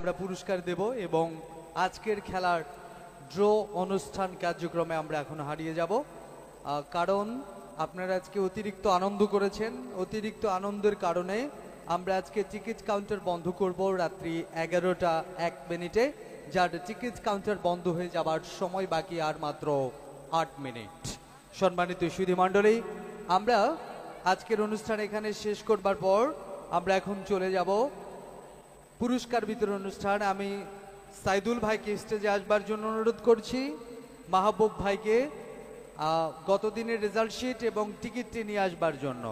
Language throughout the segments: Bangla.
আমরা পুরস্কার দেব এবং আজকের খেলার ড্র অনুষ্ঠান কার্যক্রমে আমরা এখন হারিয়ে যাব, কারণ আপনারা আজকে অতিরিক্ত আনন্দ করেছেন। অতিরিক্ত আনন্দের কারণে আমরা আজকে টিকিট কাউন্টার বন্ধ করব রাত্রি 11টা 1 মিনিটে, যার টিকিট কাউন্টার বন্ধ হয়ে যাবার সময় বাকি আর মাত্র 8 মিনিট। সম্মানিত সুধী মণ্ডলী, আমরা আজকের অনুষ্ঠান এখানে শেষ করবার পর আমরা এখন চলে যাব পুরস্কার বিতরণ অনুষ্ঠান। আমি সাইদুল ভাইকে স্টেজে আসবার জন্য অনুরোধ করছি, মাহবুব ভাইকে গতদিনের রেজাল্ট শিট এবং টিকিটটি নিয়ে আসবার জন্য।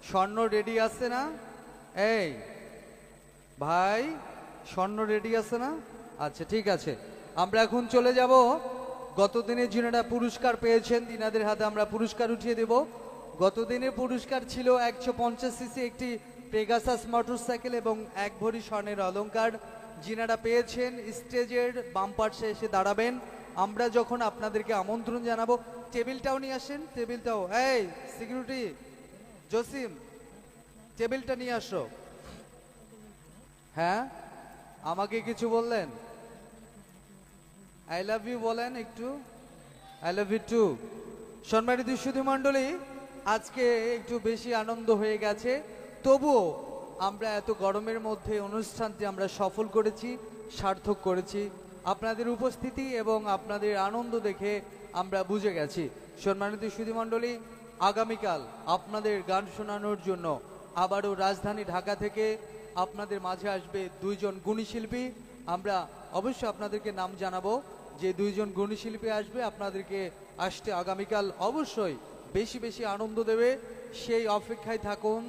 স্বর্ণ রেডি আছে না? এই ভাই, স্বর্ণ রেডি আছে না? আচ্ছা, ঠিক আছে। আমরা এখন চলে যাব গতদিনে যিনারা পুরস্কার পেয়েছেন তিনাদের হাতে আমরা পুরস্কার উঠিয়ে দেব। গতদিনের পুরস্কার ছিল 150 সিসি একটি পেগাসাস মোটরসাইকেল এবং 1 ভরি স্বর্ণের অলংকার। যিনারা পেয়েছেন স্টেজের বাম পাশে এসে দাঁড়াবেন। আমরা যখন আপনাদেরকে আমন্ত্রণ জানাবো, টেবিলটাও নিয়ে আসেন, টেবিলটাও। এই সিকিউরিটি জসিম, টেবিলটা নিয়ে আসো। হ্যাঁ, আমাকে কিছু বললেন? আই লাভ ইউ বলেন একটু। I love you too. সম্মানিত সুধী মণ্ডলী, আজকে একটু বেশি আনন্দ হয়ে গেছে, তবুও আমরা এত গরমের মধ্যে অনুষ্ঠানটি আমরা সফল করেছি, সার্থক করেছি। আপনাদের উপস্থিতি এবং আপনাদের আনন্দ দেখে আমরা বুঝে গেছি। সম্মানিত সুধী মণ্ডলী, আগামীকাল আপনাদের গান শোনানোর জন্য আবারও রাজধানী ঢাকা থেকে আপনাদের মাঝে আসবে 2 জন গুণী শিল্পী। আমরা অবশ্যই আপনাদেরকে নাম জানাবো যে 2 জন গুণী শিল্পী আসবে, আপনাদেরকে আসতে আগামীকাল অবশ্যই বেশি বেশি আনন্দ দেবে, সেই অপেক্ষায় থাকুন।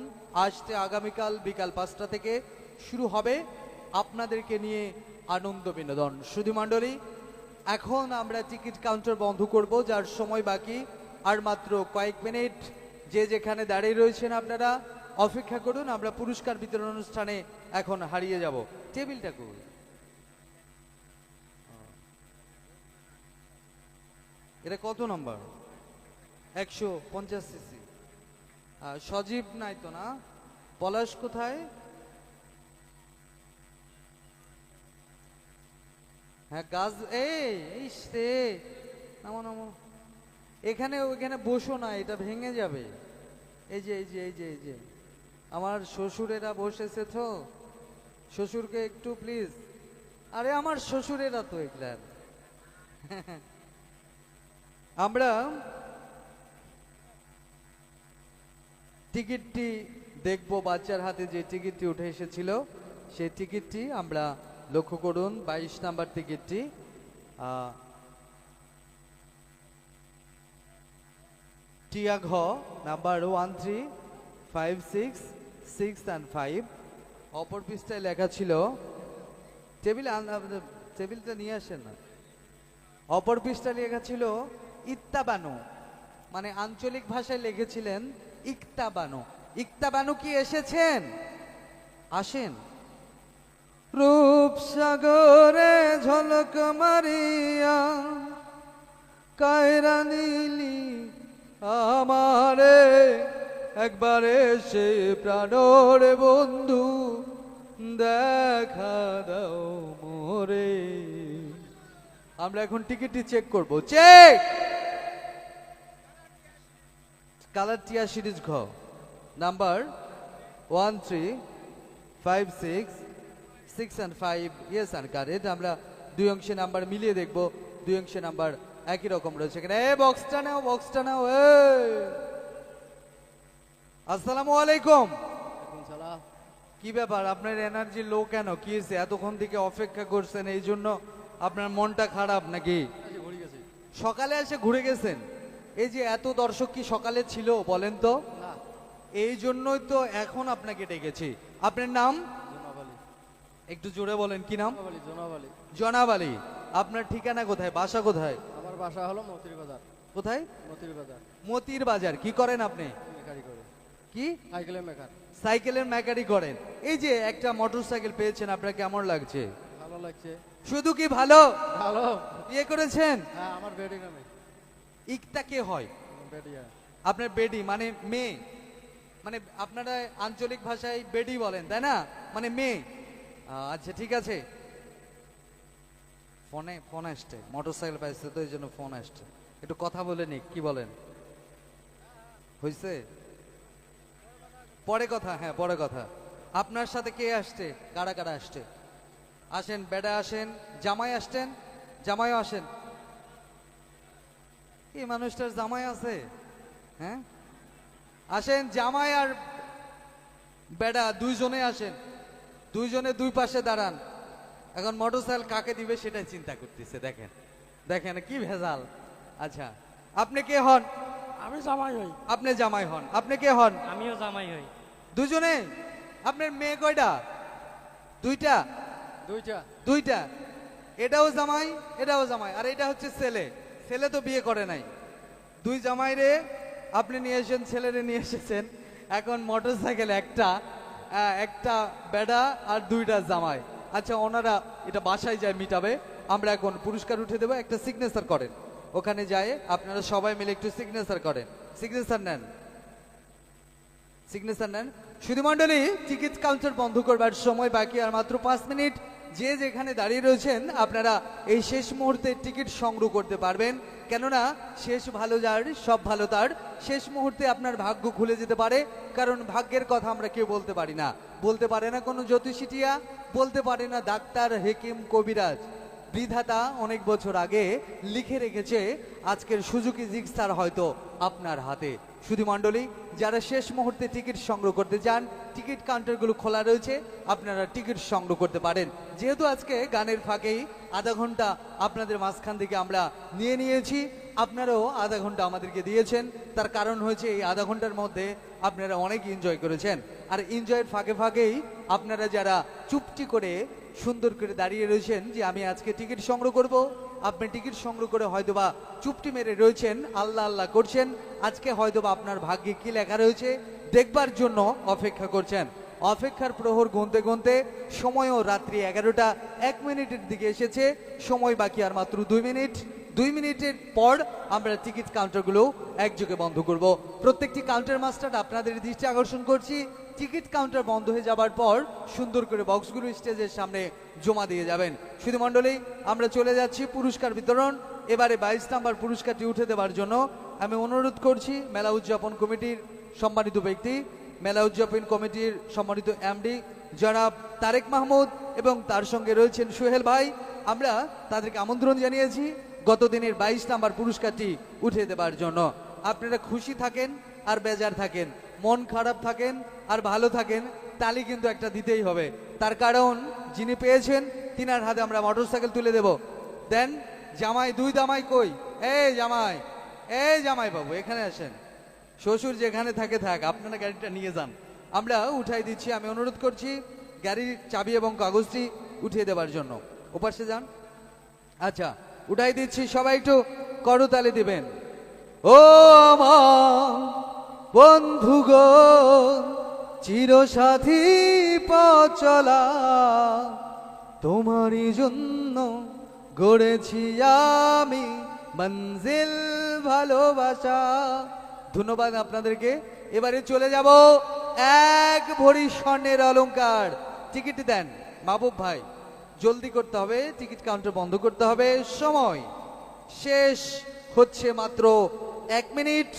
আসতে আগামীকাল বিকাল 5টা থেকে শুরু হবে আপনাদেরকে নিয়ে আনন্দ বিনোদন। সুধী মণ্ডলী, এখন আমরা টিকিট কাউন্টার বন্ধ করব, যার সময় বাকি আর মাত্র কয়েক মিনিট। যে যেখানে দাঁড়িয়ে রয়েছেন আপনারা অপেক্ষা করুন, আমরা পুরস্কার বিতরণ অনুষ্ঠানে এখন হারিয়ে যাব। টেবিলটা করুন। এটা কত নম্বর? 150 সিসি। সজীব নাই তো না? পলাশ কোথায়? হ্যাঁ, গাছ। এই সে নামো নামো, এখানে ওইখানে বসো না, এটা ভেঙে যাবে। এই যে এই যে এই যে এই যে আমার শ্বশুরেরা বসেছে তো, শ্বশুরকে একটু প্লিজ। আরে আমার শ্বশুরেরা তো এগুলার। আমরা টিকিটটি দেখবো, বাচ্চার হাতে যে টিকিটটি উঠে এসেছিল সেই টিকিটটি আমরা লক্ষ্য করুন। 22 নাম্বার টিকিটটি টিয়া ঘ নাম্বার 13566 অপর পৃষ্ঠায় লেখা ছিল, টেবিলটা নিয়ে আসেন না। অপর পৃষ্ঠায় লেখা ছিল ইত্তাবানু, মানে আঞ্চলিক ভাষায় লিখেছিলেন ইক্তাবানু। ইক্তাবানু কি এসেছেন? আসেন। রূপসাগরে ঝলক মারিয়া কায়রা নীলি আমারে একবারে সে প্রাণরে বন্ধু দেখা দাও মোরে। আমরা এখন টিকিটটি চেক করব। চেক। কালার টিয়া সিরিজ ঘ নাম্বার 13566 ইয়েস আর কারেক্ট। আমরা 2 অংশে নাম্বার মিলিয়ে দেখব, 2 অংশে নাম্বার একই রকম রয়েছে কিনা। বক্সটা নাও, বক্সটা নাও। আসসালামু আলাইকুম। কি ব্যাপার, আপনার এনার্জি লো কেন? কি হয়েছে? এতক্ষণ থেকে অপেক্ষা করছেন, এই জন্য আপনার মনটা খারাপ নাকি? সকালে এসে ঘুরে গেছেন? এই যে এত দর্শক কি সকালে ছিল বলেন তো? এই জন্যই তো এখন আপনাকে ডেকেছি। আপনার নাম? একটু জোরে বলেন, কি নাম? জনাব আলী। আপনার ঠিকানা কোথায়, বাসা কোথায়? আমার বাসা হলো মতির বাজার। কোথায়? মতির বাজার। মতির বাজার। কি করেন আপনি? কি? সাইকেলের মেকার। সাইকেলের মেকারি করেন। এই যে একটা মোটরসাইকেল পেয়েছেন, আপনার কেমন লাগছে? ভালো লাগছে। শুধু কি ভালো? ভালো। বিয়ে করেছেন? হ্যাঁ, আমার বেডি নামে। ইকতা কে হয়? বেডিয়া। আপনার বেডি মানে মেয়ে, মানে আপনারা আঞ্চলিক ভাষায় বেডি বলেন তাই না, মানে মেয়ে। আচ্ছা ঠিক আছে। ফোন আসছে, মোটরসাইকেল পাইছে তো এই জন্য ফোন আসছে, একটু কথা বলে নিক, কি বলেন? হয়েছে? পরে কথা, হ্যাঁ পরে কথা। আপনার সাথে কে আসছে, কারা কারা আসছে? আসেন বেডা আসেন, জামাই আসছেন, জামাইও আসেন। এই মানুষটার জামাই আছে? হ্যাঁ আসেন, জামাই আর বেডা দুইজনে আসেন, দুইজনে দুই পাশে দাঁড়ান। এখন মোটরসাইকেল কাকে দিবে সেটাই চিন্তা করতেছে, দেখেন দেখেন কি ভেজাল। আচ্ছা আপনি কে হন? আমি জামাই হই। আপনি জামাই হন। আপনি কে হন? আমিও জামাই হই। দুজনে? আপনার মেয়ে কয়টা? দুইটা? দুইটা। দুইটা। এটাও জামাই, এটাও জামাই, আর এটা হচ্ছে ছেলে। ছেলে তো বিয়ে করে নাই। দুই জামাই রে আপনি নিয়ে এসেছেন, ছেলেরে নিয়ে এসেছেন। এখন মোটরসাইকেল একটা, একটা বেডা আর দুইটা জামাই। আচ্ছা ওনারা এটা বাসায় যায় মিটাবে, আমরা এখন পুরস্কার উঠে দেবো। একটা সিগনেচার করেন, ওখানে যায় আপনারা সবাই মিলে একটু সিগনেচার করেন। সিগনেচার নেন, সিগনেচার নেন। শুধু মণ্ডলী, টিকিট কাউন্টার বন্ধ করবার সময় বাকি আর মাত্র 5 মিনিট। যে যেখানে দাঁড়িয়ে রয়েছেন আপনারা এই শেষ মুহূর্তে টিকিট সংগ্রহ করতে পারবেন, কেননা শেষ ভালো যার সব ভালো তার। শেষ মুহূর্তে আপনার ভাগ্য খুলে যেতে পারে, কারণ ভাগ্যের কথা আমরা কেউ বলতে পারি না। বলতে পারে না কোনো জ্যোতিষীটিয়া, বলতে পারে না ডাক্তার, হেকিম, কবিরাজ। বিধাতা অনেক বছর আগে লিখে রেখেছে আজকের সুজুকি জিক্সার হয়তো আপনার হাতে। শুধু মণ্ডলী, যারা শেষ মুহূর্তে টিকিট সংগ্রহ করতে চান, টিকিট কাউন্টারগুলো খোলা রয়েছে, আপনারা টিকিট সংগ্রহ করতে পারেন। যেহেতু আজকে গানের ফাঁকেই আধা ঘন্টা আপনাদের মাঝখান থেকে আমরা নিয়ে নিয়েছি, আপনারাও আধা ঘন্টা আমাদেরকে দিয়েছেন। তার কারণ হয়েছে এই আধা ঘন্টার মধ্যে আপনারা অনেক এনজয় করেছেন। আর এনজয়ের ফাঁকে ফাঁকেই আপনারা যারা চুপটি করে সুন্দর করে দাঁড়িয়ে রয়েছেন যে আমি আজকে টিকিট সংগ্রহ করব, আপনি টিকিট সংগ্রহ করে হয়তোবা চুপটি মেরে রয়েছেন, আল্লাহ আল্লাহ করছেন। আজকে হয়তোবা আপনার ভাগ্যে কি লেখা রয়েছে দেখবার জন্য অপেক্ষা করছেন। অপেক্ষার প্রহর গুনতে গুনতে সময়ও রাত্রি 11টা 1 মিনিটের দিকে এসেছে। সময় বাকি আর মাত্র 2 মিনিট। 2 মিনিটের পর আমরা টিকিট কাউন্টারগুলো একযোগে বন্ধ করব। প্রত্যেকটি কাউন্টার মাস্টার আপনাদের দৃষ্টি আকর্ষণ করছি, টিকিট কাউন্টার বন্ধ হয়ে যাবার পর সুন্দর করে বক্সগুলো স্টেজের সামনে জমা দিয়ে যাবেন। শুধু মণ্ডলী, আমরা চলে যাচ্ছি পুরস্কার বিতরণ। এবারে 22 নম্বর পুরস্কারটি উঠে দেওয়ার জন্য আমি অনুরোধ করছি মেলা উদযাপন কমিটির সম্মানিত ব্যক্তি, মেলা উদযাপন কমিটির সম্মানিত এমডি জনাব তারেক মাহমুদ এবং তার সঙ্গে রয়েছেন সোহেল ভাই। আমরা তাদেরকে আমন্ত্রণ জানিয়েছি গত দিনের 22 নম্বর পুরস্কারটি উঠে দেবার জন্য। আপনারা খুশি থাকেন আর বেজার থাকেন, মন খারাপ থাকেন আর ভালো থাকেন, তালি কিন্তু একটা দিতেই হবে। তার কারণ যিনি পেয়েছেন তিনার হাতে আমরা মোটরসাইকেল তুলে দেব। দেন জামাই, দুই জামাই কই? এই জামাই, এই জামাই বাবু এখানে আসেন। শ্বশুর যেখানে থাকে থাক, আপনারা গাড়িটা নিয়ে যান, আমরা উঠাই দিচ্ছি। আমি অনুরোধ করছি গাড়ির চাবি এবং কাগজটি উঠিয়ে দেবার জন্য। ওপাশে যান। আচ্ছা উঠাই দিচ্ছি, সবাই একটু করতালি দিবেন। ও আমার বন্ধুগণ, চিরসাথী পথ চলা, তোমারই জন্য গড়েছি আমি মঞ্জিল ভালোবাসা। ধন্যবাদ আপনাদেরকে। এবারে চলে যাব 1 ভরি স্বর্ণের অলংকার। টিকিট দেন মাহবুব ভাই, জলদি করতে হবে, টিকিট কাউন্টার বন্ধ করতে হবে। সময় শেষ হচ্ছে মাত্র 1 মিনিট।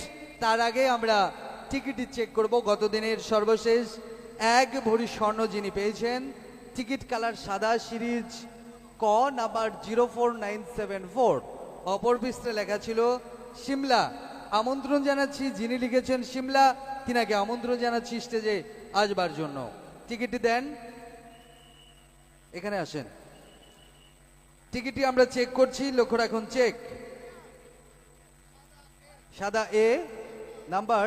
তার আগে আমরা টিকিট চেক করব। গত দিনের সর্বশেষ 1 ভরি স্বর্ণ যিনি পেয়েছেন, টিকিট কালার সাদা, সিরিজ ক নাম্বার 04974, অপর পৃষ্ঠে লেখা ছিল সিমলা। আমন্ত্রণ জানাচ্ছি, যিনি লিখেছেন সিমলা তিনাকে আমন্ত্রণ জানাচ্ছি স্টেজে আসবার জন্য। টিকিটটি দেন, এখানে আসেন। টিকিটটি আমরা চেক করছি, লক্ষ্য রাখুন চেক। সাদা এ নাম্বার,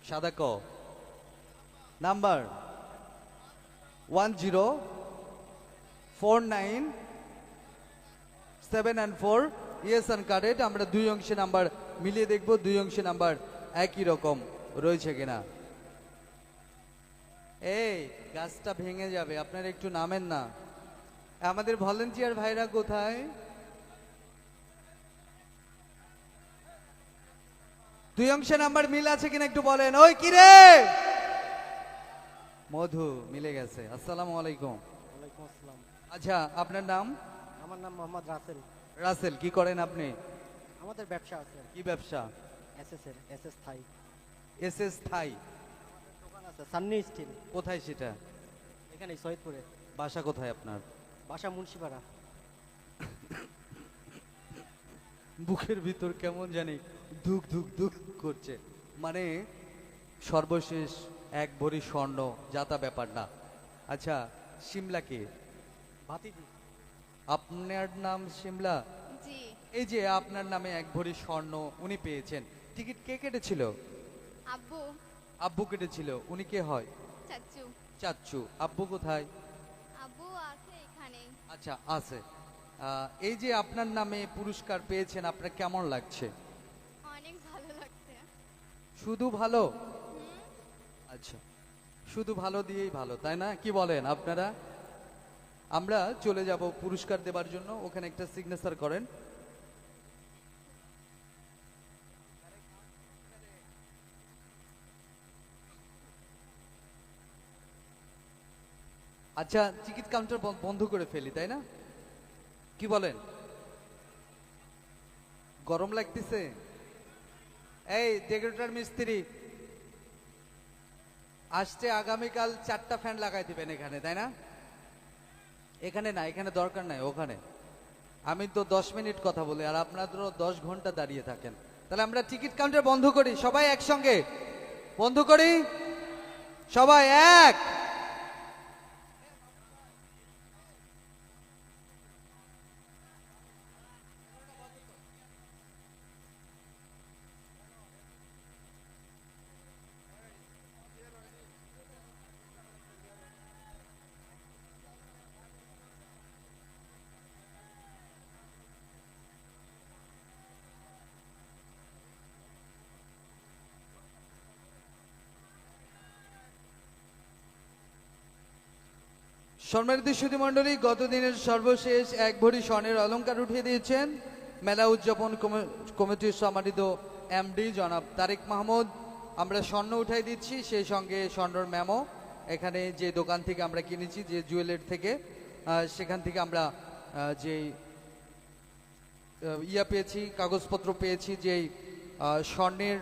সাদা ক নাম্বার 10497 ইয়েস আনকারেড। আমরা 2 অংশে নাম্বার মিলিয়ে দেখব 2 অংশে নাম্বার একই রকম রয়েছে কিনা। এই গাছটা ভেঙে যাবে, আপনারা একটু নামেন না। আমাদের ভলেন্টিয়ার ভাইরা কোথায়? 2 অংশে নাম্বার মিল আছে কিনা একটু বলেন। ওই কিরে মধু, মিলে গেছে। আসসালামু আলাইকুম। ওয়ালাইকুম আসসালাম। আচ্ছা, আপনার নাম? আমার নাম মোহাম্মদ রাসেল। রাসেল, কি করেন আপনি? আমাদের ব্যবসা আছে কি ব্যবসা? এসএস থাই। এস এস থাই। দোকান আছে সান্নি স্টিল, কোথায় সেটা? এখানে সৈয়দপুরে। বাসা কোথায় আপনার? বাসা মুন্সিপাড়া। বুকের ভিতর কেমন জানি ধুক ধুক ধুক করছে। মানে সর্বশেষ এক ভরি স্বর্ণ, যাতা ব্যাপার না। আচ্ছা, সিমলা কে? ভাতিজি। আপনার নাম সিমলা? জি। এই যে আপনার নামে এক ভরি স্বর্ণ উনি পেয়েছেন, টিকিট কে কেটেছিল? আব্বু। আব্বু কেটেছিল। উনি কে হয়? চাচু। চাচ্চু। আব্বু কোথায়? আব্বু আছে এখানে। আচ্ছা, আছে। এই যে আপনার নামে পুরস্কার পেয়েছেন, আপনার কেমন লাগছে? অনেক ভালো লাগছে। শুধু ভালো? হুম। আচ্ছা, শুধু ভালো দিয়েই ভালো, তাই না? কি বলেন আপনারা? আমরা চলে যাব পুরস্কার দেবার জন্য, ওখানে একটা সিগনেচার করেন। আচ্ছা, টিকিট কাউন্টার বন্ধ করে ফেলি, তাই না? কি বলেন? গরম লাগতেছে? এই ডেকোরেটর মিস্ত্রি আসছে, আগামীকাল 4টা ফ্যান লাগাই দিবেন এখানে, তাই না? এখানে না, এখানে দরকার নাই, ওখানে। আমি তো 10 মিনিট কথা বলি আর আপনাদেরও 10 ঘন্টা দাঁড়িয়ে থাকেন। তাহলে আমরা টিকিট কাউন্টার বন্ধ করি, সবাই একসঙ্গে বন্ধ করি, সবাই এক। সম্মানিত সুধী মণ্ডলী, গত দিনের সর্বশেষ এক ভরি স্বর্ণের অলংকার উঠিয়ে দিয়েছেন মেলা উদযাপন কমিটির সম্মানিত এমডি জনাব তারেক মাহমুদ। আমরা স্বর্ণ উঠাই দিচ্ছি, সেই সঙ্গে স্বর্ণর মেমো। এখানে যে দোকান থেকে আমরা কিনেছি, যে জুয়েলারি থেকে, সেখান থেকে আমরা যেই পেয়েছি, কাগজপত্র পেয়েছি, যেই স্বর্ণের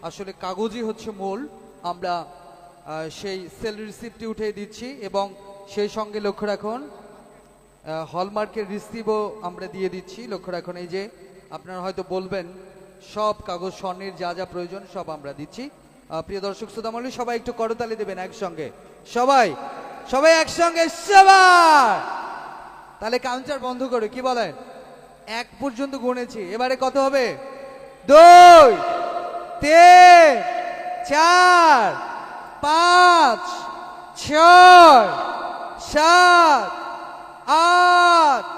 আসলে কাগজই হচ্ছে মূল, আমরা সেই সেল রিসিপ্টটি উঠে দিচ্ছি এবং সেই সঙ্গে লক্ষ্য রাখুন হলমার্কের রিসিভও আমরা দিয়ে দিচ্ছি। লক্ষ্য রাখুন, এই যে আপনারা হয়তো বলবেন সব কাগজ স্বর্ণের যা যা প্রয়োজন সব আমরা দিচ্ছি। প্রিয় দর্শক শ্রোতামণ্ডলী, সবাই একটু করতালি দেবেন একসঙ্গে, সবাই সবাই একসঙ্গে সবাই। তাহলে কাউন্টার বন্ধ করে, কি বলেন? 1 পর্যন্ত গুনেছি, এবারে কত হবে? 2, 3, 4, 5, 6, 7, 8,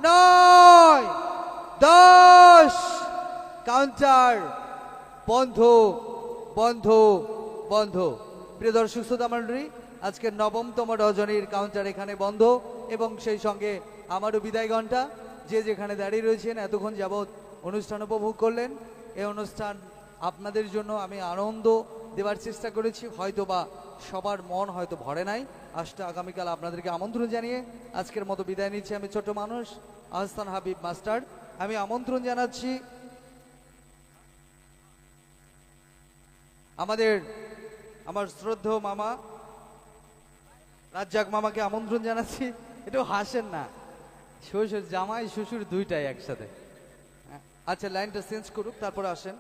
9, 10। কাউন্টার বন্ধ বন্ধ বন্ধ। প্রিয় দর্শক শ্রোতা মণ্ডলী, আজকের 9তম রজনীর কাউন্টার এখানে বন্ধ এবং সেই সঙ্গে আমারও বিদায় ঘন্টা। যে যেখানে দাঁড়িয়ে রয়েছেন, এতক্ষণ যাবৎ অনুষ্ঠান উপভোগ করলেন। এই অনুষ্ঠান আপনাদের জন্য আমি আনন্দ দেওয়ার চেষ্টা করেছি, হয়তো বা সবার মন হয়তো ভরে নাই। আসলে আগামীকাল আপনাদেরকে আমন্ত্রণ জানিয়ে আজকের মতো বিদায় নিচ্ছি আমি, ছোট মানুষ আহসান হাবিব মাস্টার। আমি আমন্ত্রণ জানাচ্ছি আমার শ্রদ্ধেয় মামা রাজ্জাক মামাকে আমন্ত্রণ জানাচ্ছি। একটু হাসেন না, শ্বশুর জামাই শ্বশুর দুইটাই একসাথে। আচ্ছা, লাইনটা চেঞ্জ করুক, তারপরে আসেন।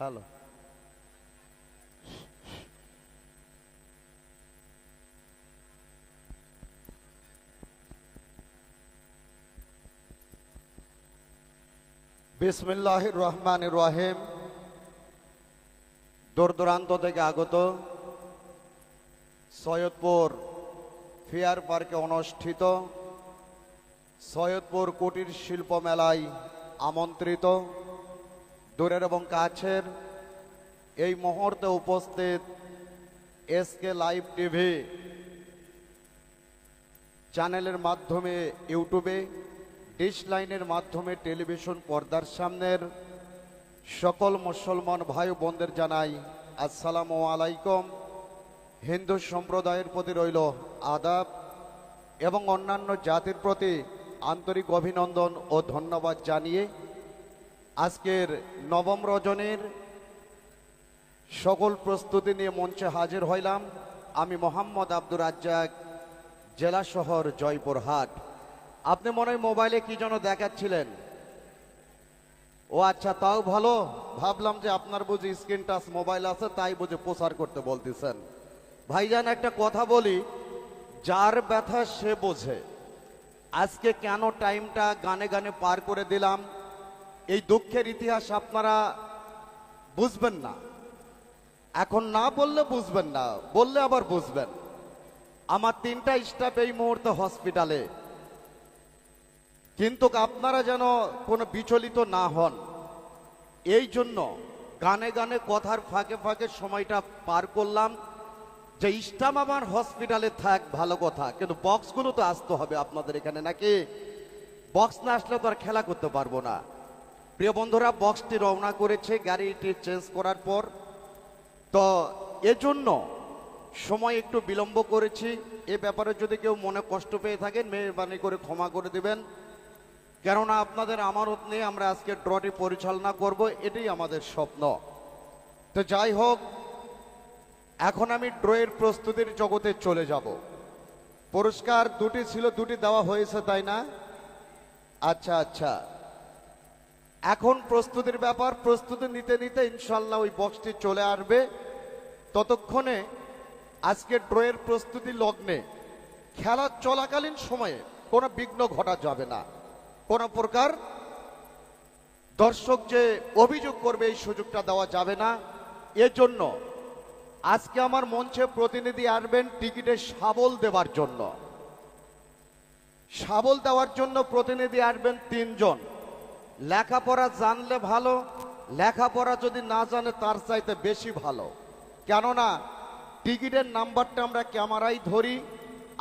হ্যালো। বিসমিল্লাহির রহমানির রহিম। দূর দূরান্ত থেকে আগত সৈয়দপুর ফেয়ার পার্কে অনুষ্ঠিত সৈয়দপুর কুটির শিল্প মেলায় আমন্ত্রিত দূরের এবং কাছের এই মুহূর্তে উপস্থিত এসকে লাইভ টিভি চ্যানেলের মাধ্যমে, ইউটিউবে, ডিশ লাইনের মাধ্যমে টেলিভিশন পর্দার সামনের সকল মুসলমান ভাই বোনদের জানাই আসসালামু আলাইকুম। হিন্দু সম্প্রদায়ের প্রতি রইল আদাব এবং অন্যান্য জাতির প্রতি আন্তরিক অভিনন্দন ও ধন্যবাদ জানিয়ে আজকের নবম রজনীর সকল প্রস্তুতি নিয়ে মঞ্চে হাজির হইলাম। আমি মোহাম্মদ আব্দুর রাজ্জাক, জেলা শহর জয়পুরহাট। আপনি মনে হয় মোবাইলে কি যেন দেখাচ্ছিলেন? ও আচ্ছা, তাও ভালো। ভাবলাম যে আপনার বুঝি স্ক্রিন টাচ মোবাইল আছে, তাই বুঝে প্রচার করতে বলতেছেন। ভাইজান, একটা কথা বলি, যার ব্যথা সে বোঝে। আজকে কেন টাইমটা গানে গানে পার করে দিলাম, এই দুঃখের ইতিহাস আপনারা বুঝবেন না। এখন না বললে বুঝবেন না, বললে আবার বুঝবেন। আমার 3টা স্টাফ এই মুহূর্তে হসপিটালে, কিন্তু আপনারা যেন কোনো বিচলিত না হন, এই জন্য গানে গানে কথার ফাঁকে ফাঁকে সময়টা পার করলাম। যে স্টাফ আমার হসপিটালে থাক ভালো কথা, কিন্তু বক্সগুলো তো আসতে হবে আপনাদের এখানে, নাকি? বক্স না আসলে তো আর খেলা করতে পারবো না। প্রিয় বন্ধুরা, বক্সটি রওনা করেছে গাড়িটি চেঞ্জ করার পর, তো এজন্য সময় একটু বিলম্ব করেছি। এ ব্যাপারে যদি কেউ মনে কষ্ট পেয়ে থাকেন, মেহরবানি করে ক্ষমা করে দিবেন। কেননা আপনাদের আমানত নিয়ে আমরা আজকে ড্রটি পরিচালনা করব, এটাই আমাদের স্বপ্ন। তো যাই হোক, এখন আমি ড্রয়ের প্রস্তুতির জগতে চলে যাব। পুরস্কার 2টি ছিল, 2টি দেওয়া হয়েছে, তাই না? আচ্ছা আচ্ছা, এখন প্রস্তুতির ব্যাপার। প্রস্তুতি নিতে নিতে ইনশাল্লাহ ওই বক্সটি চলে আসবে। ততক্ষণে আজকে ড্রয়ের প্রস্তুতি লগ্নে খেলা চলাকালীন সময়ে কোনো বিঘ্ন ঘটা যাবে না। কোনো প্রকার দর্শক যে অভিযোগ করবে এই সুযোগটা দেওয়া যাবে না। এজন্য আজকে আমার মঞ্চে প্রতিনিধি আসবেন টিকিটে শাবল দেওয়ার জন্য। শাবল দেওয়ার জন্য প্রতিনিধি আসবেন 3 জন। লেখাপড়া জানলে ভালো, লেখাপড়া যদি না জানে তার চাইতে বেশি ভালো। কেননা টিকিটের নাম্বারটা আমরা ক্যামেরায় ধরি,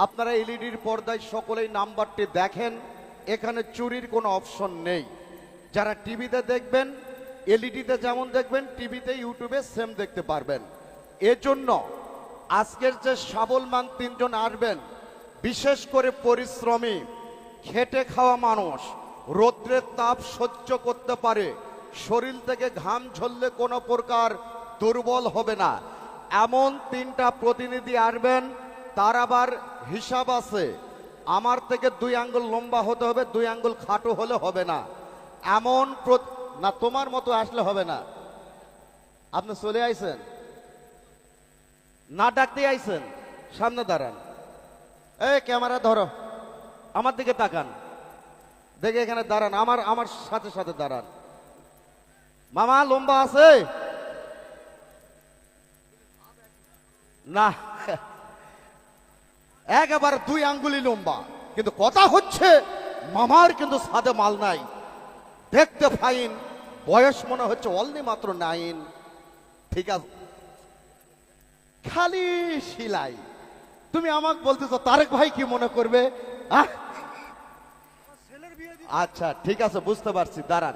আপনারা এলইডির পর্দায় সকলেই নাম্বারটি দেখেন। এখানে চুরির কোনো অপশন নেই। যারা টিভিতে দেখবেন, এলইডিতে যেমন দেখবেন, টিভিতে ইউটিউবে সেম দেখতে পারবেন। এজন্য আজকের যে শাবলমান 3 জন আসবেন, বিশেষ করে পরিশ্রমী, খেটে খাওয়া মানুষ, রৌদ্রের তাপ সহ্য করতে পারে, শরীর থেকে ঘাম ঝরলে কোনো প্রকার দুর্বল হবে না, এমন 3টা প্রতিনিধি আসবেন। তার আবার হিসাব আছে, আমার থেকে 2 আঙ্গুল লম্বা হতে হবে, 2 আঙ্গুল খাটো হলে হবে না। এমন না, তোমার মতো আসলে হবে না। আপনি চলে আইছেন না, ডাকতে আইছেন? সামনে দাঁড়ান, এই ক্যামেরা ধরো, আমার দিকে তাকান, দেখে এখানে দাঁড়ান, আমার সাথে সাথে দাঁড়ান। মামা লম্বা আছে না? একেবারে 2 আঙ্গুলি লম্বা, কিন্তু কথা হচ্ছে মামার কিন্তু সাদে মাল নাই, দেখতে ফাইন, বয়স মনে হচ্ছে অনলি মাত্র 9। ঠিক আছে, খালি সিলাই। তুমি আমাকে বলতেছো তারেক ভাই কি মনে করবে? আচ্ছা ঠিক আছে, বুঝতে পারছি, দাঁড়ান।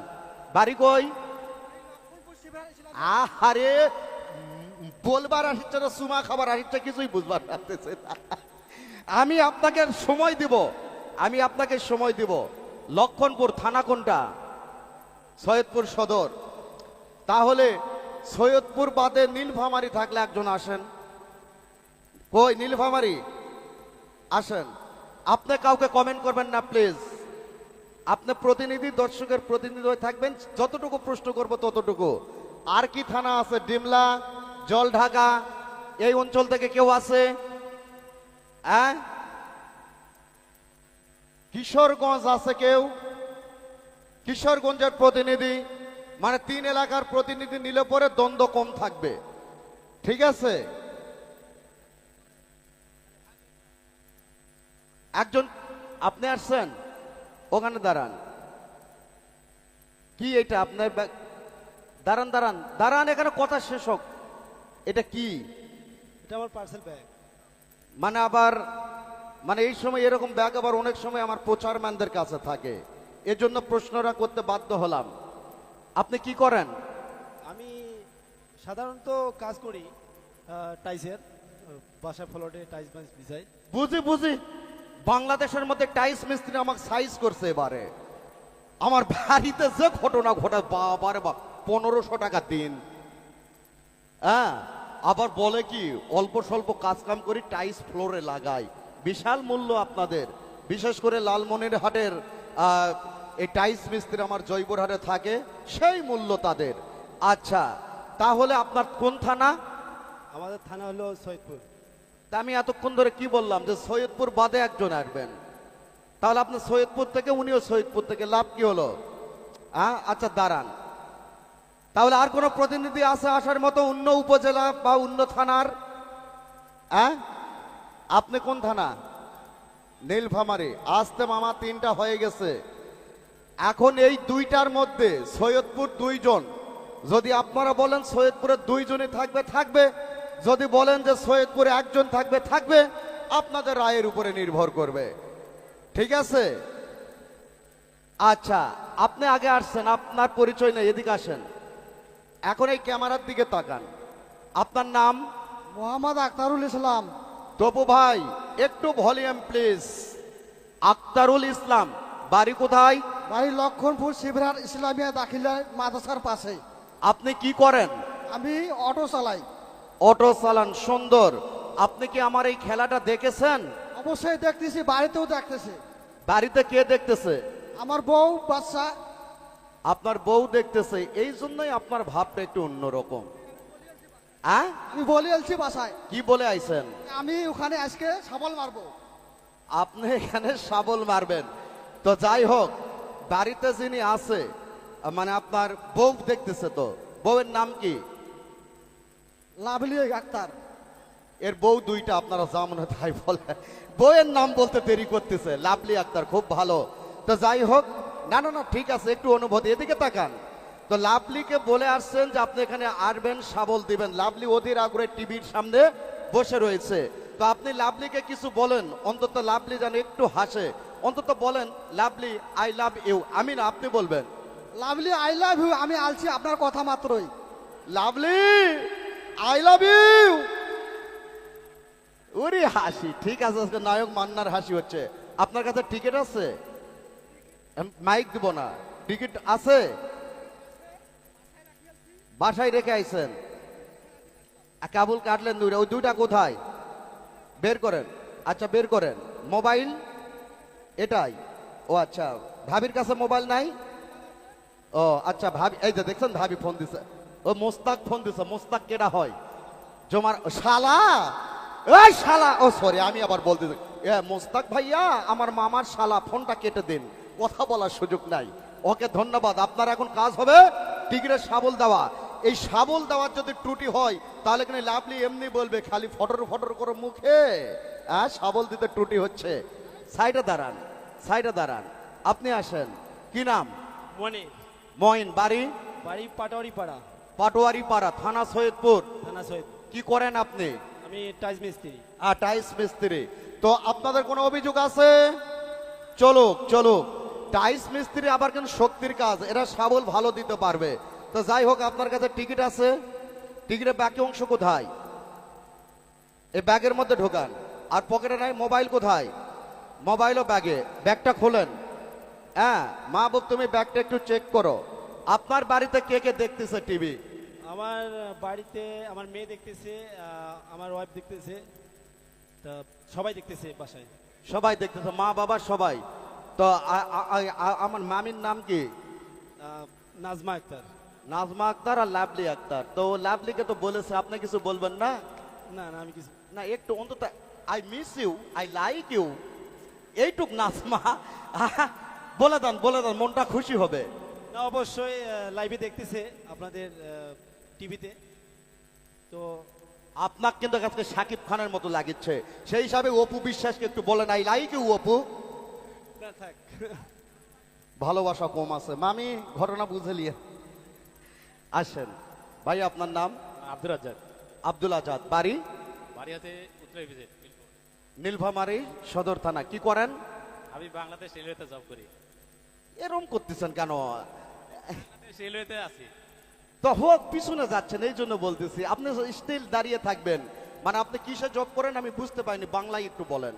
বাড়ি কই? আহারে, বলবার আসছে না, সুমা খাবার আসছে, কিছুই বুঝবার পারতেছে না। আমি আপনাকে সময় দিব, লক্ষণপুর থানা কোনটা? সৈয়দপুর সদর। তাহলে সৈয়দপুর বাদে নীলফামারী থাকলে একজন আসেন। কই নীলফামারী? আসেন। আপনি কাউকে কমেন্ট করবেন না প্লিজ। আপনি প্রতিনিধি, দর্শকের প্রতিনিধি হয়ে থাকবেন, যতটুকু প্রশ্ন করব ততটুকু। আর কি থানা আছে? ডিমলা, জলঢাকা, এই অঞ্চল থেকে কেউ আছে? হ্যাঁ, কিশোরগঞ্জ আছে কেউ? কিশোরগঞ্জের প্রতিনিধি, মানে 3 এলাকার প্রতিনিধি নিলে পরে দ্বন্দ্ব কম থাকবে। ঠিক আছে, একজন আপনি আসছেন, ওখানে দাঁড়ান। কি এটা আপনার দাঁড়ান দাঁড়ান দাঁড়ান, এখানে কথা শেষ হোক। এটা কি? এটা আমার পার্সেল ব্যাগ। মানে আবার মানে এই সময় এরকম ব্যাগ আবার অনেক সময় আমার প্রচারম্যানদের কাছে থাকে, এজন্য প্রশ্নটা করতে বাধ্য হলাম। আপনি কি করেন? আমি সাধারণত কাজ করি টাইসের, বাসা ফ্লোরে টাইস বাস বিছাই। বুঝি বুঝি, বাংলাদেশের মধ্যে টাইস মিস্ত্রি আমাকে সাইজ করছে এবারে। আমার বাড়িতে যে ঘটনা ঘটায়, বাবারে বাপ, 1500 টাকা দিন। হ্যাঁ, আবার বলে কি অল্প স্বল্প কাজ কাম করি, টাইস ফ্লোরে লাগাই। বিশাল মূল্য আপনাদের, বিশেষ করে লালমনিরহাটের এই টাইস মিস্ত্রি আমার জয়পুরহাটে থাকে, সেই মূল্য তাদের। আচ্ছা, তাহলে আপনার কোন থানা? আমাদের থানা হলো সৈয়দপুর। তা আমি এতক্ষণ ধরে কি বললাম যে সৈয়দপুর বাদে একজন আসবেন, তাহলে আপনি সৈয়দপুর থেকে, উনিও সৈয়দপুর থেকে, লাভ কি হলো? হ্যাঁ, আচ্ছা দাঁড়ান, তাহলে আর কোনো প্রতিনিধি আছে আসার মতো অন্য উপজেলা বা অন্য থানার? হ্যাঁ, আপনি কোন থানা? নীলফামারী। আসতে মামা 3টা হয়ে গেছে। এখন এই 2টার মধ্যে সৈয়দপুর 2 জন, যদি আপনারা বলেন সৈয়দপুরে 2 জনই থাকবে থাকবে, যদি বলেন যে সৈয়দপুরে 1 জন থাকবে থাকবে, আপনাদের রায়ের উপরে নির্ভর করবে। ঠিক আছে, আচ্ছা আপনি আগে আসছেন, আপনার পরিচয় নেই, এদিকে আসেন। এখন এই ক্যামেরার দিকে তাকান। আপনার নাম? মোহাম্মদ আখতারুল ইসলাম। তপু ভাই একটু ভলিউম প্লিজ। আখতারুল ইসলাম, বাড়ি কোথায়? বাড়ি লক্ষণপুর শিবরার ইসলামিয়া দাখিলা মাদ্রাসার পাশে। আপনি কি করেন? আমি অটো চালাই। অটো চালান, সুন্দর। আপনি কি আমার এই খেলাটা দেখেছেন? অবশ্যই দেখতেছি, বাড়িতেও দেখতেছি। বাড়িতে কে দেখতেছে? আমার বউ বাচ্চা। আপনার বউ দেখতেছে, এই জন্যই আপনার ভাবটা একটু অন্যরকম। হ্যাঁ, আমি বলে এলছি বাসায়, কি বলে আইছেন? আমি ওখানে আজকে সাবল মারবো। আপনি এখানে শাবল মারবেন। তো যাই হোক, বাড়িতে যিনি আছে, মানে আপনার বউ দেখতেছে, তো বউয়ের নাম কি? লাভলি আক্তার। এর বউ 2টা, আপনারা যা মনে হয় তাই বলে, বউয়ের নাম বলতে দেরি করতেছে। লাভলি আক্তার, খুব ভালো। তো যাই হোক, না না না ঠিক আছে, একটু অনুভূতি, এদিকে তাকান। তো লাভলিকে বলে আসছেন যে আপনি এখানে আসবেন, শাবল দিবেন। লাভলি অধীর আগ্রহে টিভির সামনে বসে রয়েছে। তো আপনি লাভলিকে কিছু বলেন, অন্তত লাভলি যেন একটু হাসে। অন্তত বলেন, লাভলি আই লাভ ইউ। আমি না, আপনি বলবেন লাভলি আই লাভ ইউ। আমি আলছি আপনার কথা মাত্রই। Lovely I love you. ওরে হাসি, ঠিক আছে, আজকে নায়ক মান্নার হাসি হচ্ছে। আপনার কাছে টিকিট আছে? মাইক দিব না, টিকিট আছে? বাসায় রেখে আইছেন? কাবুল কাটলেন 2টা, ওই 2টা কোথায়? বের করেন। আচ্ছা বের করেন। মোবাইল এটাই? ও আচ্ছা, ভাবির কাছে মোবাইল নাই? ও আচ্ছা, ভাবি, এই যে দেখছেন ভাবি ফোন দিছে। ও মোস্তাক ফোন দিছে। মোস্তাক কেডা হয়? জমার শালা। এই শালা, ও সরি, আমি আবার বলতেছি, মোস্তাক ভাইয়া আমার মামার শালা, ফোনটা কেটে দিন, কথা বলার সুযোগ নাই। ওকে ধন্যবাদ। আপনার এখন কাজ হবে টিকিটের শাবল দেওয়া। এই শাবল দেওয়ার যদি ত্রুটি হয়, তাহলে কিন্তু লাভলি এমনি বলবে, খালি ফটর ফটর করে মুখে, হ্যাঁ শাবল দিতে ত্রুটি হচ্ছে। সাইডে দাঁড়ান, সাইডে দাঁড়ান। আপনি আসেন, কি নাম? মনে মঈন, বাড়ি? বাড়ি পাটোয়ারি পাড়া, পাটোয়ারি পাড়া, থানা সৈয়দপুর। থানা সৈয়দপুর। কি করেন আপনি? আমি টাইস মিস্ত্রি। টাইস মিস্ত্রি। তো আপনাদের কোনো অভিযোগ আছে? চলুক চলুক। টাইস মিস্ত্রি আবার কিন্তু শক্তির কাজ, এরা শাবল ভালো দিতে পারবে। তো যাই হোক, আপনার কাছে টিকিট আছে? টিকিটের বাকি অংশ কোথায়? এই ব্যাগের মধ্যে ঢোকান। আর পকেটে নাই? মোবাইল কোথায়? মোবাইলও ব্যাগে। ব্যাগটা খোলেন। হ্যাঁ মা বাবু, তুমি ব্যাগটা একটু চেক করো। আপনার বাড়িতে কে কে দেখতেছে টিভি? আমার বাড়িতে আমার মেয়ে দেখতেছে, আমার ওয়াইফ দেখতেছে, তা সবাই দেখতেছে বাসায়। সবাই দেখতেছে, মা বাবা সবাই। তো আমার মামির নাম কি? নাজমা আক্তার। নাজমা আক্তার আর লাভলি আক্তার, তো লাভলিকে তো বলেছে, আপনি কিছু বলবেন না? না না, আমি কিছু না একটু অন্তত I miss you, I like you, এইটুক নাজমা বলে দেন, বলে দেন, মনটা খুশি হবে। না, অবশ্যই লাইভে দেখতেছে আপনাদের টিভিতে। তো আপনার কিন্তু আজকে শাকিব খানের মতো লাগিচ্ছে, সেই হিসাবে অপু বিশ্বাসকে একটু বলেন আই লাইক ইউ অপু। না থাক। ভালোবাসা কম আছে, মামি ঘটনা বুঝে নিয়ে আসেন। ভাই আপনার নাম? আব্দুর রাজ্জাক। আব্দুল আজাদ, বাড়ি? বাড়ি হচ্ছে উত্তর ভিজে। নীলফামারী সদর থানা। কি করেন? আমি বাংলাদেশ রেলওয়েতে জব করি। এরম করতেছেন কেন? বাংলাদেশ রেলওয়েতে আছি। তো হোক, পিছনে যাচ্ছেন এই জন্য বলতেছি, আপনি স্টিল দাঁড়িয়ে থাকবেন। মানে আপনি কিসে জব করেন আমি বুঝতে পারিনি, বাংলায় একটু বলেন।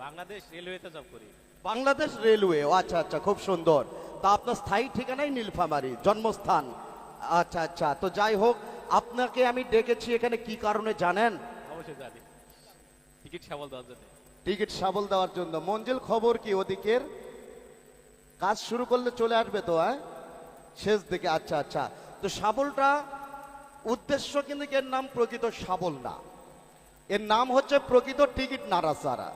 বাংলাদেশ রেলওয়েতে জব করি। বাংলাদেশ রেলওয়ে, ও আচ্ছা আচ্ছা, খুব সুন্দর। তা আপনার স্থায়ী ঠিকানাই নীলফামারী, জন্মস্থান? আচ্ছা আচ্ছা, তো যাই হোক, আপনাকে আমি ডেকেছি এখানে কি কারণে জানেন? অবশ্যই জানি, টিকিট সাবল দেওয়ার জন্য। টিকিট সাবল দেওয়ার জন্য। মঞ্জিল খবর কি ওদিকের? কাজ শুরু করলে চলে আসবে তো, হ্যাঁ, শেষ দিকে। আচ্ছা আচ্ছা, তো শাবলটা উদ্দেশ্য কিন্তু এর নাম প্রকৃত শাবল না, এর নাম হচ্ছে প্রকৃত টিকিট নাড়াচাড়া।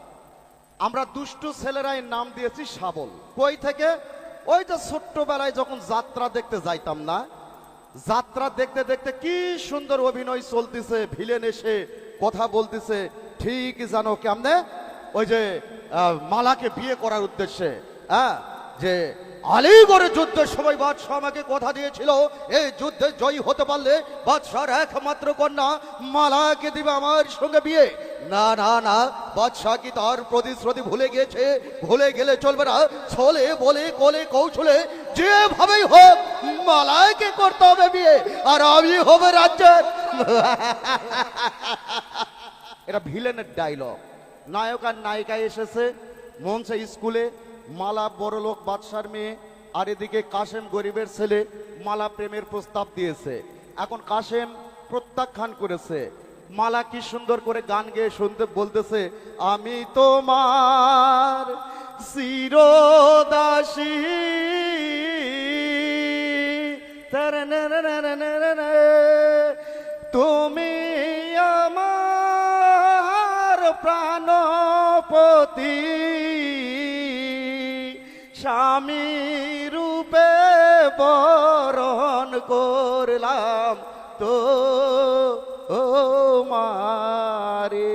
আমরা দুষ্টু ছেলেরা এর নাম দিয়েছি শাবল। কই থেকে? ওই যে ছোট্টবেলায় যখন যাত্রা দেখতে যাইতাম না, যাত্রা দেখতে দেখতে কি সুন্দর অভিনয় চলতেছে, ভিলেন এসে কথা বলতেছে, ঠিক জানো কেমনে, ওই যে মালাকে বিয়ে করার উদ্দেশ্যে, হ্যাঁ, যে আলীগড়ের যুদ্ধের সময় বাদশাহ আমাকে কথা দিয়েছিল এই যুদ্ধে জয়ী হতে পারলে বাদশার একমাত্র কন্যা মালাকে দিবে আমার সঙ্গে বিয়ে। না না না, বাদশাহ কি তার প্রতিশ্রুতি ভুলে গিয়েছে? ভুলে গেলে চলবে না, ছলে বলে কোলে কৌশলে যেভাবেই হোক মালাকে করতে হবে বিয়ে, আর আমি হবে রাজ্যের। এটা ভিলেনের ডায়লগ। নায়ক আর নায়িকা এসেছে মঞ্চে, স্কুলে মালা বড়লোক বাদশার মেয়ে, আর এদিকে কাশেম গরিবের ছেলে। মালা প্রেমের প্রস্তাব দিয়েছে, এখন কাশেম প্রত্যাখ্যান করেছে। মালা কি সুন্দর করে গান গেয়ে শুনতে বলতেছে, আমি তোমার চিরদাসী, তুমি আমার প্রাণপতি, স্বামী রূপে বরণ করলাম তো ও মারে।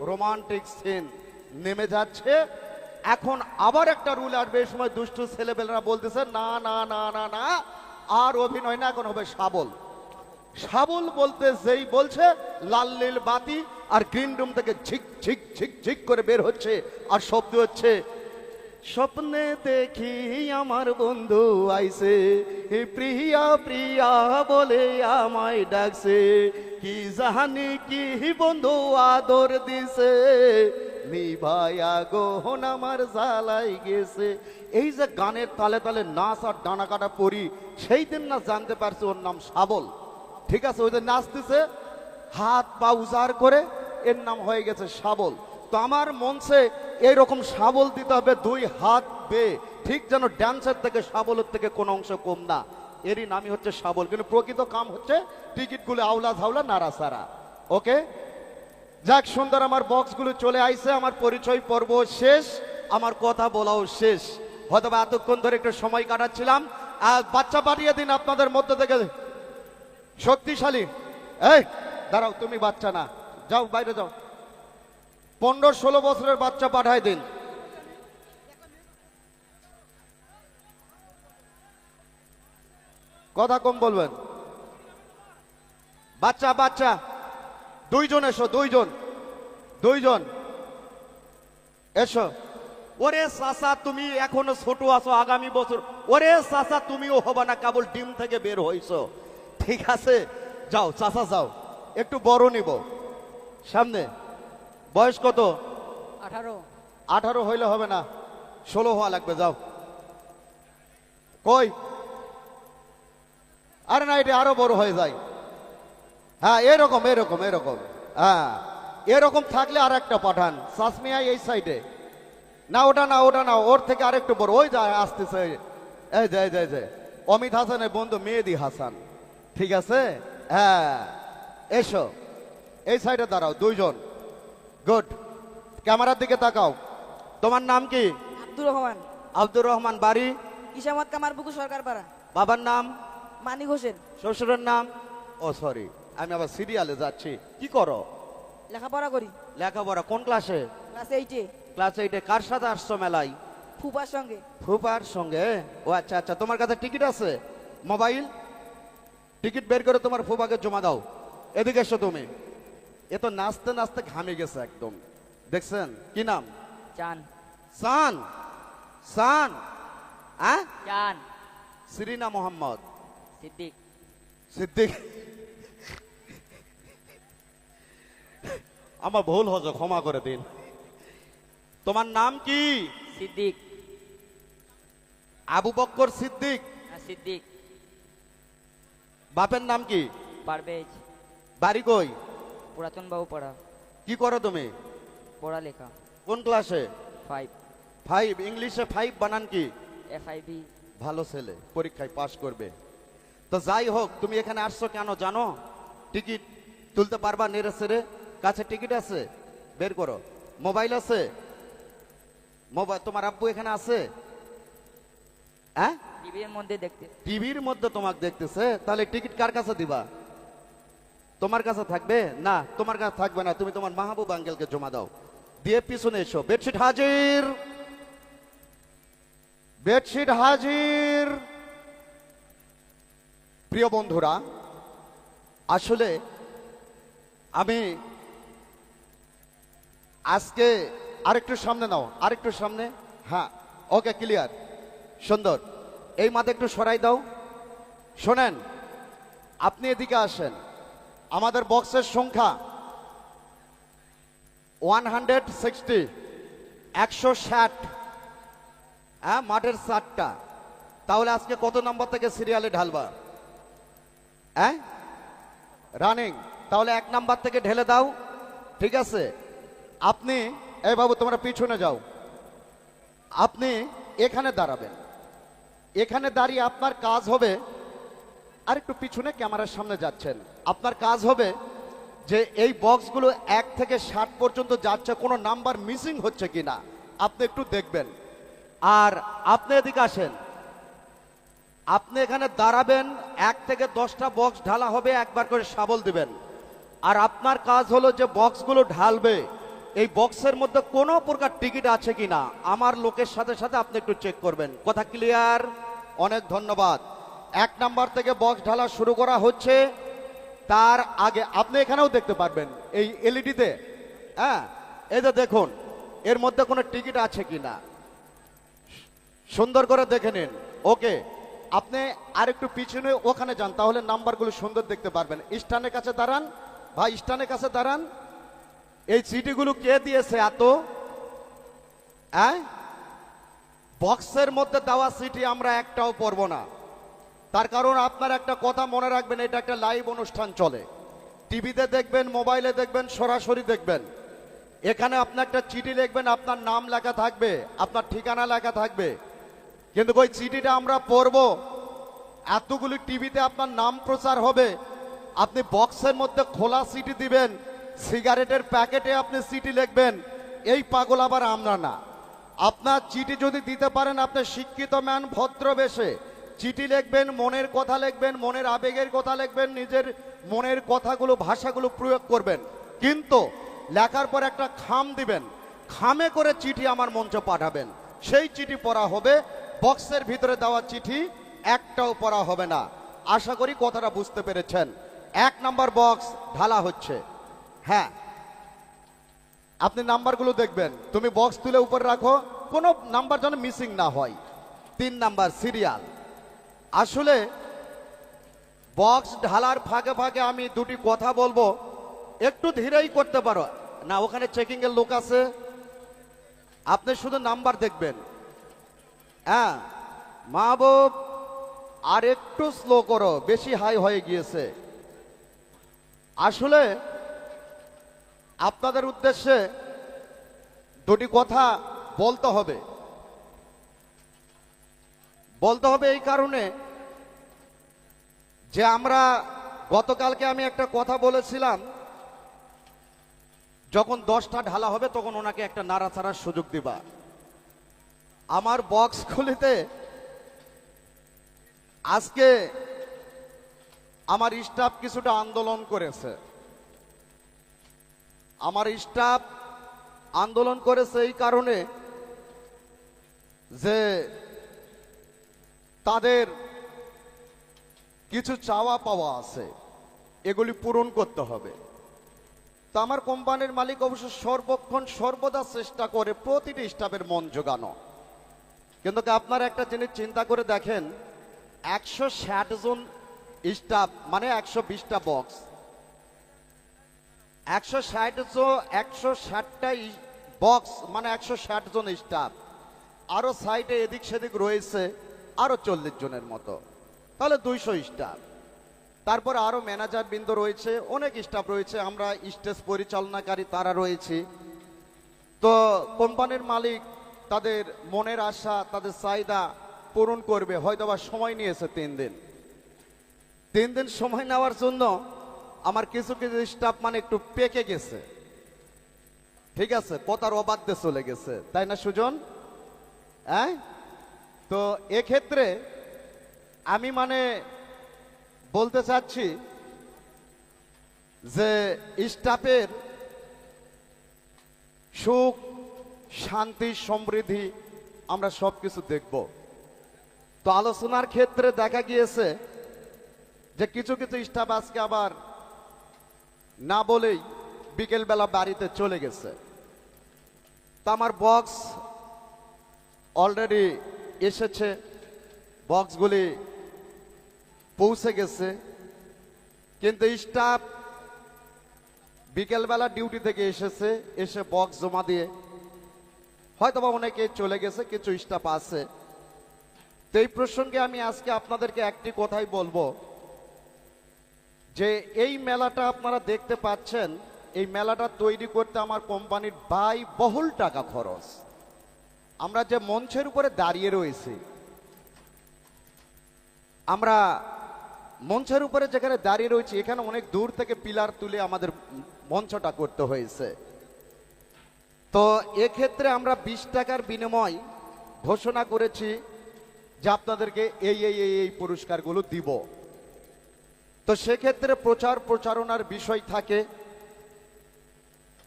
রোমান্টিক সিন নেমে যাচ্ছে। এখন আবার একটা রুল আসবে, এই সময় দুষ্টু ছেলেবেলেরা বলতেছে না না না না না, আর অভিনয় না, এখন হবে শাবল। শাবল বলতে যেই বলছে, লাল নীল বাতি আর গ্রিন রুম থেকে ঝিক ঝিক ঝিক ঝিক করে বের হচ্ছে, আর শব্দ হচ্ছে, স্বপ্নে দেখি আমার বন্ধু আইছে, প্রিয়া প্রিয়া বলে আমায় ডাকছে, কি জানি কি বন্ধু আদর দিছে, নিভায়া গহন আমার জ্বালাই গেছে। এই যে গানের তালে তালে নাচ আর ডানা কাটা পরি, সেই দিন না জানতে পারছি ওর নাম শাবল। ঠিক আছে, ওই যে নাচতেছে হাত পা উজাড় করে, এর নাম হয়ে গেছে শাবল। তো আমার মঞ্চে এইরকম শাবল দিতে হবে, দুই হাত বে, ঠিক যেন ড্যান্সের থেকে শাবলের থেকে কোনো অংশ কম না, এরই নামই হচ্ছে শাবল। কিন্তু প্রকৃত কাম হচ্ছে টিকিটগুলো আউলা ঝাউলা নাড়াচাড়া। ওকে, যাক সুন্দর, আমার বক্সগুলো চলে আইছে, আমার পরিচয় পর্ব শেষ, আমার কথা বলাও শেষ। হয়তো এতক্ষণ ধরে একটু সময় কাটাচ্ছিলাম। আর বাচ্চা পাঠিয়ে দিন আপনাদের মধ্যে থেকে শক্তিশালী। এই দাঁড়াও, তুমি বাচ্চা না, যাও বাইরে যাও, 15-16 বছরের বাচ্চা পাঠায় দিন। কথা কম বলবেন। বাচ্চা বাচ্চা দুইজন এসো, দুইজন এসো। ওরে চাচা তুমি এখনো ছোট আছো, আগামী বছর ওরে চাচা তুমিও হবে না, কেবল ডিম থেকে বের হইছো। ঠিক আছে, যাও চাচা যাও, একটু বড় নিব। সামনে বয়স কত? 18 হইলে হবে না, 16 হওয়া লাগবে। যাও। কই? আরে না, এটা আরো বড় হয়ে যায়। হ্যাঁ এরকম এরকম এরকম, হ্যাঁ এরকম থাকলে আর একটা পাঠান। সাসমিয়া এই সাইডে না, ওটা না, ওটা না, ওর থেকে আরেকটু বড়, ওই যায় আসতেছে। এই যে অমিত হাসানের বন্ধু মেহেদি হাসান, ঠিক আছে, হ্যাঁ এসো এই সাইডে দাঁড়াও দুইজন। গুড, ক্যামেরার দিকে তাকাও। তোমার নাম কি? আব্দুর রহমান, আব্দুর রহমান, বাড়ি? ইসামত কামারপুকুর সরকার পাড়া। বাবার নাম? মানিক হোসেন। শ্বশুরের নাম? ও সরি, আমি আবার সিরিয়ালে যাচ্ছি। কি করো? লেখাপড়া করি। লেখাপড়া কোন ক্লাসে? ক্লাস 8-এ। ক্লাস 8-এ। কার সাথে আসছো মেলায়? ফুপার সঙ্গে। ফুপার সঙ্গে? ও আচ্ছা আচ্ছা, তোমার কাছে টিকিট আছে? মোবাইল? টিকিট বের করে তোমার ফুপাকে জমা দাও। এদিকে এসো তুমি। এ তো নাচতে নাচতে ঘামে গেছে একদম, দেখছেন? কি নাম? চান। সান? সান? হ্যাঁ, চান। সিরিনা মোহাম্মদ সিদ্দিক। সিদ্দিক। আমার ভুল হচ্ছে, ক্ষমা করে দিন। তোমার নাম কি? সিদ্দিক। আবু বক্কর সিদ্দিক। সিদ্দিক। বাপের নাম কি? পারভেজ। বাড়ি কই? পুরাতন বাবু পড়া। কি করো তুমি? পড়ালেখা। কোন ক্লাসে? 5। 5। ইংলিশে 5 বানান কি? FIB। ভালো ছেলে, পরীক্ষায় পাশ করবে। তো যাই হোক, তুমি এখানে আসছো কেন জানো? টিকিট তুলতে পারবা নেড়ে সেরে? কাছে টিকিট আছে? বের করো। মোবাইল আছে? মোবাইল তোমার আব্বু এখানে আছে? হ্যাঁ, টিভির মধ্যে দেখতে। টিভির মধ্যে তোমাকে দেখতেছে, তাহলে টিকিট কার কাছে দিবা? তোমার কাছে থাকবে না? তোমার কাছে থাকবে না, তুমি তোমার মাহবুব আঙ্কেলকে জমা দাও। দিয়ে পিছনে এসো। বেডশিট হাজির, বেডশিট হাজির। প্রিয় বন্ধুরা, আসলে আমি আজকে আরেকটু সামনে নাও, আরেকটু সামনে। হ্যাঁ, ওকে, ক্লিয়ার, সুন্দর। এই মাথা একটু সরাই দাও। শোনেন, আপনি এদিকে আসেন। আমাদের বক্সের সংখ্যা 160, 160। হ্যাঁ, মাঠের 7টা। তাহলে আজকে কত নম্বর থেকে সিরিয়ালে ঢালবা? হ্যাঁ, রানিং। তাহলে 1 নাম্বার থেকে ঢেলে দাও, ঠিক আছে? আপনি, এই বাবু তোমরা পিছনে যাও। আপনি এখানে দাঁড়াবেন। এখানে দাঁড়িয়ে আপনার কাজ হবে, আর একটু পিছনে ক্যামেরার সামনে যাচ্ছেন, আপনার কাজ হবে যে এই বক্সগুলো 1 থেকে 60 পর্যন্ত যাচ্ছে, কোনো নাম্বার মিসিং হচ্ছে কিনা আপনি একটু দেখবেন। আর আপনি এদিকে আসেন। আপনি এখানে দাঁড়াবেন, 1 থেকে 10টা বক্স ঢালা হবে, একবার করে শাবল দিবেন। আর আপনার কাজ হলো যে বক্সগুলো ঢালবে, এই বক্সের মধ্যে কোনো প্রকার টিকিট আছে কিনা আমার লোকের সাথে সাথে আপনি একটু চেক করবেন। কথা ক্লিয়ার? অনেক ধন্যবাদ। 1 নাম্বার থেকে বক্স ঢালা শুরু করা হচ্ছে। তার আগে আপনি এখানেও দেখতে পারবেন এই এলইডিতে, হ্যাঁ, এই যে দেখুন এর মধ্যে কোনো টিকিট আছে কিনা, সুন্দর করে দেখে নিন। ওকে, আপনি আরেকটু পিছনে ওখানে যান, তাহলে নাম্বারগুলো সুন্দর দেখতে পারবেন। স্ট্যান্ডের কাছে দাঁড়ান ভাই, স্ট্যান্ডের কাছে দাঁড়ান। এই চিঠিগুলো কে দিয়েছে এত? হ্যাঁ, বক্সের মধ্যে দেওয়া চিঠি আমরা একটাও পড়ব না। তার কারণ আপনার একটা কথা মনে রাখবেন, এটা একটা লাইভ অনুষ্ঠান চলে। টিভিতে দেখবেন, মোবাইলে দেখবেন, সরাসরি দেখবেন। এখানে আপনি একটা চিঠি লিখবেন, আপনার নাম লেখা থাকবে, আপনার ঠিকানা লেখা থাকবে, কিন্তু ওই চিঠিটা আমরা পড়ব, এতগুলি টিভিতে আপনার নাম প্রচার হবে। আপনি বক্সের মধ্যে খোলা চিঠি দিবেন, সিগারেটের প্যাকেটে আপনি চিঠি লিখবেন, এই পাগল আবার আমরা না। আপনার চিঠি যদি দিতে পারেন, আপনি শিক্ষিত ম্যান, ভদ্রবেশে চিঠি লিখবেন, মনের কথা লিখবেন, মনের আবেগের কথা লিখবেন, নিজের মনের কথাগুলো, ভাষাগুলো প্রয়োগ করবেন। কিন্তু লেখার পর একটা খাম দিবেন, খামে করে চিঠি আমার মঞ্চে পাঠাবেন, সেই চিঠি পড়া হবে। বক্সের ভিতরে দেওয়া চিঠি একটাও পড়া হবে না। আশা করি কথাটা বুঝতে পেরেছেন। 1 নাম্বার বক্স ঢালা হচ্ছে। হ্যাঁ, আপনি নাম্বারগুলো দেখবেন, তুমি বক্স তুলে উপরে রাখো, কোনো নাম্বার যেন মিসিং না হয়। 3 নাম্বার সিরিয়াল। আসলে বক্স ঢালার ফাঁকে ফাঁকে আমি দুটি কথা বলবো, একটু ধীরেই করতে পারো না। ওখানে চেকিং এর লোক আছে, আপনি শুধু নাম্বার দেখবেন। হ্যাঁ, মাহবুব আর একটু স্লো করো, বেশি হাই হয়ে গিয়েছে। আসলে আপনাদের উদ্দেশ্যে দুটি কথা বলতে হবে। বলতে হবে এই কারণে, যে আমরা গতকালকে আমি একটা কথা বলেছিলাম, যখন 10টা ঢালা হবে তখন ওনাকে একটা নাড়াচাড়ার সুযোগ দিবা। আমার বক্স খুলিতে আজকে আমার স্টাফ কিছুটা আন্দোলন করেছে। আমার স্টাফ আন্দোলন করেছে এই কারণে যে তাদের কিছু চাওয়া পাওয়া আছে, এগুলি পূরণ করতে হবে। তো আমার কোম্পানির মালিক অবশ্য সর্বক্ষণ সর্বদা চেষ্টা করে প্রতিটি স্টাফের মন জোগানো। কিন্তু আপনারা একটা জিনিস চিন্তা করে দেখেন, 160 জন স্টাফ মানে 120টা বক্স, 160টা বক্স মানে 160 জন স্টাফ, আরো সাইডে এদিক সেদিক রয়েছে আরো 40 জনের মতো, তাহলে 200 স্টাফ। তারপরে আরো ম্যানেজার বৃন্দ রয়েছে, অনেক স্টাফ রয়েছে, আমরা স্টেজ পরিচালনাকারী তারা রয়েছে। তো কোম্পানির মালিক তাদের মনের আশা, তাদের চাহিদা পূরণ করবে, হয়তো বা সময় নিয়েছে 3 দিন। 3 দিন সময় নেওয়ার জন্য আমার কিছু কিছু স্টাফ মানে একটু পেকে গেছে, ঠিক আছে, কথার অবাধ্যে চলে গেছে, তাই না সুজন? হ্যাঁ, তো এক্ষেত্রে আমি মানে বলতে চাচ্ছি যে স্টাফের সুখ শান্তি সমৃদ্ধি আমরা সবকিছু দেখব। তো আলোচনার ক্ষেত্রে দেখা গিয়েছে যে কিছু কিছু স্টাফ আজকে আবার না বলেই বিকেলবেলা বাড়িতে চলে গেছে। তা আমার বক্স অলরেডি এসেছে, বক্সগুলি পৌঁছে গেছে, কিন্তু স্টাফ বিকেলবেলা ডিউটি থেকে এসেছে, এসে বক্স জমা দিয়ে হয়তোবা অনেকে চলে গেছে, কিছু স্টাফ আছে। তো এই প্রসঙ্গে আমি আজকে আপনাদেরকে একটি কথাই বলবো যে এই মেলাটা আপনারা দেখতে পাচ্ছেন, এই মেলাটা তৈরি করতে আমার কোম্পানির ব্যয়বহুল টাকা খরচ। আমরা যে মঞ্চের উপরে দাঁড়িয়ে রয়েছি, আমরা মঞ্চের উপরে যেখানে দাঁড়িয়ে রয়েছি, এখানে অনেক দূর থেকে পিলার তুলে আমাদের মঞ্চটা করতে হয়েছে। তো এক্ষেত্রে আমরা 20 টাকার বিনিময় ঘোষণা করেছি যে আপনাদেরকে এই পুরস্কারগুলো দিব। তো সেক্ষেত্রে প্রচার প্রচারণার বিষয় থাকে।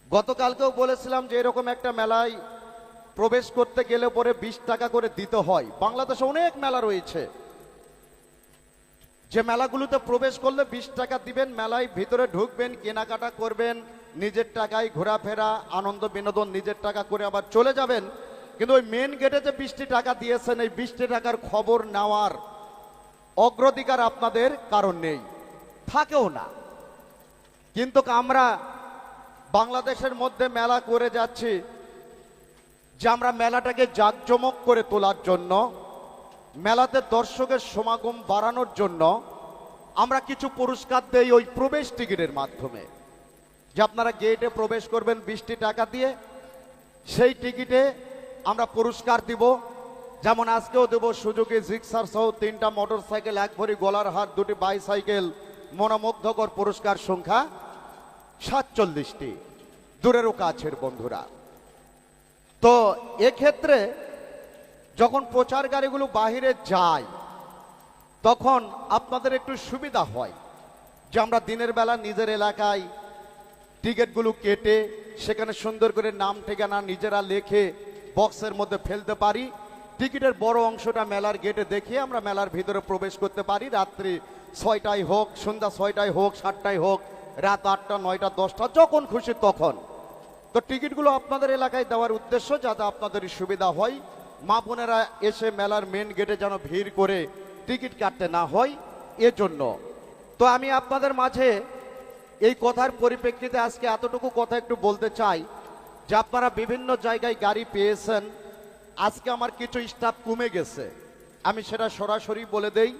গতকালকেও বলেছিলাম যে এরকম একটা মেলায় প্রবেশ করতে গেলে পরে 20 টাকা করে দিতে হয়। বাংলাদেশে অনেক মেলা রয়েছে, যে মেলাগুলোতে প্রবেশ করলে 20 টাকা দিবেন, মেলায় ভিতরে ঢুকবেন, কেনাকাটা করবেন, নিজের টাকায় ঘোরাফেরা আনন্দ বিনোদন নিজের টাকা করে আবার চলে যাবেন। কিন্তু ওই মেন গেটে যে 20 টাকা দিয়েছেন, এই 20 টাকার খবর নেওয়ার অগ্রাধিকার আপনাদের কারণ নেই, থাকেও না। কিন্তু আমরা বাংলাদেশের মধ্যে মেলা করে যাচ্ছি যে আমরা মেলাটাকে জাঁকজমক করে তোলার জন্য, মেলাতে দর্শকের সমাগম বাড়ানোর জন্য আমরা কিছু পুরস্কার দেই ওই প্রবেশ টিকিটের মাধ্যমে। যে আপনারা গেটে প্রবেশ করবেন 20 টাকা দিয়ে, সেই টিকিটে আমরা পুরস্কার দিব। যেমন আজকেও দেব সুজুকি জিক্সার সহ 3টা মোটরসাইকেল, 1 ভরি গলার হার, 2টি বাইসাইকেল, মনোমুগ্ধকর পুরস্কার সংখ্যা 47টি, দূরেরও কাছের বন্ধুরা। তো এক্ষেত্রে যখন প্রচার গাড়িগুলো বাহিরে যায় তখন আপনাদের একটু সুবিধা হয় যে আমরা দিনের বেলা নিজের এলাকায় টিকিটগুলো কেটে সেখানে সুন্দর করে নাম ঠিকানা নিজেরা লেখে বক্সের মধ্যে ফেলতে পারি। টিকিটের বড় অংশটা মেলার গেটে দেখিয়ে আমরা মেলার ভিতরে প্রবেশ করতে পারি। রাত্রি 6টায় হোক, সন্ধ্যা 6টায় হোক, 7টায় হোক, রাত 8টা, 9টা, 10টা, যখন খুশি তখন। তো টিকিটগুলো আপনাদের এলাকায় দেওয়ার উদ্দেশ্য যাতে আপনাদের সুবিধা হয়, মা বোনেরা এসে মেলার মেন গেটে যেন ভিড় করে টিকিট কাটতে না হয়, এজন্য। তো আমি আপনাদের মাঝে এই কথার পরিপ্রেক্ষিতে আজকে এতটুকু কথা একটু বলতে চাই যে আপনারা বিভিন্ন জায়গায় গাড়ি পেয়েছেন, আজকে আমার কিছু স্টাফ কমে গেছে, আমি সেটা সরাসরি বলে দেই।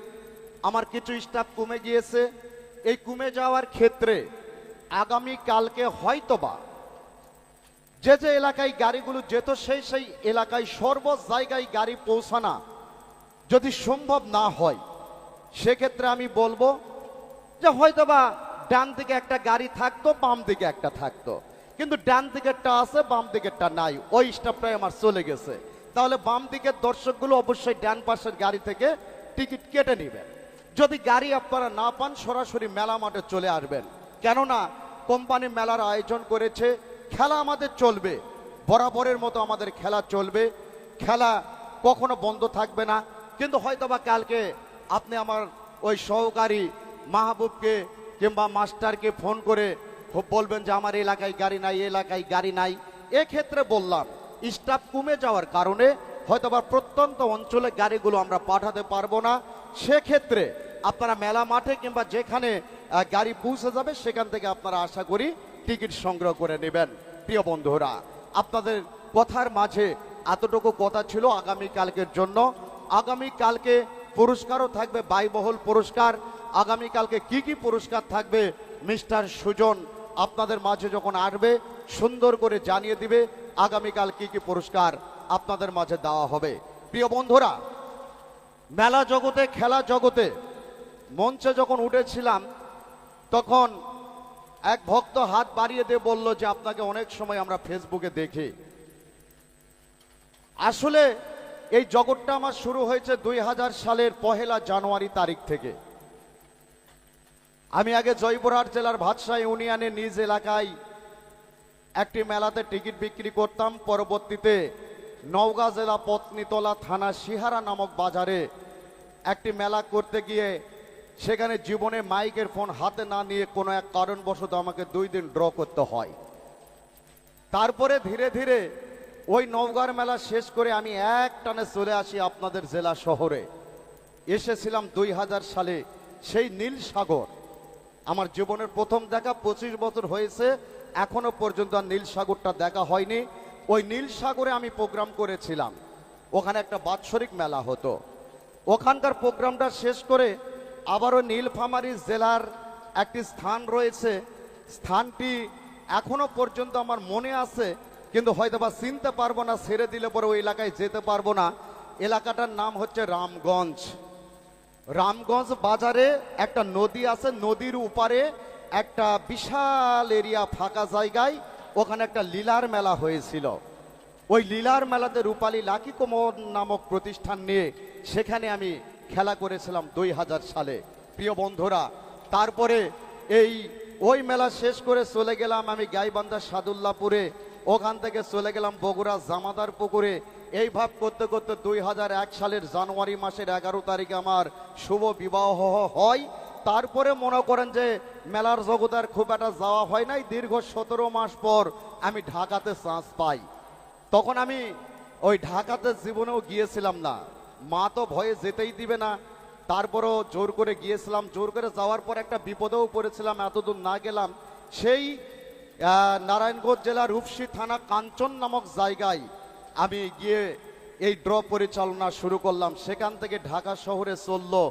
আমার কিছু স্টাফ কমে গিয়েছে। এই কমে যাওয়ার ক্ষেত্রে আগামী কালকে হয়তোবা যে যে এলাকায় গাড়িগুলো যেত সেই এলাকায় সর্ব জায়গায় গাড়ি পৌঁছানো যদি সম্ভব না হয়, সেক্ষেত্রে আমি বলবো যে হয়তোবা ডান দিকে একটা গাড়ি থাকতো, বাম দিকে একটা থাকতো, কিন্তু ডান দিকেরটা আছে, বাম দিকেরটা নাই, ওই স্টাফটাই আমার চলে গেছে। তাহলে বাম দিকের দর্শকগুলো অবশ্যই ডান পাশের গাড়ি থেকে টিকিট কেটে নেবেন। যদি গাড়ি আপনারা না পান সরাসরি মেলা মাঠে চলে আসবেন, কেননা কোম্পানি মেলার আয়োজন করেছে, খেলা আমাদের চলবে, বরাবরের মতো আমাদের খেলা চলবে, খেলা কখনো বন্ধ থাকবে না। কিন্তু হয়তোবা কালকে আপনি আমার ওই সহকারী মাহবুবকে কিংবা মাস্টারকে ফোন করে বলবেন যে আমার এলাকায় গাড়ি নাই, এলাকায় গাড়ি নাই। এক্ষেত্রে বললাম স্টাফ কমে যাওয়ার কারণে হয়তোবা প্রত্যন্ত অঞ্চলে গাড়িগুলো আমরা পাঠাতে পারবো না। সেক্ষেত্রে আপনারা মেলা মাঠে কিংবা যেখানে গাড়ি পৌঁছে যাবে সেখান থেকে আপনারা আশা করি টিকিট সংগ্রহ করে নেবেন। প্রিয় বন্ধুরা, আপনাদের কথার মাঝে এতটুকু কথা ছিল আগামীকালকের জন্য। আগামীকালকে পুরস্কারও থাকবে, ব্যয়বহুল পুরস্কার। আগামীকালকে কি কি পুরস্কার থাকবে মিস্টার সুজন আপনাদের মাঝে যখন আসবে সুন্দর করে জানিয়ে দিবে আগামীকাল কি কি পুরস্কার আপনাদের মাঝে দেওয়া হবে। প্রিয় বন্ধুরা, মেলা জগতে, খেলা জগতে মঞ্চে যখন উঠেছিলাম তখন এক ভক্ত হাত বাড়িয়ে দিয়ে বলল যে আপনাকে অনেক সময় আমরা ফেসবুকে দেখি। আসলে এই জগৎটা আমার শুরু হয়েছে 2000 সালের 1 জানুয়ারি তারিখ থেকে। আমি আগে জয়পুরহাট জেলার ভাতশাহ ইউনিয়নে নিজ এলাকায় একটি মেলাতে টিকিট বিক্রি করতাম। পরবর্তীতে নওগাঁ জেলা পত্নীতলা থানা সিহারা নামক বাজারে একটি মেলা করতে গিয়ে সেখানে জীবনে মাইকের ফোন হাতে না নিয়ে কোনো এক কারণবশত আমাকে 2 দিন ড্র করতে হয়। তারপরে ধীরে ধীরে ওই নওগাঁর মেলা শেষ করে আমি এক টানে চলে আসি আপনাদের জেলা শহরে। এসেছিলাম 2000 সালে সেই নীল সাগর। আমার জীবনের প্রথম দেখা, 25 বছর হয়েছে, এখনো পর্যন্ত আর নীল সাগরটা দেখা হয়নি। ওই নীল সাগরে আমি প্রোগ্রাম করেছিলাম, ওখানে একটা বাৎসরিক মেলা হতো। ওখানকার প্রোগ্রামটা শেষ করে আবারও নীলফামারী জেলার একটি স্থান রয়েছে, স্থানটি এখনো পর্যন্ত আমার মনে আছে, কিন্তু হয়তোবা চিনতে পারবো না, ছেড়ে দিলে পরে ওই এলাকায় যেতে পারবো না। এলাকাটার নাম হচ্ছে রামগঞ্জ। রামগঞ্জ বাজারে একটা নদী আছে, নদীর উপারে একটা বিশাল এরিয়া ফাঁকা জায়গায় ওখানে একটা লীলার মেলা হয়েছিল। ওই লীলার মেলাতে রূপালী লাকি কুমোর নামক প্রতিষ্ঠান নিয়ে সেখানে আমি খেলা করেছিলাম 2000 সালে। প্রিয় বন্ধুরা, তারপরে ওই মেলা শেষ করে চলে গেলাম আমি গাইবান্ধা সাদুল্লাপুরে, ওখান থেকে চলে গেলাম বগুড়া জামাদার পুকুরে। এই ভাব করতে করতে 2001 সালের জানুয়ারি মাসের 11 তারিখে আমার শুভ বিবাহ হয়। তারপরে মনে করেন যে মেলার জগতে আর খুব একটা যাওয়া হয় নাই। দীর্ঘ 17 মাস পর আমি ঢাকাতে চান্স পাই। তখন আমি ওই ঢাকাতে জীবনেও গিয়েছিলাম না, মা তো ভয়ে যেতেই দিবে না, তারপরও জোর করে গিয়েছিলাম। জোর করে যাওয়ার পর একটা বিপদেও পড়েছিলাম, এতদূর না গেলাম। সেই নারায়ণগঞ্জ জেলার রূপসী থানা কাঞ্চন নামক জায়গায় আমি গিয়ে এই ড্র পরিচালনা শুরু করলাম। সেখান থেকে ঢাকা শহরে চললো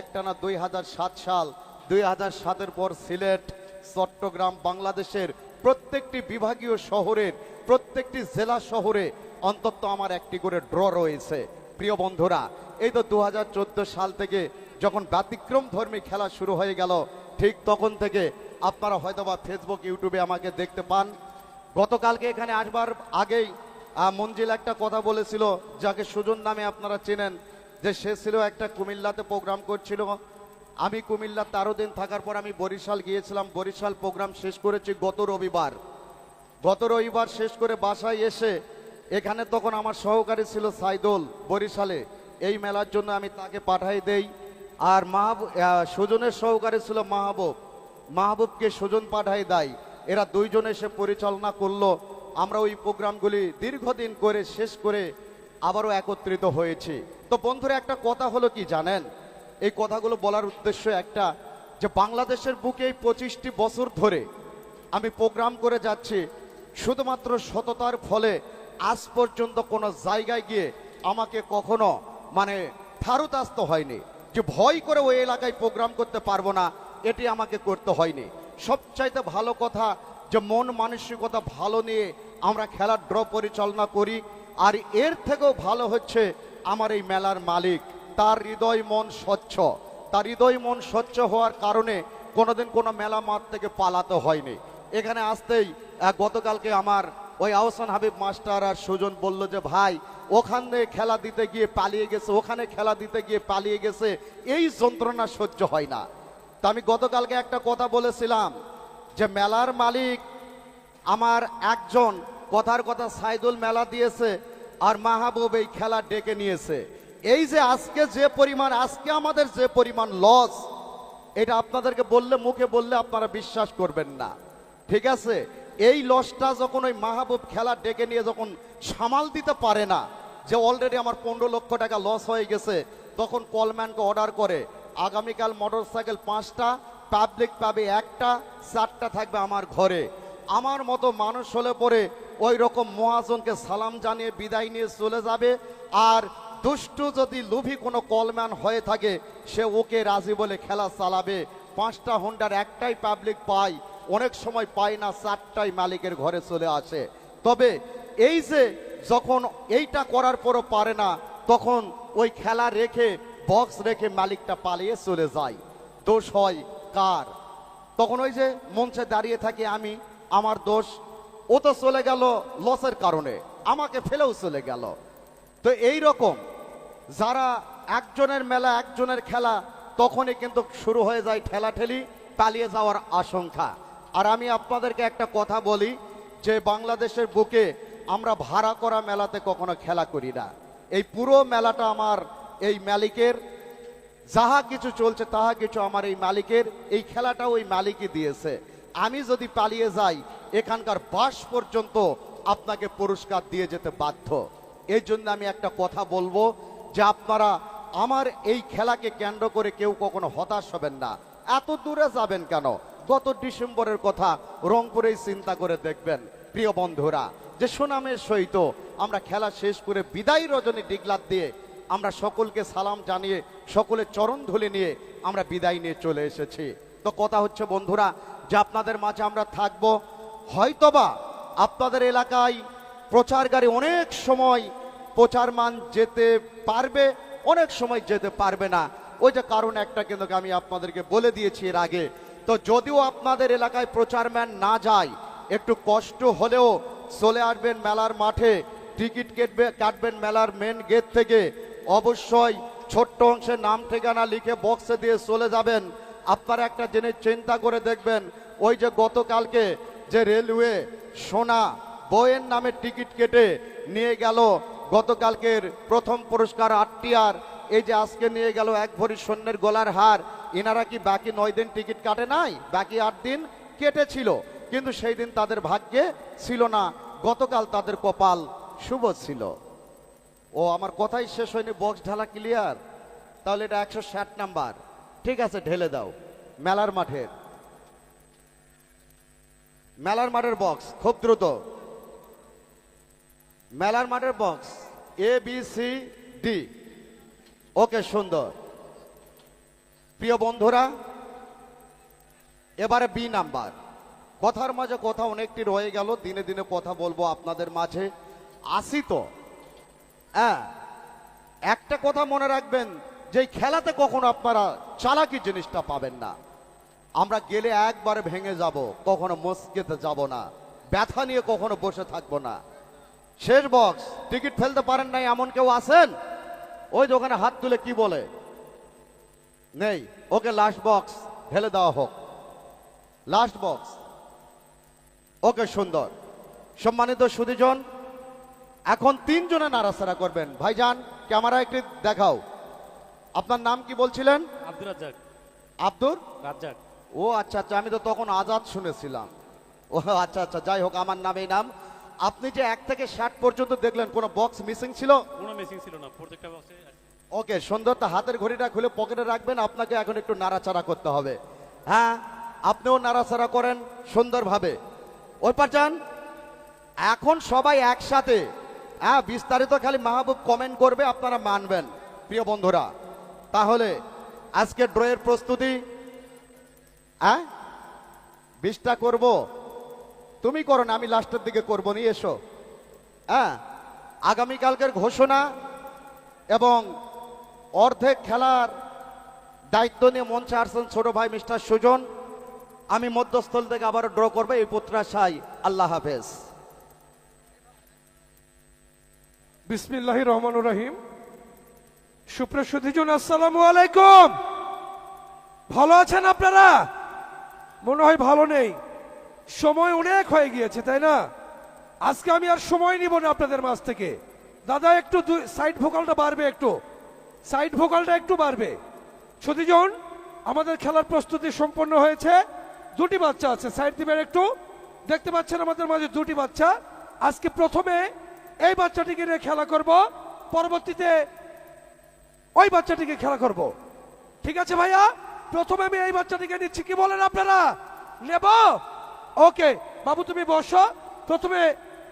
একটানা 2007 সাল। 2007-এর পর সিলেট, চট্টগ্রাম, বাংলাদেশের প্রত্যেকটি বিভাগীয় শহরের প্রত্যেকটি জেলা শহরে অন্তত আমার একটি করে ড্র রয়েছে। প্রিয় বন্ধুরা, এই তো 2014 সাল থেকে যখন ব্যতিক্রম ধর্মী খেলা শুরু হয়ে গেল, ঠিক তখন থেকে আপনারা হয়তোবা ফেসবুক, ইউটিউবে আমাকে দেখতে পান। গতকালকে এখানে আসবার আগেই মঞ্জিল একটা কথা বলেছিল, যাকে সুজন নামে আপনারা চেনেন, যে সে ছিল একটা কুমিল্লাতে প্রোগ্রাম করছিল। আমি কুমিল্লা 13 দিন থাকার পর আমি বরিশাল গিয়েছিলাম। বরিশাল প্রোগ্রাম শেষ করেছি গত রবিবার শেষ করে বাসায় এসে এখানে তখন আমার সহকারী ছিল সাইদুল বরিশালে, এই মেলার জন্য আমি তাকে পাঠাই দেই। আর সুজনের সহকারী ছিল মাহবুবকে সুজন পাঠাই দেয়। এরা দুইজন এসে পরিচালনা করলো। আমরা ওই প্রোগ্রামগুলি দীর্ঘদিন করে শেষ করে আবারও একত্রিত হয়েছি। তো বন্ধুরা, একটা কথা হলো কি জানেন, এই কথাগুলো বলার উদ্দেশ্য একটা, যে বাংলাদেশের বুকে এই 25টি বছর ধরে আমি প্রোগ্রাম করে যাচ্ছি, শুধুমাত্র সততার ফলে আজ পর্যন্ত কোনো জায়গায় গিয়ে আমাকে কখনো ফেরত আসতে হয়নি, যে ভয় করে ওই এলাকায় প্রোগ্রাম করতে পারবো না, এটি আমাকে করতে হয়নি। সবচাইতে ভালো কথা যে মন মানসিকতা ভালো নিয়ে আমরা খেলার ড্র পরিচালনা করি। আর এর থেকেও ভালো হচ্ছে আমার এই মেলার মালিক, তার হৃদয় মন স্বচ্ছ। তার হৃদয় মন স্বচ্ছ হওয়ার কারণে কোনোদিন কোনো মেলা মাঠ থেকে পালাতে হয়নি। এখানে আসতেই গতকালকে আমার ওই আহসান হাবিব মাস্টার আর সুজন বলল যে ভাই ওখানে খেলা দিতে গিয়ে পালিয়ে গেছে, ওখানে খেলা দিতে গিয়ে পালিয়ে গেছে, এই যন্ত্রণা সহ্য হয় না। তা আমি গতকালকে একটা কথা বলেছিলাম যে মেলার মালিক আমার একজন, কথার কথা সাইদুল মেলা দিয়েছে আর মাহবুব এই খেলা ডেকে নিয়েছে। এই যে আজকে যে পরিমাণ, আজকে আমাদের যে পরিমাণ লস, এটা আপনাদেরকে বললে, মুখে বললে আপনারা বিশ্বাস করবেন না, ঠিক আছে? এই লসটা যখন ওই মাহবুব খেলা ডেকে নিয়ে যখন সামাল দিতে পারে না, যে অলরেডি আমার 15 লক্ষ টাকা লস হয়ে গেছে, তখন কলম্যানকে অর্ডার করে আগামীকাল মোটরসাইকেল 5টা, পাবলিক পাবে 1টা, 4টা থাকবে আমার ঘরে। আমার মতো মানুষ হলে পরে ওই রকম মহাজনকে সালাম জানিয়ে বিদায় নিয়ে চলে যাবে। আর দুষ্টু যদি লোভী কোনো কলম্যান হয়ে থাকে, সে ওকে রাজি বলে খেলা চালাবে। 5টা হোন্ডার 1টাই পাবলিক পায়, অনেক সময় পায় না, 4টাই মালিকের ঘরে চলে আসে। তবে এই যে যখন এইটা করার পরও পারে না, তখন ওই খেলা রেখে, বক্স রেখে মালিকটা পালিয়ে চলে যায়। দোষ হয় কার? তখন ওই যে মঞ্চে দাঁড়িয়ে থাকি আমি, আমার দোষ। ও তো চলে গেল লসের কারণে, আমাকে ফেলেও চলে গেল। তো এই রকম যারা একজনের মেলা, একজনের খেলা, তখনই কিন্তু শুরু হয়ে যায় ঠেলাঠেলি, পালিয়ে যাওয়ার আশঙ্কা। আর আমি আপনাদেরকে একটা কথা বলি যে বাংলাদেশের বুকে আমরা ভাড়া করা মেলাতে কখনো খেলা করি না। এই পুরো মেলাটা আমার এই মালিকের, যাহা কিছু চলছে তাহা কিছু আমার এই মালিকের, এই খেলাটা ওই মালিকই দিয়েছে। আমি যদি পালিয়ে যাই, এখানকার বাস পর্যন্ত আপনাকে পুরস্কার দিয়ে যেতে বাধ্য। এই জন্য আমি একটা কথা বলবো যে আপনারা আমার এই খেলাকে কেন্দ্র করে কেউ কখনো হতাশ হবেন না। এত দূরে যাবেন কেন? গত ডিসেম্বরের কথা রংপুরেই চিন্তা করে দেখবেন প্রিয় বন্ধুরা, যে সুনামের সহিত আমরা খেলা শেষ করে বিদায় রজনী ডিগলাত দিয়ে আমরা সকলকে সালাম জানিয়ে, সকলের চরণ ধুলে নিয়ে আমরা বিদায় নিয়ে চলে এসেছি। তো কথা হচ্ছে বন্ধুরা যে আপনাদের মাঝে আমরা থাকবো। হয়তোবা আপনাদের এলাকায় প্রচার গাড়ি অনেক সময় প্রচার মান যেতে পারবে, অনেক সময় যেতে পারবে না। ওই যে কারণ একটা কিন্তু আমি আপনাদেরকে বলে দিয়েছি এর আগে। তো যদিও আপনাদের এলাকায় প্রচার ম্যান না যায়, একটু কষ্ট হলেও চলে আসবেন মেলার মাঠে, টিকিট কাটবেন মেলার মেন গেট থেকে। অবশ্যই ছোট্ট অংশে নাম ঠিকানা লিখে বক্সে দিয়ে চলে যাবেন। আপনারা একটা জিনিস চিন্তা করে দেখবেন, ওই যে গতকালকে যে রেলওয়ে সোনা বইয়ের নামে টিকিট কেটে নিয়ে গেল, গতকালকের প্রথম পুরস্কার 8টি, আর এই যে আজকে নিয়ে গেল 1 ভরি স্বর্ণের গলার হার, এনারা কি বাকি 9 দিন টিকিট কাটে নাই? বাকি 8 দিন কেটেছিল, কিন্তু সেই দিন তাদের ভাগ্যে ছিল না। গতকাল তাদের কপাল শুভ ছিল। ও আমার কথাই শেষ হয়নি, বক্স ঢালা ক্লিয়ার? তাহলে এটা 160 নাম্বার, ঠিক আছে, ঢেলে দাও। মেলার মাঠের বক্স খুব দ্রুত, মেলার মাঠের বক্স ABCD। ওকে, সুন্দর। প্রিয় বন্ধুরা, এবারে B নাম্বার। কথার মাঝে কথা অনেকটি রয়ে গেল, দিনে দিনে কথা বলবো আপনাদের মাঝে। আসি তো, হ্যাঁ, একটা কথা মনে রাখবেন যে খেলাতে কখনো আপনারা চালাকি জিনিসটা পাবেন না। আমরা গেলে একবারে ভেঙে যাব, কখনো মস্কেতে যাব না, ব্যথা নিয়ে কখনো বসে থাকবো না। শেষ বক্স, টিকিট ফেলতে পারেন নাই এমন কেউ আছেন? ওই যে ওখানে হাত তুলে কি বলে নেই? ওকে, লাস্ট বক্স ঢেলে দেওয়া হোক, লাস্ট বক্স। ওকে, সুন্দর। সম্মানিত সুধীজন, এখন 3 জনে নাড়াচাড়া করবেন। ভাইজান ক্যামেরা একটি দেখাও। আপনার নাম কি বলছিলেন? আব্দুর রাজ্জাক। আব্দুর রাজ্জাক। ও আচ্ছা আচ্ছা, আমি তো তখন আজাদ শুনেছিলাম। ও আচ্ছা আচ্ছা, যাই হোক, আমার নামেই নাম। আপনি যে 1 থেকে 60 পর্যন্ত দেখলেন, কোনো বক্স মিসিং ছিল? কোনো মিসিং ছিল না, প্রত্যেকটা বক্সে। ওকে, সুন্দর। তা হাতের ঘড়িটা খুলে পকেটে রাখবেন, আপনাকে এখন একটু নাড়াচাড়া করতে হবে। হ্যাঁ, আপনিও নাড়াচাড়া করেন সুন্দরভাবে। ওই পার যান। এখন সবাই একসাথে, হ্যাঁ, বিস্তারিত খালি মাহবুব কমেন্ট করবে, আপনারা মানবেন প্রিয় বন্ধুরা। তাহলে আজকে ড্রয়ের প্রস্তুতি, হ্যাঁ, 20টা করব, তুমি করো না, আমি লাস্টের দিকে করবো, নিয়ে এসো। হ্যাঁ, আগামীকালকের ঘোষণা এবং অর্ধেক খেলার দায়িত্ব নিয়ে মঞ্চে আসছেন ছোট ভাই মিস্টার সুজন। আমি মধ্যস্থল থেকে আবার ড্র করবো এই প্রত্যাশায়। আল্লাহ হাফেজ। বিসমিল্লাহির রহমানির রহিম। সুপ্রসুধীজন আসসালামু আলাইকুম। ভালো আছেন আপনারা? মনে হয় ভালো নেই, সময় অনেক হয়ে গিয়েছে তাই না? আজকে আমি আর সময় নিব না আপনাদের মাঝ থেকে। দাদা একটু সাইড ভোকালটা বাড়বে, একটু সাইড ভোকালটা একটু বাড়বে। সুধীজন, আমাদের খেলার প্রস্তুতি সম্পন্ন হয়েছে। দুটি বাচ্চা আছে, সাইড দিবেন একটু। দেখতে পাচ্ছেন আমাদের মাঝে দুটি বাচ্চা। আজকে প্রথমে এই বাচ্চাটিকে নিয়ে খেলা করব, পরবর্তীতে ওই বাচ্চাটিকে খেলা করব। ঠিক আছে ভাইয়া, প্রথমে আমি এই বাচ্চাটিকে নিচ্ছি, কি বলেন আপনারা? নেব? ওকে বাবু, তুমি বসো। প্রথমে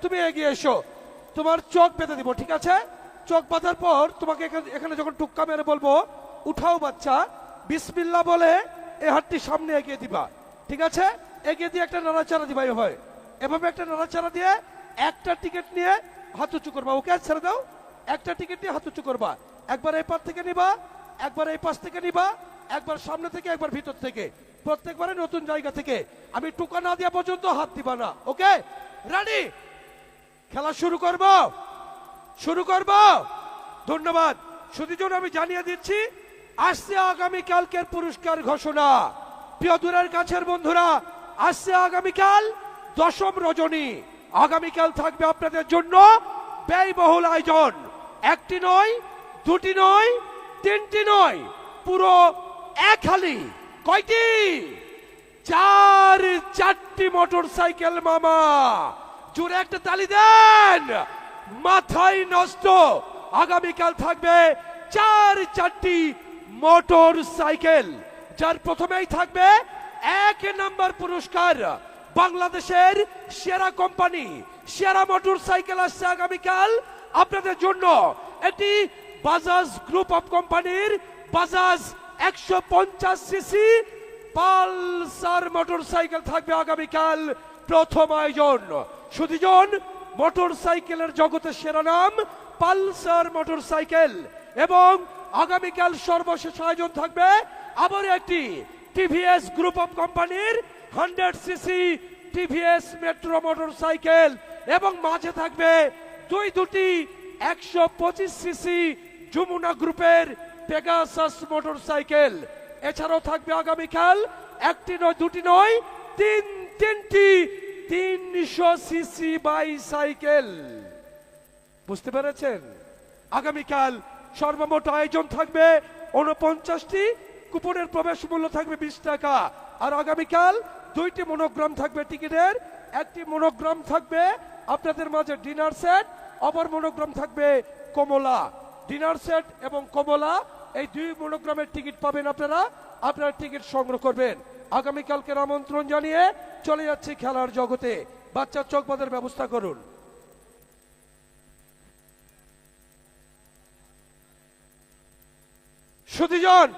তুমি এগিয়ে এসো, তোমার চোখ বেঁধে দিব, ঠিক আছে? চোখ বাঁধার পর তোমাকে এখানে যখন টুক্কা মেরে বলবো উঠাও বাচ্চা, বিসমিল্লাহ বলে এই হাতটি সামনে এগিয়ে দিবা, ঠিক আছে? এগিয়ে দিয়ে একটা নাড়াচাড়া দিবা, এভাবে একটা নাড়াচাড়া দিয়ে একটা টিকিট নিয়ে হাত উঁচু করবা। ওকে, ছেড়ে দাও। একটা টিকিট নিয়ে হাত উঁচু করবা। একবার এই পাশ থেকে নিবা, একবার এই পাশ থেকে নিবা, একবার সামনে থেকে, একবার ভিতর থেকে, প্রত্যেকবারে নতুন জায়গা থেকে। আমি টুকা না দেওয়া পর্যন্ত হাত দিবা না। ওকে, রেডি? খেলা শুরু করব, শুরু করব। ধন্যবাদ। সুধীজন, আমি জানিয়ে দিচ্ছি আসছে আগামীকালকের পুরস্কার ঘোষণা। প্রিয় দূরের কাছের বন্ধুরা, আসছে আগামীকাল 10ম রজনী। আগামীকাল থাকবে আপনাদের জন্য ব্যয়বহুল আয়োজন। একটি নয়, দুটি নয়, তিনটি নয়, পুরো এক হালি। কয়টি? 4টি মোটর সাইকেল মামা। জোরে একটা তালি দেন, মাথায় নষ্ট। আগামীকাল থাকবে 4টি মোটর সাইকেল, যার প্রথমেই থাকবে 1 নাম্বার পুরস্কার। বাংলাদেশের সেরা কোম্পানি সেরা মোটর সাইকেল আসছে আগামীকাল আপনাদের জন্য। এটি বাজাজ গ্রুপ অফ কোম্পানির Bajaj 150 CC Pulsar motor cycle থাকবে আগামীকাল প্রথম আয়োজন। সুধীজন, মোটর সাইকেলের জগতের সেরা নাম পালসার মোটর সাইকেল। এবং আগামীকাল সর্বশেষ আয়োজন থাকবে আবার একটি টিভিএস গ্রুপ অফ কোম্পানির 100 CC TVS metro motor cycle. এবং মাঝে থাকবে দুটি 125 সিসি যমুনা গ্রুপের পেগাসাস মোটর সাইকেল। এছাড়াও থাকবে আগামীকাল একটি নয়, দুটি নয়, তিনটি 300 সিসি বাইসাইকেল। বুঝতে পেরেছেন? আগামীকাল সর্বমোট আয়োজন থাকবে 49টি, কুপনের প্রবেশ মূল্য থাকবে 20 টাকা। আর আগামীকাল 2টি মনোগ্রাম থাকবে টিকিটের। একটি মনোগ্রাম থাকবে আপনাদের মাঝে ডিনার সেট, অপর মনোগ্রাম থাকবে কমলা। ডিনার সেট এবং কমলা, এই 2 মনোগ্রামের টিকিট পাবেন আপনারা। আপনারা টিকিট সংগ্রহ করবেন। আগামীকালকে আমন্ত্রণ জানিয়ে চলে যাচ্ছি খেলার জগতে। বাচ্চার চোখ বাঁধার ব্যবস্থা করুন। সুধীজন,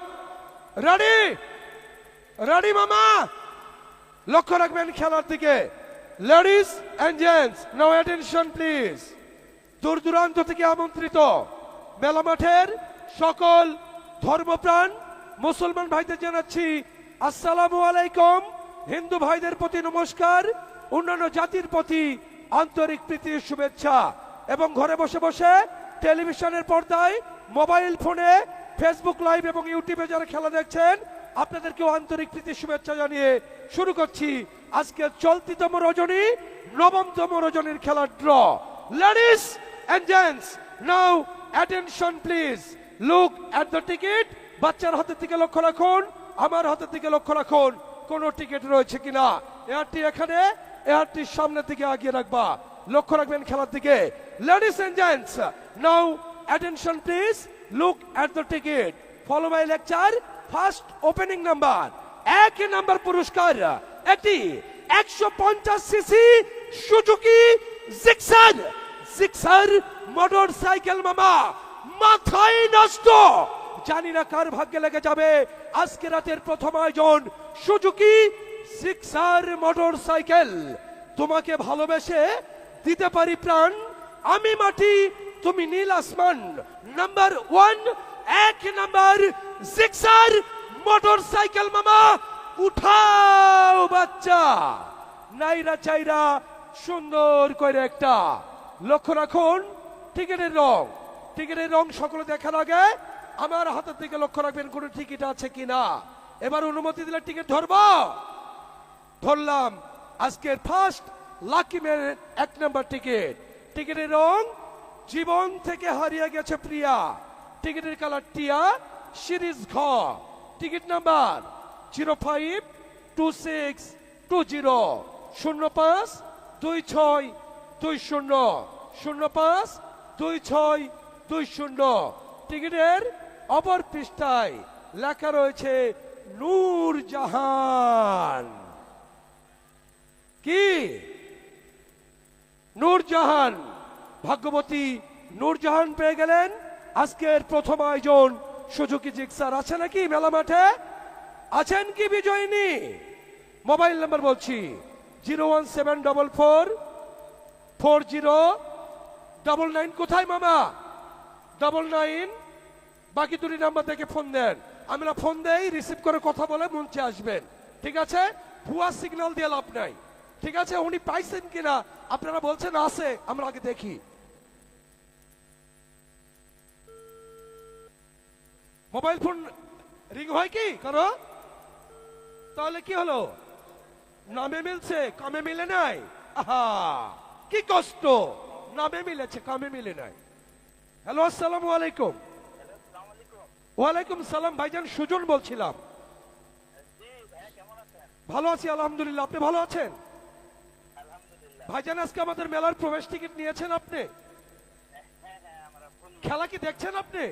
রেডি? রেডি মামা? লক্ষ্য রাখবেন খেলার দিকে। Ladies and gents, now attention please. দূর দূরান্ত থেকে আমন্ত্রিত মেলা মাঠের সকল ধর্মপ্রাণ মুসলমান ভাইদের জানাচ্ছি আসসালামু আলাইকুম। হিন্দু ভাইদের প্রতি নমস্কার, অন্যান্য জাতির প্রতি আন্তরিক প্রীতির শুভেচ্ছা। এবং ঘরে বসে বসে টেলিভিশনের পর্দায়, মোবাইল ফোনে, ফেসবুক লাইভ এবং ইউটিউবে যারা খেলা দেখছেন, আপনাদেরকেও আন্তরিক প্রীতির শুভেচ্ছা জানিয়ে শুরু করছি আজকে চলতিতম রজনী, 9মতম রজনীর খেলার draw. Ladies and gents, now attention please, look at the ticket. বাচ্চার হাতের দিকে লক্ষ্য রাখুন, আমার হাতের দিকে লক্ষ্য রাখুন, কোন টিকিট রয়েছে কিনা। এয়ারটি এখানে, এয়ারটির সামনের দিকে আগিয়ে রাখবা। লক্ষ্য রাখবেন খেলার দিকে। Ladies and gents, now attention please, look at the ticket. Follow my lecture. First opening number, 1 number পুরস্কার একটি 150 CC Suzuki Gixxer motorcycle মামা। মাথায় নষ্ট, জানি না কার ভাগ্যে লেগে যাবে আজকে রাতের প্রথম আয়োজন সুজুকি জিক্সার মোটর সাইকেল। তোমাকে ভালোবেসে দিতে পারি প্রাণ, আমি মাটি তুমি নীল আসমান। Number 1, 1 number Gixxer motorcycle মামা উঠাও বাচ্চা নাইরা চাইরা সুন্দর করে একটা লক্ষ্য রাখুন টিকিটের রং সকলে দেখার আগে আমার হাতের দিকে লক্ষ্য রাখবেন কোন টিকিট আছে কিনা। এবার অনুমতি দিলে টিকিট ধরবো। ধরলাম আজকের ফার্স্ট লাকি ম্যান 1 নম্বর টিকিটের রং জীবন থেকে হারিয়ে গেছে প্রিয়া, টিকিটের কালার টিয়া, সিরিজ ঘ, টিকিট নাম্বার 052620 052620 052620। টিকিটের অপর পৃষ্ঠায় লেখা রয়েছে নূরজাহান। কি নূরজাহান? ভাগ্যবতী নূরজাহান পেয়ে গেলেন আজকের প্রথম আয়োজন সুজুকি জিক্সার। আছে নাকি মেলা মাঠে? আছেন কি বিজয়িনী? মোবাইল নাম্বার বলছি 017444099। কোথায় মামা? 99। বাকি দুটি নাম্বার থেকে ফোন দেন, আমরা ফোন দেই, রিসিভ করে কথা বলে মঞ্চে আসবেন। ঠিক আছে? ভুয়া সিগন্যাল দিয়ে লাভ নাই। ঠিক আছে? উনি পাইছেন কিনা আপনারা বলছেন আছে, আমরা আগে দেখি। মোবাইল ফোন রিং হয় কি কারো? তাহলে কি হলো? নামে মিলছে, কামে মিলে নাই। আহা কি কষ্ট, নামে মিলেছে কামে মিলে নাই। হ্যালো, আসসালামু আলাইকুম। ওয়ালাইকুম সালাম। ভাইজান সুজন বলছিলাম। ভালো আছি আলহামদুলিল্লাহ, আপনি ভালো আছেন? ভাইজান আজকে আমাদের মেলার প্রবেশ টিকিট নিয়েছেন আপনি? খেলা কি দেখছেন আপনি?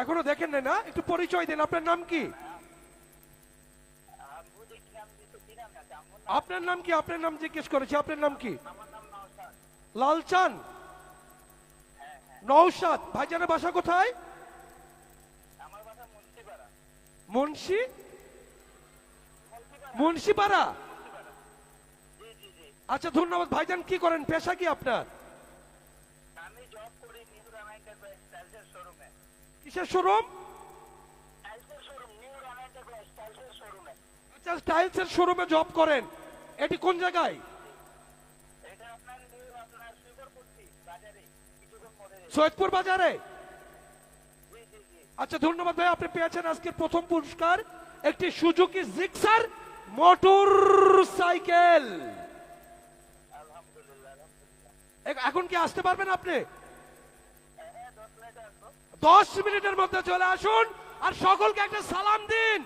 এখনো দেখেন নাই না? একটু পরিচয় দেন, আপনার নাম কি? আপনার নাম কি? আপনার নাম জিজ্ঞেস করেছি, আপনার নাম কি? লালচান নওশাদ। ভাইজানের বাসা কোথায়? মুন্সিপাড়া। আচ্ছা ধন্যবাদ। ভাইজান কি করেন, পেশা কি আপনার? কিসের শোরুম? আচ্ছা টাইলসের শোরুমে জব করেন। এটি কোন জায়গায়? সৈয়দপুর বাজারে। আচ্ছা ধন্যবাদ ভাই, আপনি পেয়েছেন আজকের প্রথম পুরস্কার একটি সুজুকি জিক্সার মোটর সাইকেল। এখন কি আসতে পারবেন আপনি? 10 মিনিটের মধ্যে চলে আসুন আর সকলকে একটা সালাম দিন।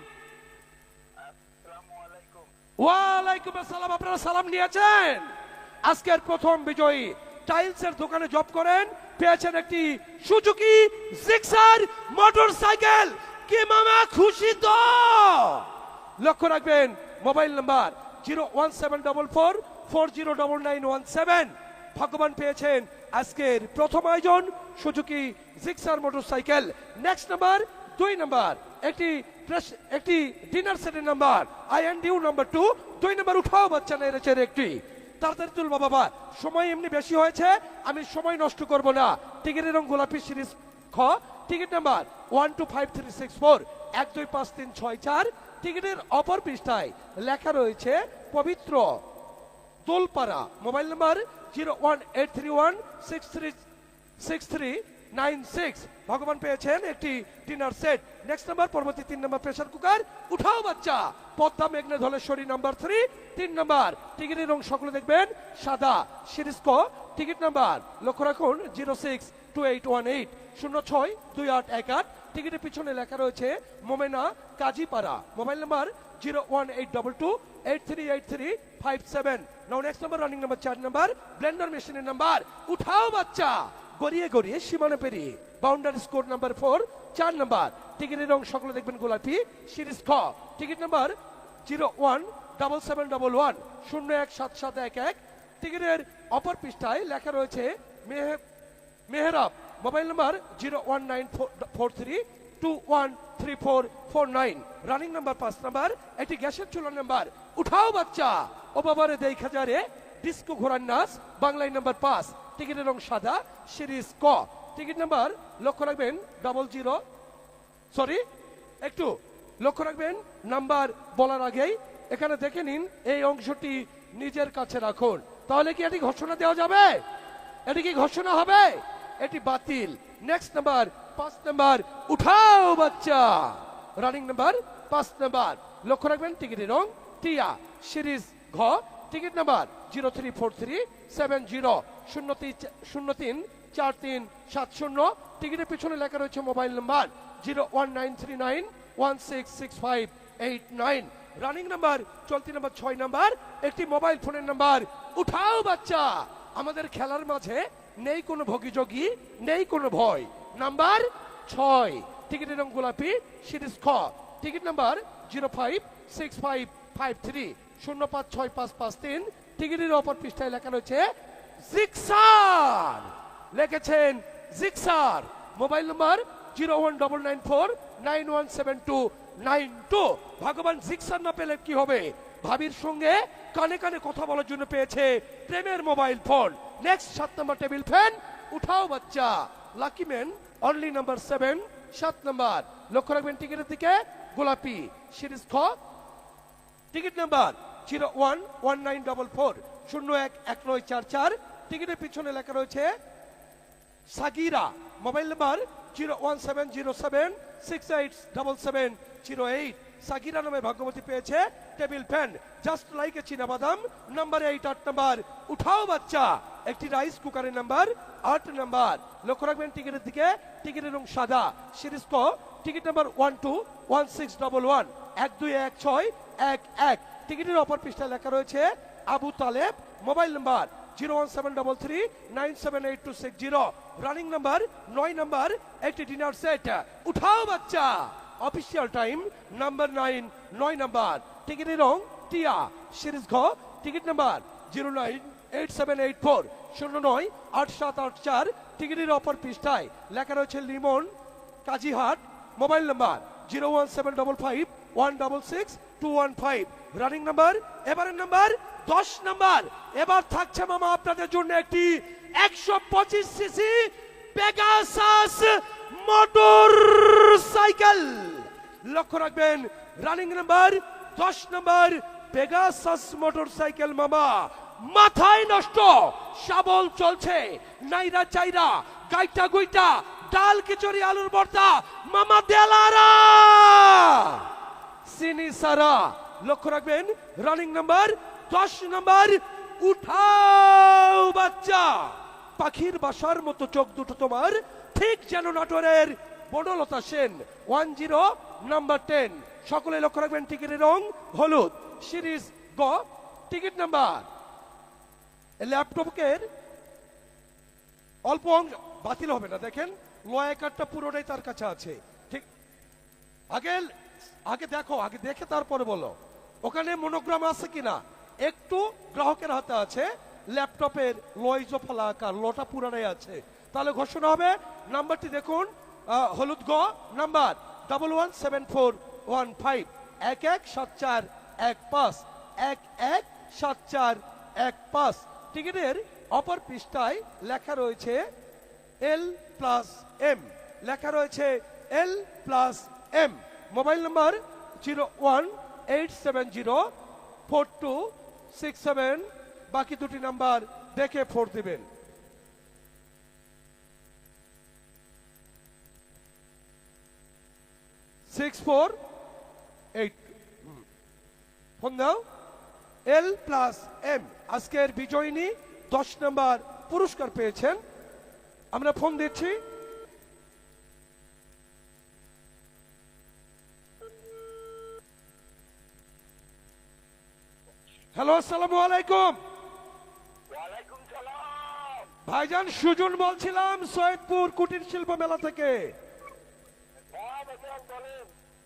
ওয়ালাইকুম আসসালাম। আপনারা সালাম নিয়েছেন। আজকের প্রথম বিজয়ী টাইলসের দোকানে জব করেন, পেয়েছেন একটি সুজুকি জিক্সার মোটর সাইকেল। কি মামা খুশি তো? লক্ষ্য রাখবেন মোবাইল নাম্বার 01744409917। ভাগ্যবান পেয়েছেন আজকের প্রথম আয়োজন Suzuki Gixxer motor cycle. Next number 2 number একটি ডিনার সেটের নাম্বার INDU নাম্বার 2। 2 নাম্বার উঠাও বাচ্চা নেড়েছে একটি। তাড়াতাড়ি তুলবা বাবা, সময় এমনি বেশি হয়েছে, আমি সময় নষ্ট করব না। টিকিটের রং গোলাপি, সিরিজ খ, টিকিট নাম্বার 125364 125364। টিকিটের অপর পৃষ্ঠায় লেখা রয়েছে পবিত্র দোলপাড়া। Mobile number 01831636396। ভগবান পেয়েছেন একটি ডিনার সেট। নেক্সট নাম্বার পরবর্তী 3 নাম্বার প্রেসার কুকার। উঠাও বাচ্চা পদ্মা মেঘনা ধলেশ্বরী নাম্বার 3। 3 নাম্বার টিকিটের রং সকলে দেখবেন সাদা, সিরিজ ক। টিকিট নাম্বার লক্ষ্য রাখুন 062818 062818। টিকিটের পিছনে লেখা রয়েছে Momena Kazipara. Mobile number 01822838357। Now next number running number 4 number blender মেশিনের নাম্বার। উঠাও বাচ্চা গড়িয়ে গড়িয়ে সীমানা পেরিয়ে বাউন্ডারি স্কোর নাম্বার 4 4 নাম্বার। টিকিটের রং সকলে দেখবেন গোলাপি, সিরিজ খ। Ticket number 017711 017711। টিকিটের অপর পৃষ্ঠায় লেখা রয়েছে Mehrab. Mobile number 01943213449। Running number 5 number একটি গ্যাসের চুলার নাম্বার। উঠাও বাচ্চা ও বাবারে দেখা যারে ডিস্কো ঘোড়ার নাচ। বাংলায় নাম্বার 5। টিকিটের রং সাদা, সিরিজ ক। টিকিট নাম্বার লক্ষ্য রাখবেন সরি, একটু লক্ষ্য রাখবেন নাম্বার বলার আগেই এখানে দেখে নিন এই অংশটি নিজের কাছে রাখুন। তাহলে কি এটি ঘোষণা দেওয়া যাবে? এটি কি ঘোষণা হবে? এটি বাতিল। নেক্সট নাম্বার 5 নাম্বার, উঠাও বাচ্চা। রানিং নাম্বার 5 নাম্বার, লক্ষ্য রাখবেন টিকিটের রং টিয়া। সিরিজ ঘ, টিকিট নাম্বার 034370034370। টিকিটের পিছনে লেখা রয়েছে মোবাইল নাম্বার 01939166589। রানিং নাম্বার, চলতি নাম্বার 6 নাম্বার, একটি মোবাইল ফোনের নাম্বার। উঠাও বাচ্চা। আমাদের খেলার মাঝে নেই কোনো ভোগীযোগী, নেই কোনো ভয়। নাম্বার 6, টিকিটের রং গোলাপি। সিরিজ খ, টিকিট নাম্বার 056553 056553। টিকিটের অপর পৃষ্ঠায় লেখা রয়েছে জিক্সার, লিখেছেন জিক্সার। Mobile number 01994917292। ভগবান জিক্সার না পেলে কি হবে? ভাবির সঙ্গে কানে কানে কথা বলার জন্য পেয়েছে প্রেমের mobile phone. Next 7 number, table fan. উঠাও বাচ্চা। Lucky man only number 7, 7 number, লক্ষ্য রাখবেন টিকিটের দিকে গোলাপি। সিরিজ খ, টিকিট নাম্বার 011944011944। টিকিটের পিছনে লেখা রয়েছে সাগিরা। Mobile number 01707687708। সাগিরা নামে ভাগ্যবতী পেয়েছে table fan. Just like a চীনা বাদাম। নাম্বার 8, 8 নাম্বার, উঠাও বাচ্চা। একটি রাইস কুকারের নাম্বার 8 নাম্বার, লক্ষ্য রাখবেন টিকিটের দিকে। টিকিটের রং সাদা। সিরিজ ক, টিকিট নাম্বার 121611 121611। টিকিটের অপর পৃষ্ঠায় লেখা রয়েছে Abu Taleb. Mobile number 01733978260। Running number 9 number, একটি ডিনার সেট। উঠাও বাচ্চা। অফিসিয়াল টাইম নাম্বার 9, 9 নাম্বার, টিকিটের রং টিয়া। সিরিজ ঘ, টিকিট নাম্বার 098784 098784। টিকিটের অপর পৃষ্ঠায় লেখা রয়েছে Limon Kazihat. Mobile number 01755166215। Running number, এবারের নাম্বার 10 নাম্বার। এবার থাকছে মামা আপনাদের জন্য একটি 125 সিসি পেগাসাস মোটর সাইকেল। লক্ষ্য রাখবেন running number 10 number, Pegasus motor cycle মামা। মাথায় নষ্ট, শাবল চলছে, নাইরা চাইরা, গাইটা গুইটা, ডাল খিচুড়ি আলুর ভর্তা মামা দেলারা চিনি সারা। লক্ষ্য রাখবেন রানিং নাম্বার 10 নাম্বার, উঠাও বাচ্চা। পাখির বাসার মতো চোখ দুটো তোমার, ঠিক যেন নাটোরের বনলতা সেন। 10 নাম্বার 10। সকলে লক্ষ্য রাখবেন টিকিটের রং হলুদ। সিরিজ গ, টিকিট নাম্বার। ল্যাপটপের অল্প অংশ বাতিল হবে না, দেখেন লয় কার্ডটা পুরোটাই তার কাছে আছে। ঠিক, আগে দেখো, আগে দেখে তারপরে বলো ওখানে মনোগ্রাম আছে কিনা। একটু গ্রাহকের হাতে আছে, ল্যাপটপের লয়জ ফলা আকার, লটা পুরানাই আছে। তাহলে ঘোষণা হবে। নাম্বারটি দেখুন, হলুদ গ নাম্বার 117415 117415 117415। টিকিটের অপর পৃষ্ঠায় লেখা রয়েছে L+M, লেখা রয়েছে L+M। Mobile number 018704267। বাকি দুটি নাম্বার দেখে 4 দিবেন। ফোন দাও। L+M আজকের বিজয়িনী 10 নাম্বার পুরস্কার পেয়েছেন। আমরা ফোন দিচ্ছি। হ্যালো, আসসালামু আলাইকুম। ভাইজান সুজন বলছিলাম সৈয়দপুর কুটির শিল্প মেলা থেকে।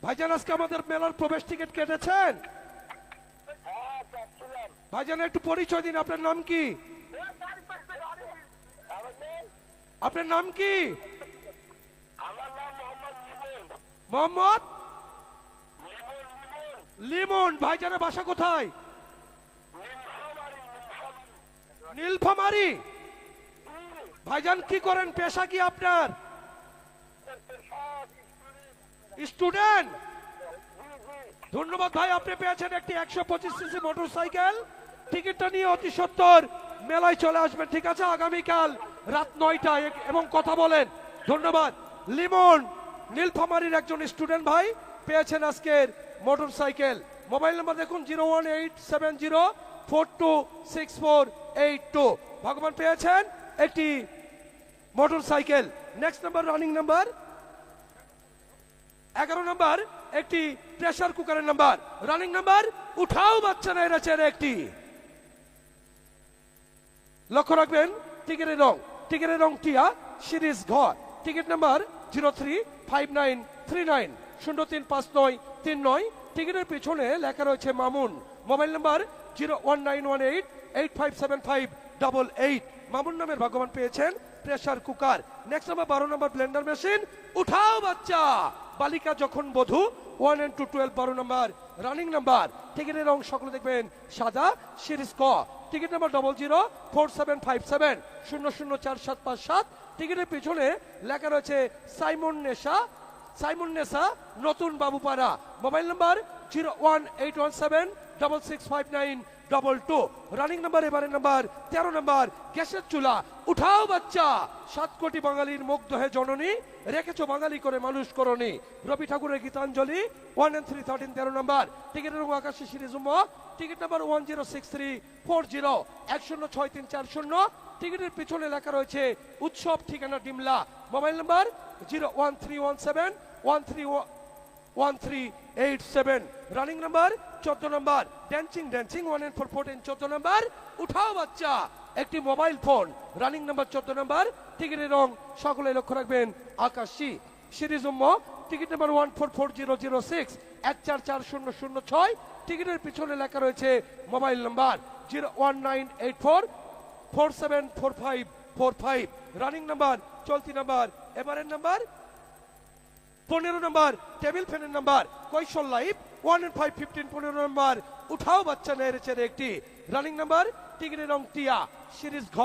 ভাইজান আজকে আমাদের মেলার প্রবেশ টিকিট কেটেছেন? ভাইজান একটু পরিচয় দিন, আপনার নাম কি? আপনার নাম কি? মোহাম্মদ লিমন। ভাইজানের বাসা কোথায়? নীলফামারী। ভাইজান কি করেন, পেশা কি আপনার? স্টুডেন্ট, ধন্যবাদ ভাই, আপনি পেয়েছেন একটি 125 সিসি মোটরসাইকেল। টিকিটটা নিয়ে অতি সত্বর মেলায় চলে আসবেন, ঠিক আছে? আগামীকাল রাত 9টায় এবং কথা বলেন। ধন্যবাদ। লিমন নীলফামারীর একজন স্টুডেন্ট ভাই পেয়েছেন আজকের মোটরসাইকেল। মোবাইল নাম্বার দেখুন 01870426482। ভগবান পেয়েছেন একটি motorcycle. Next number running number 11 number একটি প্রেসার কুকারের নাম্বার। রানিং নাম্বার উঠাও বাচ্চা না এরা চেরে একটি। লক্ষ্য রাখবেন টিকিটের রং টিয়া সিরিজ ঘ। Ticket number 035939035939। টিকিটের পিছনে লেখা রয়েছে মামুন। Mobile number 01918857588। মামুন নামের ভগবান পেয়েছেন pressure cooker. Next number 12 number Blender machine. উঠাও বাচ্চা বালিকা যখন বধূ 1 and 2 12 12 নাম্বার রানিং নাম্বার। টিকিটের রং সকলে দেখবেন সাদা সিরিজ ক। টিকিট নাম্বার 004757 টিকিটের পিছনে লেখা রয়েছে সাইমন নেশা নতুন Babupara. Mobile number 01817665922। Running number এবারের নাম্বার 13 নাম্বার গ্যাসের চুলা। উঠাও বাচ্চা 7 কোটি বাঙালির মুগ্ধ হে জননী, রেখেছো বাঙালি করে মানুষ করনি। রবি ঠাকুরের গীতাঞ্জলি 1 and 3 13 13 নাম্বার। টিকিটের রং আকাশী সিরিজ উম্ম। Ticket number 106340 106340। টিকিটের পিছনে লেখা রয়েছে উৎসব, ঠিকানা Dimla. Mobile number 013171387। Running number 14 number dancing 1 and 4 14 14 number. উঠাও বাচ্চা একটি mobile phone. Running number 14 number. টিকিটের রং সকলে লক্ষ্য রাখবেন আকাশী সিরিজ উম্ম। Ticket number 144006 144006। টিকিটের পিছনে লেখা রয়েছে মোবাইল নাম্বার 01984474545। রানিং নাম্বার চলতি নাম্বার এবারের নাম্বার 15 নাম্বার টেবিল ফ্যানের নাম্বার কৈশল লাইফ 1 and 5 15 15 নাম্বার। উঠাও বাচ্চা নেড়েছে একটি। রানিং নাম্বার টিকিটের রং টিয়া সিরিজ ঘ।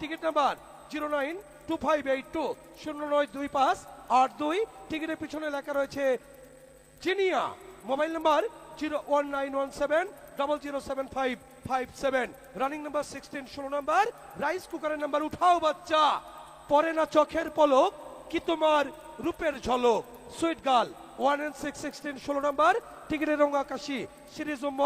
Ticket number 09252509282। টিকিটের পিছনে লেখা রয়েছে Jinia. Mobile number 01917007557। Running number 16 16 number rice কুকারের নাম্বার। উঠাও বাচ্চা পরে না চোখের পলক কি তোমার রূপের ঝলক। Sweet girl 1 and 6 16 16 number. টিকিটের রং আকাশী সিরিজ উম্ম।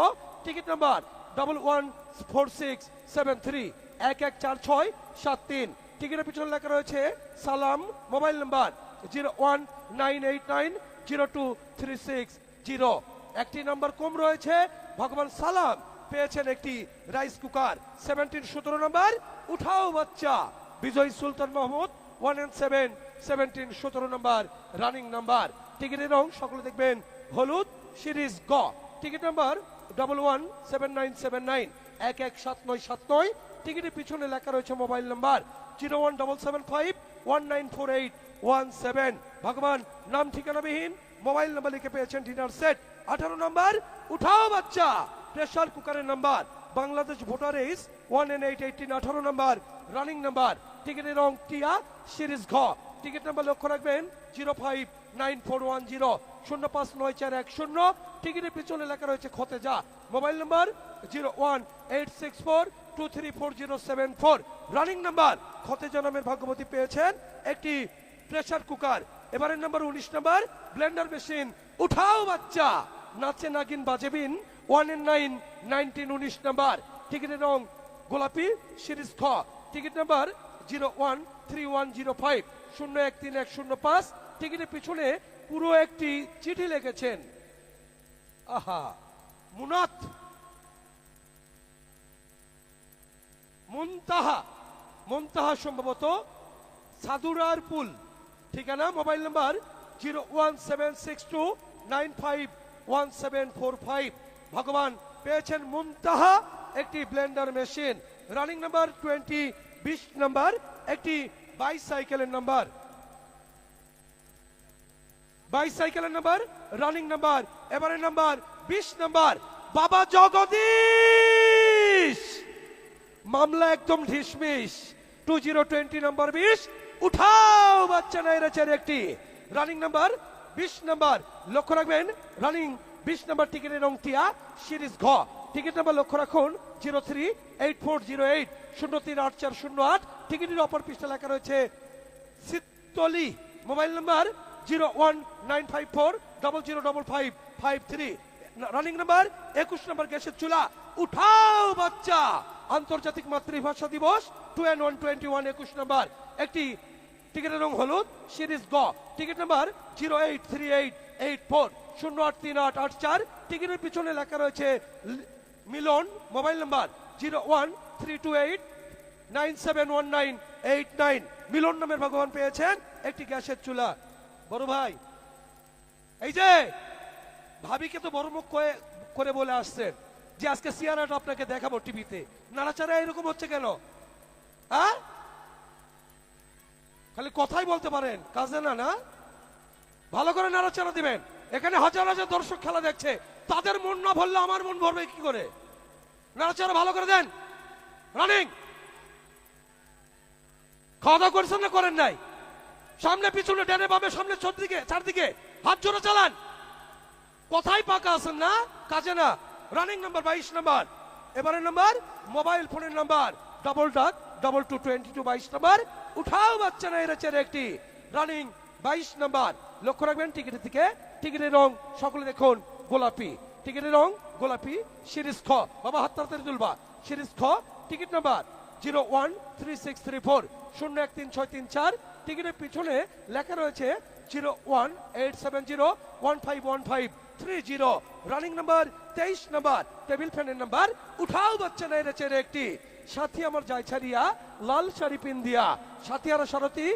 Ticket number 114673 114673। টিকিটের পিছনে লেখা রয়েছে সালাম। Mobile number 01989023660। একটি নাম্বার কম রয়েছে। ভগবান সালাম পেয়েছেন একটি রাইস কুকার 17 17 নাম্বার। উঠাও বাচ্চা বিজয় Sultan Mahmud 1 and 7 17 17 number running number. টিকিটের রং সকলে দেখবেন হলুদ সিরিজ গ। Ticket number 117979 117979। টিকিটের পিছনে লেখা রয়েছে মোবাইল নাম্বার 01775194817। ভগবান নাম ঠিকানাবিহীন মোবাইল নাম্বার লিখে পেয়েছেন ডিনার সেট 18 নাম্বার। উঠাও বাচ্চা প্রেসার কুকারের নাম্বার বাংলাদেশ ভোটার এইস 1 and 8 18 18 নাম্বার রানিং নাম্বার। টিকিটের রং টিয়া সিরিজ ঘ। টিকিট নাম্বার লক্ষ্য রাখবেন 059410 059410। টিকিটের পিছনে লেখা রয়েছে Khateja. Mobile number 01864234074। Running number Khateja নামের ভাগ্যবতী পেয়েছেন একটি প্রেসার কুকার। এবারের নাম্বার 19 নাম্বার ব্লেন্ডার মেশিন। উঠাও বাচ্চা নাচে নাগিন বাজেবিন 1 and 9 19 19 নাম্বার। টিকিটের রং গোলাপি সিরিজ খ। Ticket number 013105 013105। টিকিটের পিছনে পুরো একটি চিঠি লিখেছেন আহা মুনতাহা সম্ভবত সাদুরার পুল। ঠিকানা মোবাইল নাম্বার 01762951745। ভগবান পেয়েছেন মুনতাহা একটি Blender machine. Running number 20 number একটি বাইসাইকেলের নাম্বার রানিং নাম্বার এবারের নাম্বার 20 নাম্বার। বাবা জগদীশ মামলা একদম ঢিসমিস 2020 নাম্বার 20। উঠাও বাচ্চা নাইরাচের একটি। রানিং নাম্বার 20 নাম্বার লক্ষ্য রাখবেন রানিং 20 নাম্বার টিকিটের রং টিয়া সিরিজ ঘ টিকিট নাম্বার লক্ষ্য রাখুন 038408 038408 টিকিটের অপর পৃষ্ঠা লেখা রয়েছে Sittoli mobile number 01954005553 running number 21 number গ্যাসের চুলা উঠাও বাচ্চা আন্তর্জাতিক মাতৃভাষা দিবস 2121 21 নাম্বার একটি টিকিটের রং হলুদ সিরিজ গ টিকিট নাম্বার 083884083884 টিকিটের পিছনে লেখা রয়েছে মিলন মোবাইল নাম্বার 01328971989 মিলন নামের ভগবান পেয়েছেন একটি গ্যাসের চুলা বড় ভাই এই যে ভাবিকে তো বড় মুখ করে বলে আসছেন যে আজকে সিয়ারাটা আপনাকে দেখাবো টিভিতে নাড়াচাড়া এরকম হচ্ছে কেন হ্যাঁ খালি কথাই বলতে পারেন কাজে না না ভালো করে নাড়াচাড়া দিবেন এখানে হাজার হাজার দর্শক খেলা দেখছে তাদের মন না ভরলে আমার মন ভরবে কি করে নাড়াচাড়া ভালো করে দেন রানিং খাওয়া দাওয়া করছেন না করেন নাই সামনে পিছনে ডানে বামে সামনে চারদিকে হাত জোরে চালান কথাই পাকা আছেন না কাজে না রানিং নাম্বার 22 নাম্বার এবারে নাম্বার মোবাইল ফোনের নাম্বার $2222 নাম্বার উঠাও বাচ্চা না এর চেয়ে একটি রানিং 22 নাম্বার লক্ষ্য রাখবেন টিকিটের দিকে টিকিটের রং সকলে দেখুন গোলাপি টিকিটের রং গোলাপি সিরিজ খ বাবা হাত তাড়াতাড়ি তুলবা সিরিজ খ টিকিট নাম্বার 013634 013634 টিকিটের পিছনে লেখা রয়েছে 01870151530 রানিং নাম্বার 23 নাম্বার টেবিল ফ্যানের নাম্বার উঠাও বাচ্চা না এর চেয়ে একটি সাথী আমার যায় ছাড়িয়া লাল শাড়ি পিন দিয়া সাথী আর সারথী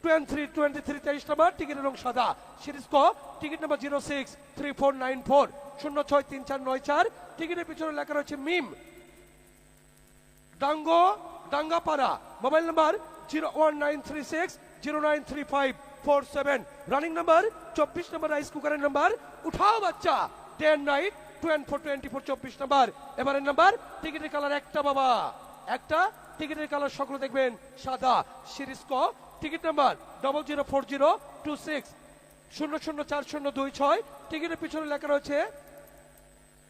23 নাম্বার টিকিটের রং সাদা সিরিজ ক টিকিট নাম্বার 063494 063494 টিকিটের পিছনে লেখা রয়েছে Mim Dangapara mobile number 01936093547 running number 24 number rice কুকারের নাম্বার উঠাও বাচ্চা ডে এন্ড নাইট 24 নাম্বার এবারের নাম্বার টিকিটের কালার একটা বাবা একটা টিকিটের কালার সকলে দেখবেন সাদা সিরিজ ক টিকিট নাম্বার 004026 004026 টিকিটের পিছনে লেখা রয়েছে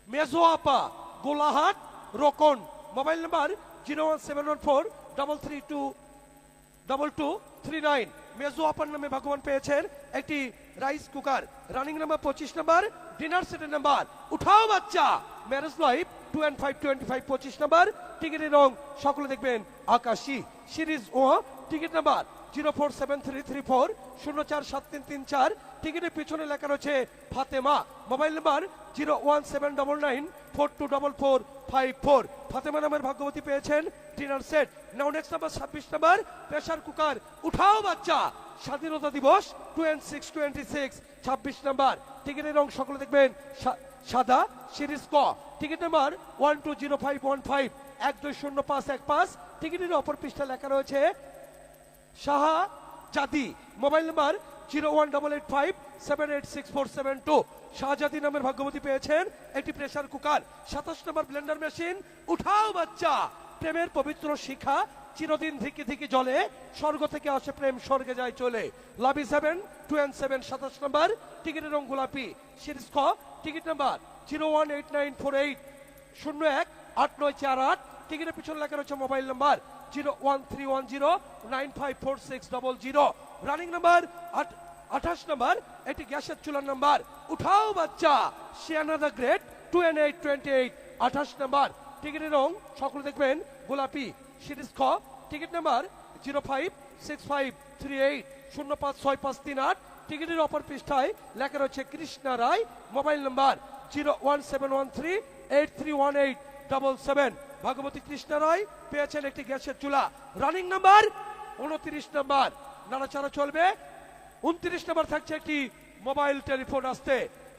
মেজোয়াপা গোলাহাট রোকন মোবাইল নাম্বার 01714332239 মেজো আপার নামে ভগবান পেয়েছেন একটি rice cooker running number 25 number dinner সেটের নাম্বার উঠাও বাচ্চা ম্যারেজ লাইফ 2525 25 নাম্বার টিকিটের রং সকলে দেখবেন আকাশী সিরিজ ও টিকিট নাম্বার 047334 047334 টিকিটের পিছনে লেখা রয়েছে ফাতেমা মোবাইল নাম্বার 01799424454 ফাতেমা নামের ভাগ্যবতী পেয়েছেন dinner set now next number 26 number pressure cooker উঠাও বাচ্চা স্বাধীনতা দিবস 2626 26 নাম্বার টিকিটের রং সকলে দেখবেন সাদা সিরিজ ক টিকিট নাম্বার 120515 120515 টিকিটের অপর পৃষ্ঠা লেখা রয়েছে শাহা জাদি মোবাইল নাম্বার 01885786472 শাহজাদি নামের ভাগ্যবতী পেয়েছেন একটি প্রেসার কুকার 27 নম্বর ব্লেন্ডার মেশিন উঠাও বাচ্চা প্রেমের পবিত্র শিখা চিরদিন ধিকি ধিকি জলে স্বর্গ থেকে আসে প্রেম স্বর্গে যায় চলে লাভ ইজ হেভেন 2 27 নম্বর টিকিটের রং গোলাপি সিরিজ খ টিকিট নাম্বার 018948 018948 টিকিটের পিছনে লেখা রয়েছে mobile number 01310954600 running number 28 number এটি গ্যাসের চুলার নাম্বার উঠাও বাচ্চা শিয়ানা দ্য গ্রেট 2828 28 নাম্বার টিকিটের রং সকলে দেখবেন গোলাপি সিরিজ খ টিকিট নাম্বার 056538 056538 টিকিটের অপর পৃষ্ঠায় লেখা রয়েছে কৃষ্ণা রায় মোবাইল নাম্বার 01713831877 ভাগবতী কৃষ্ণা রায় পেয়েছেন একটি গ্যাসের চুলা রানিং নাম্বার 29 নাম্বার নাড়াচাড়া চলবে 29 নাম্বার থাকছে একটি মোবাইল টেলিফোন আসতে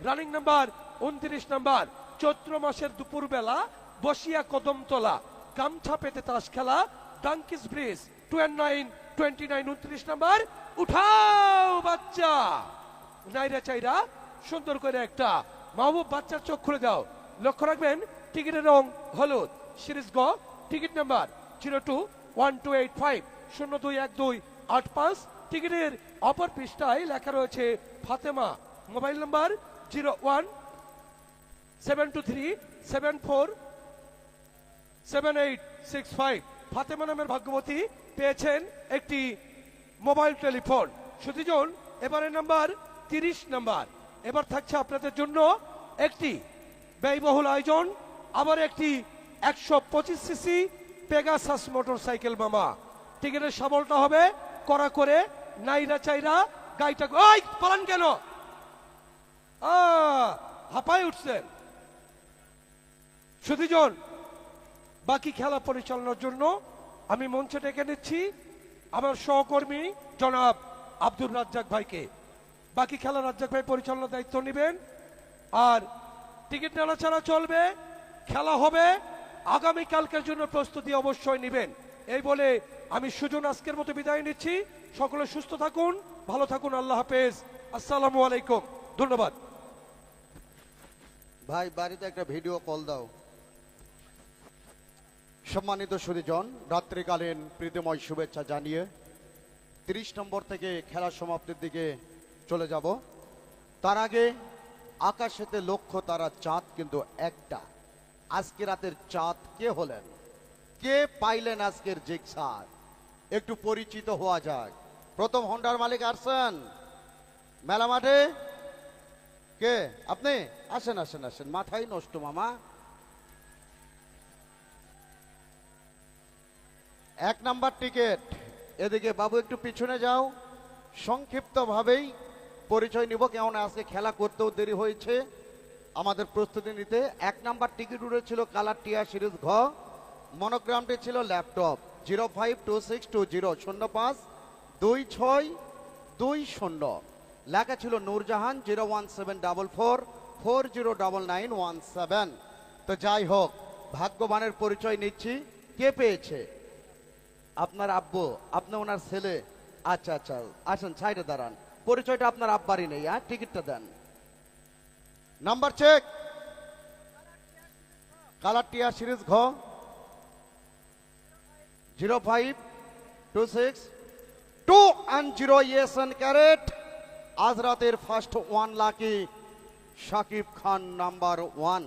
রানিং নাম্বার 29 নাম্বার চৈত্র মাসের দুপুর বেলা বসিয়া কদমতলা গামছা পেতে তাস খেলা ডাঙ্কিস ব্রিজ 29 নাম্বার উঠাও বাচ্চা নাইরা চাইরা সুন্দর করে একটা মাহবুব বাচ্চার চোখ খুলে দাও লক্ষ্য রাখবেন টিকিটের রং হলুদ সিরিজ গ টিকিট নাম্বার 021285 021285 টিকিটের অপর পৃষ্ঠায় লেখা রয়েছে ফাতেমা, মোবাইল নাম্বার 01-723-74-7865। ফাতেমা নামের ভাগ্যবতী পেয়েছেন একটি মোবাইল টেলিফোন। সুধীজন, এবারের নাম্বার 30 নাম্বার। এবার থাকছে আপনাদের জন্য একটি ব্যয়বহুল আয়োজন, আবার একটি 125 সিসি পেগাসাস মোটরসাইকেল মামা। টিকিটের সাবলটা হবে করা করে নাইরা চাইরা গাইটা। ওই পালান কেন? হাঁপায় উঠছেন। সুধীজন, বাকি খেলা পরিচালনার জন্য আমি মঞ্চে ডেকে নিচ্ছি আমার সহকর্মী জনাব আব্দুর রাজ্জাক ভাইকে। বাকি খেলা রাজ্জাক ভাই পরিচালনার দায়িত্ব নেবেন। আর টিকিট নাড়াচাড়া চলবে, খেলা হবে, আগামীকালকের জন্য প্রস্তুতি অবশ্যই নেবেন। এই বলে আমি সুজন আজকের মতো বিদায় নিচ্ছি। সকলে সুস্থ থাকুন, ভালো থাকুন, আল্লাহ হাফেজ, আসসালামু আলাইকুম, ধন্যবাদ। ভাই বাড়িতে একটা ভিডিও কল দাও। সম্মানিত সুধীজন, রাত্রিকালীন প্রীতিময় শুভেচ্ছা জানিয়ে 30 নম্বর থেকে খেলা সমাপ্তির দিকে চলে যাব। তার আগে আকাশেতে লক্ষ্য তারা চাঁদ কিন্তু একটা। আজকে রাতের চাঁদ কে হলেন, কে পাইলেন আজকের জিগসার, একটু পরিচিত হওয়া যাক। প্রথম হোন্ডার মালিক আসছেন মেলা মাঠে। কে আপনি? আসেন আসেন আসেন, মাথায় নষ্ট মামা। 1 নাম্বার টিকিট এদিকে। বাবু একটু পিছনে যাও, সংক্ষিপ্ত ভাবেই পরিচয় নিব, কেমন আজকে খেলা করতেও দেরি হয়েছে আমাদের প্রস্তুতি নিতে। 1 নাম্বার টিকিট উঠেছিল কালার টিয়া সিরিজ ঘ, মনোগ্রামটি ছিল ল্যাপটপ। 052620052620 লেখা ছিল নূরজাহান। 01744409917। তো যাই হোক, ভাগ্যবানের পরিচয় নিচ্ছি। কে পেয়েছে? আপনার আব্বু, আপনি ওনার ছেলে। আচ্ছা আচ্ছা, আসেন সাইডে দাঁড়ান। পরিচয়টা আপনার আব্বারই নেই, হ্যাঁ? টিকিটটা দেন। নাম্বার চেক, কালার টিয়া সিরিজ ঘ, 052620 ইয়েস এন্ড ক্যারেট। আজ রাতের first 1 lucky Shakib Khan number 1।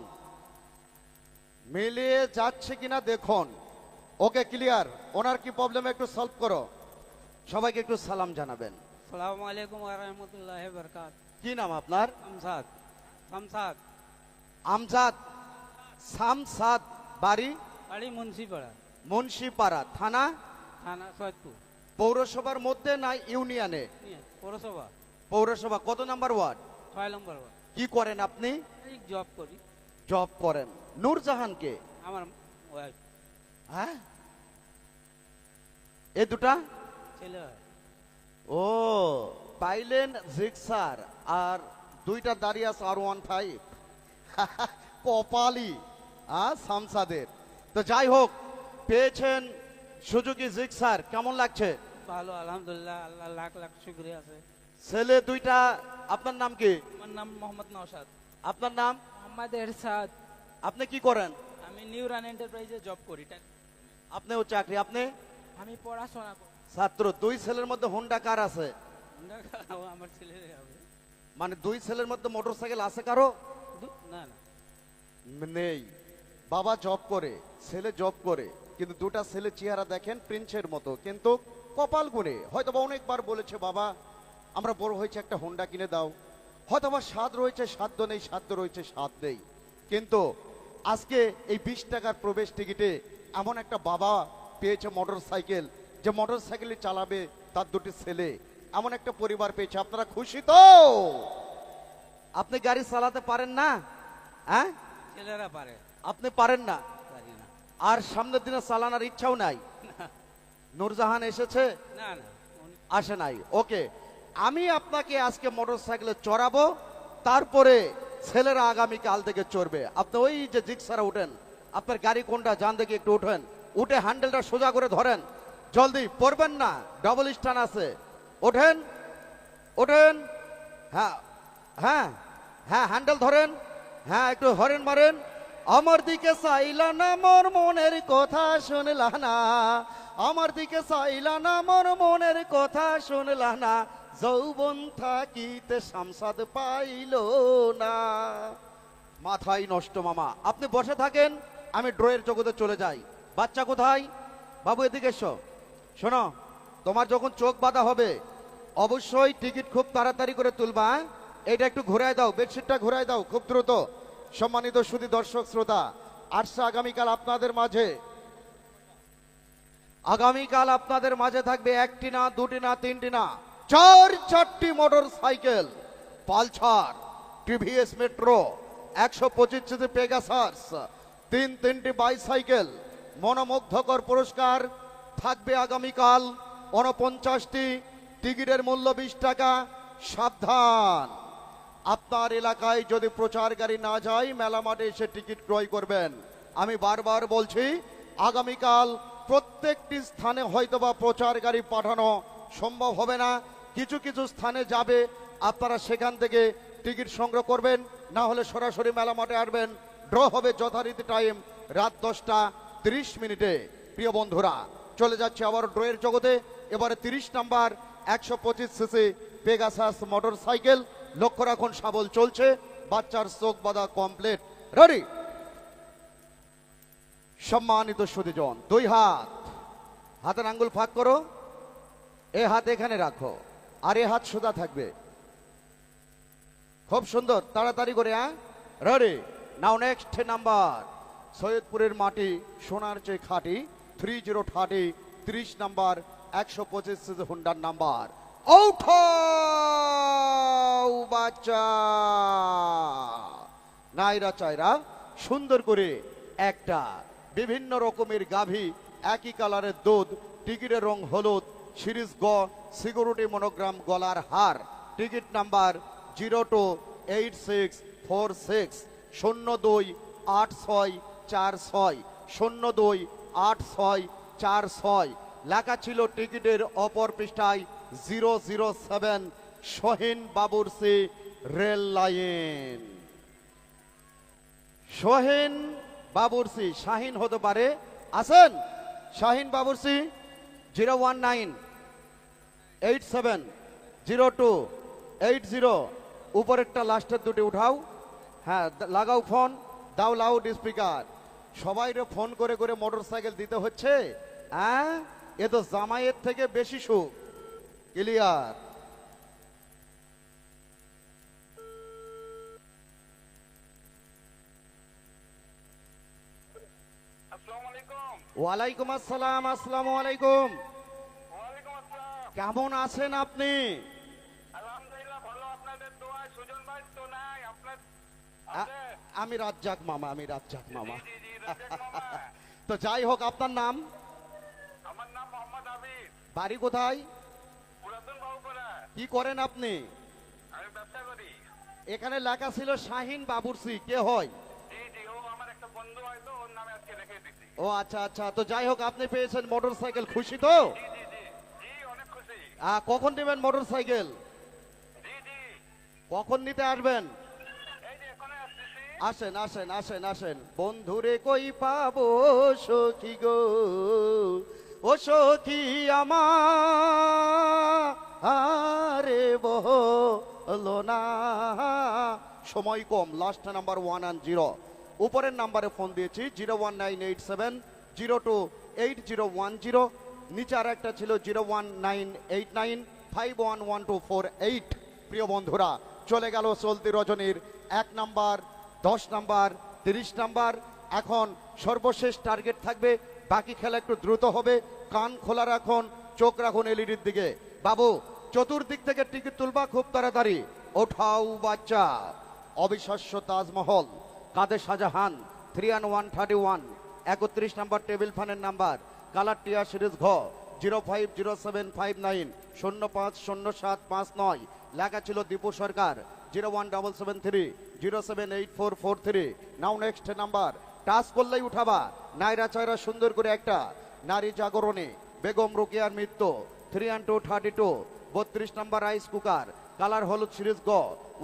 মিলিয়ে যাচ্ছে কিনা দেখুন। ওকে, ক্লিয়ার। ওনার কি প্রবলেম একটু সলভ করো। সবাইকে একটু সালাম জানাবেন। আসসালামু আলাইকুম ওয়া রাহমাতুল্লাহি ওয়া বারাকাতুহু। কি নাম আপনার? আমসাদ। আমসাদ। আমজাদ সামসাদ, বাড়ি? বাড়ি মুন্সিপাড়া। মুন্সিপাড়া, থানা? থানা সৈয়দপুর। পৌরসভার মধ্যে না ইউনিয়নে? পৌরসভা। পৌরসভা। কত নাম্বার ওয়ার্ড? 6 নম্বর ওয়ার্ড। কি করেন আপনি? এই জব করি। জব করেন। নূরজাহানকে? আমার ওয়াইফ। হ্যাঁ, এ দুটা ছেলে হয়। ও, পাইলেন জিক্সার আর দুইটা দাঁড়িয়ে আছে R15 কপালি সামসাদের। তো যাই হোক, পেয়েছেন সুজুকি জিক্সার। কেমন লাগছে? ভালো, আলহামদুলিল্লাহ, আল্লাহ লাখ লাখ শুকরিয়া আছে। ছেলে দুইটা। আপনার নাম কি? আমার নাম মোহাম্মদ নওশাদ। আপনার নাম? মোহাম্মদ এরশাদ। আপনি কি করেন? আমি নিউ রান এন্টারপ্রাইজে জব করি। আপনিও চাকরি? আপনি? আমি পড়াশোনা করি। ছাত্র। দুই ছেলের মধ্যে হোন্ডা কার আছে? আমার ছেলে হবে। মানে দুই ছেলের মধ্যে মোটরসাইকেল আছে কারো? না না, নেই। বাবা জব করে, ছেলে জব করে, কিন্তু দুটা ছেলে চেহারা দেখেন প্রিন্সের মতো, কিন্তু কপাল গুনে। হয়তো বা অনেকবার বলেছে বাবা আমরা বড় হয়েছে একটা হোন্ডা কিনে দাও। হয়তো বা স্বাদ রয়েছে সাধ্য নেই, সাধ্য রয়েছে স্বাদ নেই। কিন্তু আজকে এই 20 টাকার প্রবেশ টিকিটে এমন একটা বাবা পেয়েছে মোটর সাইকেল, যে মোটর সাইকেলই চালাবে তার দুটি ছেলে। এমন একটা পরিবার পেয়েছে। আপনারা খুশি তো? আপনি গাড়ি চালাতে পারেন না? হ্যাঁ, ছেলেরা পারে, আপনি পারেন না, পারি না। আর সামনের দিনে চালানোর ইচ্ছাও নাই? নূরজাহান এসেছে? না না, আসে নাই। ওকে, আমি আপনাকে আজকে মোটর সাইকেলে চড়াবো, তারপরে ছেলেরা আগামীকাল থেকে চড়বে। আপনি ওই যে জিক্সারা উঠেন, আপনার গাড়ি কোনটা জান দেখি একটু উঠেন, উঠে হ্যান্ডেলটা সোজা করে ধরেন, জলদি পড়বেন না, ডাবল স্ট্যান্ড আছে। ওঠেন ওঠেন, হ্যাঁ হ্যাঁ হ্যাঁ, হ্যান্ডেল ধরেন, হ্যাঁ একটু হরেন মারেন, আমার দিকে চাইলা না মোর মনের কথা শুনলা না, আমার দিকে চাইলা না মোর মনের কথা শুনলা না, যৌবন থাকিতে সামসাদ পাইল না। মাথায় নষ্ট মামা, আপনি বসে থাকেন, আমি ড্রয়ের জগতে চলে যাই। বাচ্চা কোথায়? বাবু এদিকে এসো। শোনো, তোমার যখন চোখ বাঁধা হবে অবশ্যই টিকিট খুব তাড়াতাড়ি করে তুলবা, হ্যাঁ? এটা একটু ঘুরায় দাও, বেডশিটটা ঘুরায় দাও খুব দ্রুত। সম্মানিত সুধী দর্শক শ্রোতা, আসছে আগামীকাল আপনাদের মাঝে, আগামীকাল আপনাদের মাঝে থাকবে একটি না, দুটি না, তিনটি না, 4টি motor cycle, Pulsar, TVS metro, 125 CC Pegasus, তিনটি বাইসাইকেল, মনোমুগ্ধকর পুরস্কার থাকবে আগামীকাল 49টি। টিকিটের মূল্য 20 টাকা। সাবধান, আপনার এলাকায় যদি প্রচার গাড়ি না যায় মেলা মাঠে এসে টিকিট ক্রয় করবেন। আমি বারবার বলছি, আগামীকাল প্রত্যেকটি স্থানে হয়তোবা প্রচার গাড়ি পাঠানো সম্ভব হবে না, কিছু কিছু স্থানে যাবে, আপনারা সেখান থেকে টিকিট সংগ্রহ করবেন, না হলে সরাসরি মেলা মাঠে আসবেন। ড্র হবে যথারীতি টাইম রাত 10:30। প্রিয় বন্ধুরা, চলে যাচ্ছে আবার ড্রয়ের জগতে। এবারে 30 number 125 CC Pegasus motor cycle. লক্ষ্য রাখুন, শাবল চলছে, বাচ্চার চোখ বাঁধা কমপ্লিট। রেডি? সম্মানিত সুধীজন, 2 হাত, হাতের আঙ্গুল ফাঁক করো, এ হাত এখানে রাখো, আর এ হাত সোজা থাকবে। খুব সুন্দর, তাড়াতাড়ি করে, হ্যাঁ? রেডি? নাও নেক্সট নাম্বার, সৈয়দপুরের মাটি সোনার চেয়ে খাঁটি, 3030, 30 নাম্বার 125 সিসি হুন্ডার নাম্বার। ওঠাও বাচ্চা, নাইরা চাইরা সুন্দর করে একটা বিভিন্ন রকমের গাভী, একই কালারের দুধ, টিকিটের রং হলুদ, সিরিজ গ, সিকিউরিটি মনোগ্রাম গলার হার, টিকিট নাম্বার 028646 028646 028646। লেখা ছিল টিকিটের অপর পৃষ্ঠায় 007 শহীন বাবুরসি রেল লাইন। শহীন বাবুরসি, শাহিন হতে পারে, আছেন? শাহিন বাবুরসি 019870280। উপরেরটা লাস্টের দুটি উঠাও, হ্যাঁ লাগাও ফোন, দাও লাউড স্পিকার। সবাইরে ফোন করে করে মোটর সাইকেল দিতে হচ্ছে, হ্যাঁ? এ তো জামাইয়ের থেকে বেশি সুখ। ক্লিয়ার? ওয়ালাইকুম আসসালাম। আসসালামু আলাইকুম। কেমন আছেন আপনি? আমি রাজ্জাক মামা, আমি রাজ্জাক মামা। তো যাই হোক, আপনার নাম? আমার নাম মোহাম্মদ আবিদ। বাড়ি কোথায়? পুরাতন বাবুপাড়া। কি করেন আপনি? আমি ব্যবসা করি। এখানে লেখা ছিল শাহিন বাবুরসি, কে হয়? জি জি, ও আমার একটা বন্ধু হয়, তো ওর নামে আজকে রেখে দিছি। ও আচ্ছা আচ্ছা, তো যাই হোক, আপনি পেয়েছেন মোটর সাইকেল, খুশি তো? জি জি জি জি, অনেক খুশি। কখন নেবেন মোটর সাইকেল? জি জি, কখন নিতে আসবেন? এই যে এখনই আসতেছি। আসেন আসেন আসেন আসেন। বন্ধুরে কই পাবো সখী গো, ও সখী আমারে বলো না। সময় কম, লাস্ট নাম্বার 110। উপরের নাম্বারে ফোন দিয়েছি 01987028010। নিচে আর একটা ছিল 01989511248। প্রিয় বন্ধুরা, চলে গেল চলতি রজনীর 1 নাম্বার, 10 নাম্বার, 30 নাম্বার। এখন সর্বশেষ টার্গেট থাকবে, বাকি খেলা একটু দ্রুত হবে। কান খোলা রাখুন, চোখ রাখুন এলইডির দিকে। বাবু, চতুর্দিক থেকে টিকিট তুলবা খুব তাড়াতাড়ি। ওঠাও বাচ্চা, অবিশ্বাস্য তাজমহল, কাদের শাহজাহান, 3&131, 31 নাম্বার টেবিল ফ্যানের নাম্বার, কালার টিয়া সিরিজ ঘ, 050759 050759। লেখা ছিল দীপু সরকার, 01773 078443। নাও নেক্সট নাম্বার, টাচ করলেই উঠাবা। নাইরা চাইরা সুন্দর করে একটা নারী জাগরণে বেগম রোকেয়ার মৃত্যু, 3&232, 32 নাম্বার রাইস কুকার, কালার হলুদ সিরিজ গ,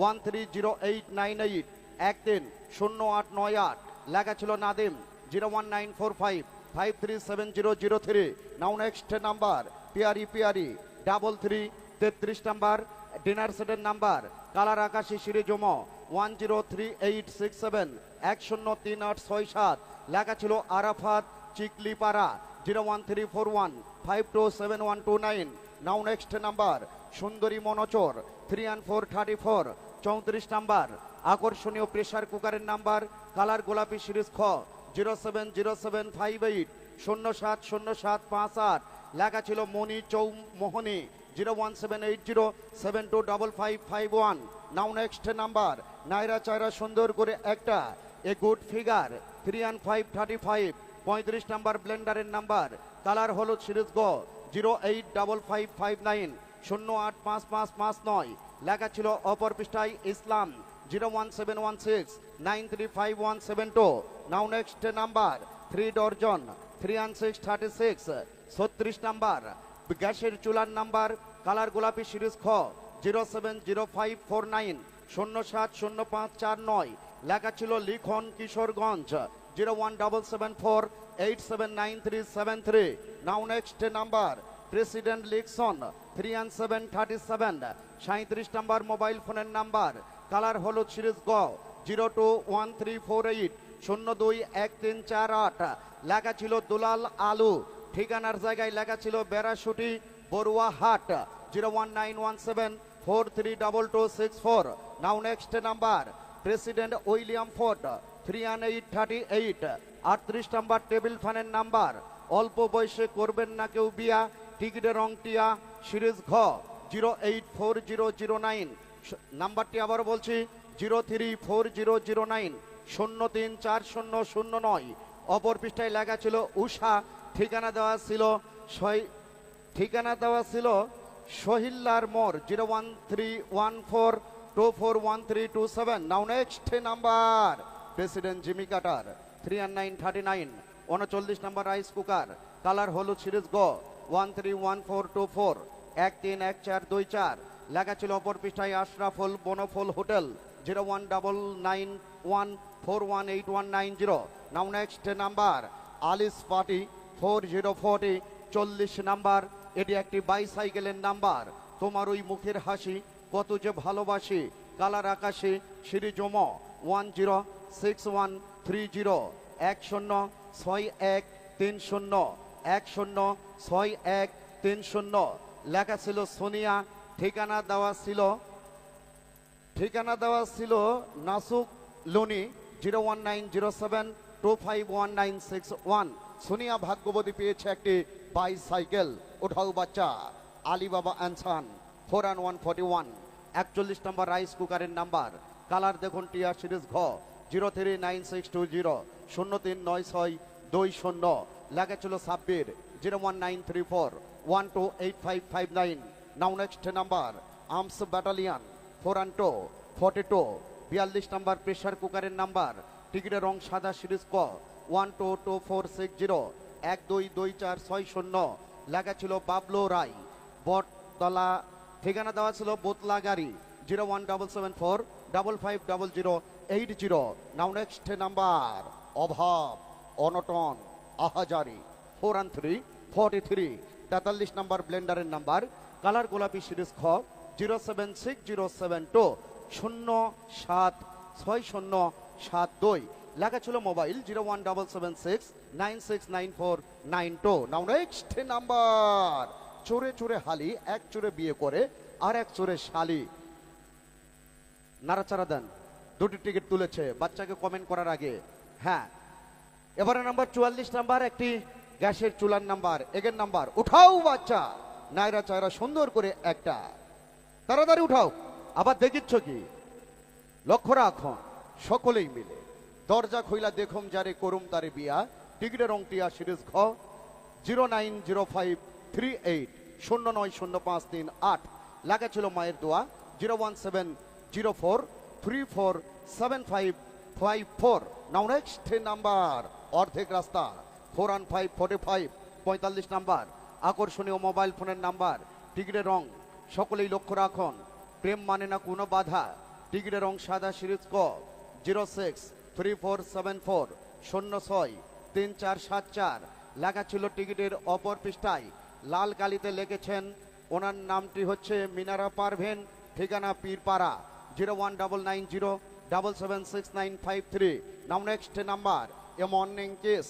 130898 130898। লেখা ছিল নাদিম 01945537003। নাও next number Piyari Piyari 33 33 number dinner সেটের নাম্বার কালার আকাশী সিরিজম 103867 103867। লেখা ছিল আরাফাত চিকলিপাড়া 01341527129। নাও নেক্সট নাম্বার সুন্দরী মনোচর 3 and 4 34 34 নাম্বার আকর্ষণীয় প্রেসার কুকারের নাম্বার কালার গোলাপি সিরিজ খ 070758 070758। লেখা ছিল মনি চৌমোহনী 01780725551। নাও নেক্সট নাম্বার নাইরা চায়রা সুন্দর করে একটা a good figure 3 and 5 35 35 number ব্লেন্ডারের নাম্বার কালার হলুদ সিরিজ গ 085559 085559। লেখা ছিল অপর পৃষ্ঠায় Islam 01716935172। Now next number 3 dozen 3 and 6 36 36 number গ্যাসের চুলার নাম্বার কালার গোলাপি সিরিজ খ 070549 070549। লেখা ছিল Likhon Kishoreganj 01774879373। Now next number president Nixon 3 and 7 37 37 number mobile ফোনের নাম্বার কালার হলুদ সিরিজ গ 021348 021348। লেখা ছিল দুলাল আলু ঠিকানার জায়গায় লেখা ছিল বেড়াশুটি Barua Hat 01917432264। Now next number president William Ford 3 and 838 38 number table ফ্যানের নাম্বার অল্প বয়সে করবেন না কেউ বিয়া টিকিটের রং টিয়া সিরিজ ঘ 084009। নাম্বারটি আবার বলছি 034009 034009। অপর পৃষ্ঠায় লেখা ছিল উষা ঠিকানা দেওয়া ছিল সহিল্লার মোড় 01314241327। Now next number president Jimmy Carter 3 and 939 39 number rice cooker colour হলুদ সিরিজ গ 131424 131424। লেখা ছিল অপর পৃষ্ঠায় Ashraful Bonophul hotel 01914181990। Now next number Alice party 4040 40 number এটি একটি বাইসাইকেলের নাম্বার তোমার ওই মুখের হাসি কত যে ভালোবাসি কালার আকাশে সিরিজম 106130 106130 106130। লেখা ছিল সোনিয়া ঠিকানা দেওয়া ছিল নাসুক লুনি 01907251961। সোনিয়া ভাগ্যবতী পেয়েছে একটি বাইসাইকেল। ওঠাও বাচ্চা আলিবাবা আনসান 4 and 141 41 নম্বর রাইস কুকারের নাম্বার কালার দেখুন টিয়া সিরিজ ঘ 039620 039620। লেখা ছিল Sabbir 01934 128559। Now next number arms battalion 4 and 2 42 42 নম্বর প্রেসার কুকারের নাম্বার টিকিটের রং সাদা সিরিজ ক 122460 122460। লেখা ছিল বাবলু রায় বটতলা ঠিকানা দেওয়া ছিল বোতলা গাড়ি 01774 550080। নাও নেক্সট নাম্বার অভাব অনটন আহাজারি 4 and 3 43 43 নম্বর ব্লেন্ডারের নাম্বার কালার গোলাপি সিরিজ খ 0760720 076072। লেখা ছিল মোবাইল 01776969492। নাও নেক্সট নাম্বার চোরে চোরে হালি এক চোরে বিয়ে করে আর এক চোরে শালি নাড়াচাড়া দেন দুটি টিকিট তুলেছে বাচ্চাকে কমেন্ট করার আগে। হ্যাঁ এবারে নাম্বার 44 নাম্বার একটি গ্যাসের চুলার নাম্বার এগের নাম্বার উঠাও বাচ্চা নাইরা চায়রা সুন্দর করে একটা তাড়াতাড়ি উঠাও আবার দেখিচ্ছ কি লক্ষ্য রাখুন সকলেই মিলে দরজা খইলা দেখুম যারে করুম তারে বিয়া টিকিটের রং টিয়া সিরিজ ঘ 0905380905338। লেখা ছিল মায়ের দোয়া 01704347554। নাও নেক্সট নাম্বার অর্ধেক রাস্তা 4 and 5 45 45 নাম্বার আকর্ষণীয় মোবাইল ফোনের নাম্বার টিকিটের রং সকলেই লক্ষ্য রাখুন প্রেম মানে না কোনো বাধা টিকিটের রং সাদা সিরিজ ক 06 3474 063474। লেখা ছিল টিকিটের অপর পৃষ্ঠায়, লাল কালিতে লিখেছেন ওনার নামটি হচ্ছে মিনারা পারভেন, ঠিকানা Pirpara, 01907766953। Now next number a morning case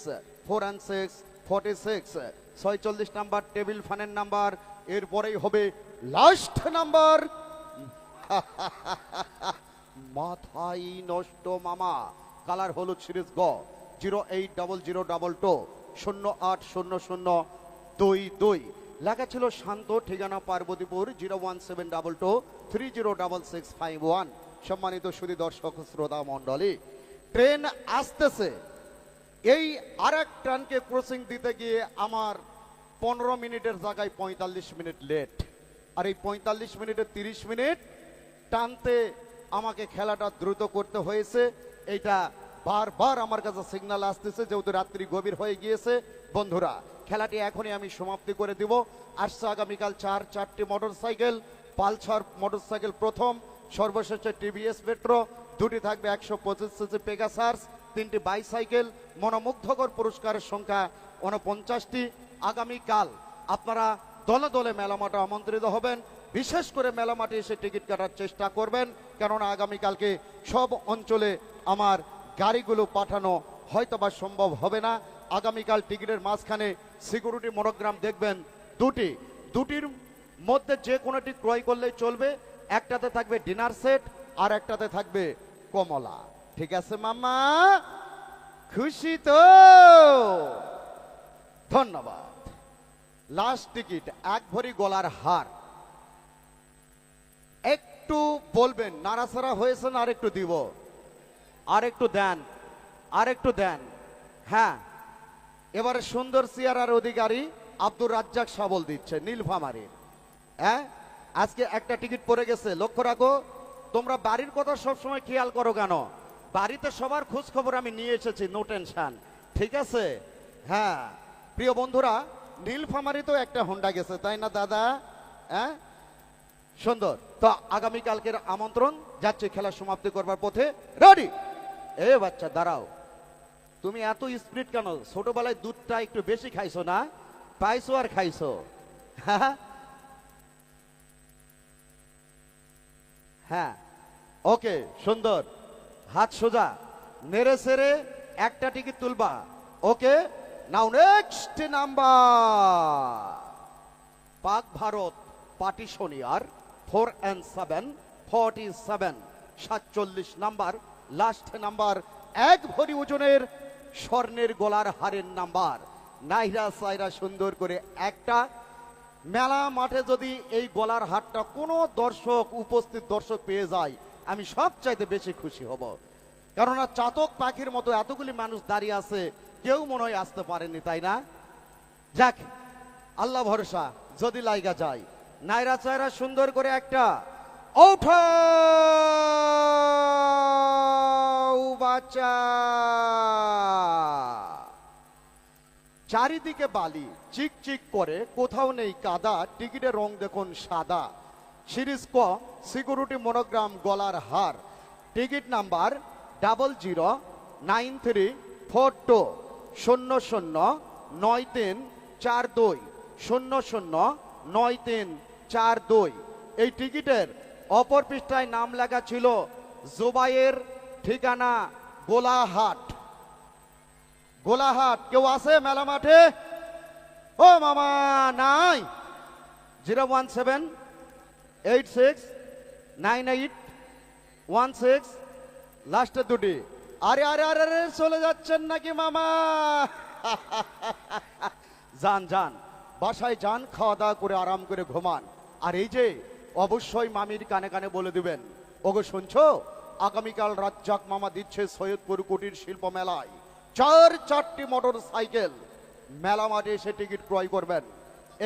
4 and 6 46, 46 number table ফানের নাম্বার। এরপরেই হবে লাস্ট নাম্বার। মাথাই নষ্ট মামা, কালার হলুদ সিরিজ গ, 0800222 080022। লেখা ছিল শান্ত, ঠিকানা পার্বতীপুর, 01722 306651। সম্মানিত সুধী দর্শক শ্রোতা মণ্ডলী, ট্রেন আসতেছে। এই আরেক ট্রেনকে ক্রসিং দিতে গিয়ে আমার 15 মিনিটের জায়গায় 45 মিনিট লেট। আর এই 45 মিনিটে 30 মিনিট টানতে আমাকে খেলাটা দ্রুত করতে হয়েছে। এইটা বারবার আমার কাছে সিগন্যাল আসতেছে, যেহেতু রাত্রি গভীর হয়ে গিয়েছে। বন্ধুরা, খেলাটি এখনই আমি সমাপ্তি করে দিব। আসছে আগামীকাল 4টি মোটরসাইকেল, পালসার মোটরসাইকেল প্রথম, সর্বশেষে টিভিএস মেট্রো, দুটি থাকবে 125 সিসি পেগাসাস, 3টি বাইসাইকেল, মনোমুগ্ধকর পুরস্কারের সংখ্যা 49টি। আগামীকাল আপনারা দলে দলে মেলামাঠে আমন্ত্রিত হবেন। বিশেষ করে মেলামাঠে এসে টিকিট কাটার চেষ্টা করবেন, কেননা আগামীকালকে সব অঞ্চলে আমার গাড়িগুলো পাঠানো হয়তোবা সম্ভব হবে না। আগামীকাল টিকিটের মাঝখানে সিকিউরিটি মনোগ্রাম দেখবেন দুটির মধ্যে যে কোনোটি ক্রয় করলেই চলবে। একটাতে থাকবে ডিনার সেট আর একটাতে থাকবে কমলা। ঠিক আছে মামা, খুশি তো? ধন্যবাদ। লাস্ট টিকিট 1 ভরি গলার হার। একটু বলবেন নাড়াচাড়া হয়েছে না? আর একটু দিব, আর একটু দেন, আর একটু দেন। হ্যাঁ, এবারে সুন্দর চেয়ারার অধিকারী আব্দুর রাজ্জাক সাবল দিচ্ছে নীলফামারী। হ্যাঁ, আজকে একটা টিকিট পড়ে গেছে। লক্ষ্য রাখো, তোমরা বাড়ির কথা সবসময় খেয়াল করো কেন? বাড়িতে সবার খোঁজ খবর আমি নিয়ে এসেছি, নো টেনশন। ঠিক আছে? হ্যাঁ প্রিয় বন্ধুরা, নীলফামারী তো একটা হোন্ডা গেছে, তাই না দাদা? হ্যাঁ, সুন্দর। তো আগামীকালকের আমন্ত্রণ যাচ্ছে খেলা সমাপ্তি করবার পথে। রেডি? এ বাচ্চা দাঁড়াও, তুমি এত স্পিড কেন? ছোটবেলায় দুধটা একটু বেশি খাইছো না? পাইছো আর খাইছো। হ্যাঁ, ওকে, সুন্দর। হাত সোজা, নেড়ে সেরে একটা টিকিট তুলবা। Okay, now next number Pak Bharat পাটিশনিয়ার 4 and 7 47, 47 নাম্বার লাস্ট নাম্বার। 1 ভরি ওজনের স্বর্ণের গলার হারের নাম্বার। নাইরা সাইরা সুন্দর করে একটা মেলা মাঠে যদি এই গলার হারটা কোনো দর্শক, উপস্থিত দর্শক পেয়ে যায়, আমি সবচাইতে বেশি খুশি হব। কেননা চাতক পাখির মতো এতগুলি মানুষ দাঁড়িয়ে আছে, কেউ মনে হয় আসতে পারেনি, তাই না? যাক, আল্লাহ ভরসা, যদি লাইগা যায়। নাইরা চায়রা সুন্দর করে একটা ওঠাও বাচ্চা। চারিদিকে বালি চিকচিক করে, কোথাও নেই কাদা। টিকিটের রং দেখুন সাদা। সিরিজ ক, সিকিউরিটি মনোগ্রাম গলার হার। Ticket number 009342 009342 009342। এই টিকিটের অপর পৃষ্ঠায় নাম লেখা ছিল জোবাইয়ের, ঠিকানা গোলাহাট। গোলাহাট কেউ আছে মেলা মাঠে? ও মামা নাই? 017869816 লাস্টের দুটি। আরে আরে আরে আরে, চলে যাচ্ছেন নাকি মামা? যান যান, বাসায় যান, খাওয়া দাওয়া করে আরাম করে ঘুমান। আর এই যে অবশ্যই মামির কানে কানে বলে দিবেন, ওগো শুনছো, আগামীকাল রাজ্জাক মামা দিচ্ছে সৈয়দপুর কুটির শিল্প মেলায় 4টি মোটর সাইকেল। মেলা মাঠে এসে টিকিট ক্রয় করবেন,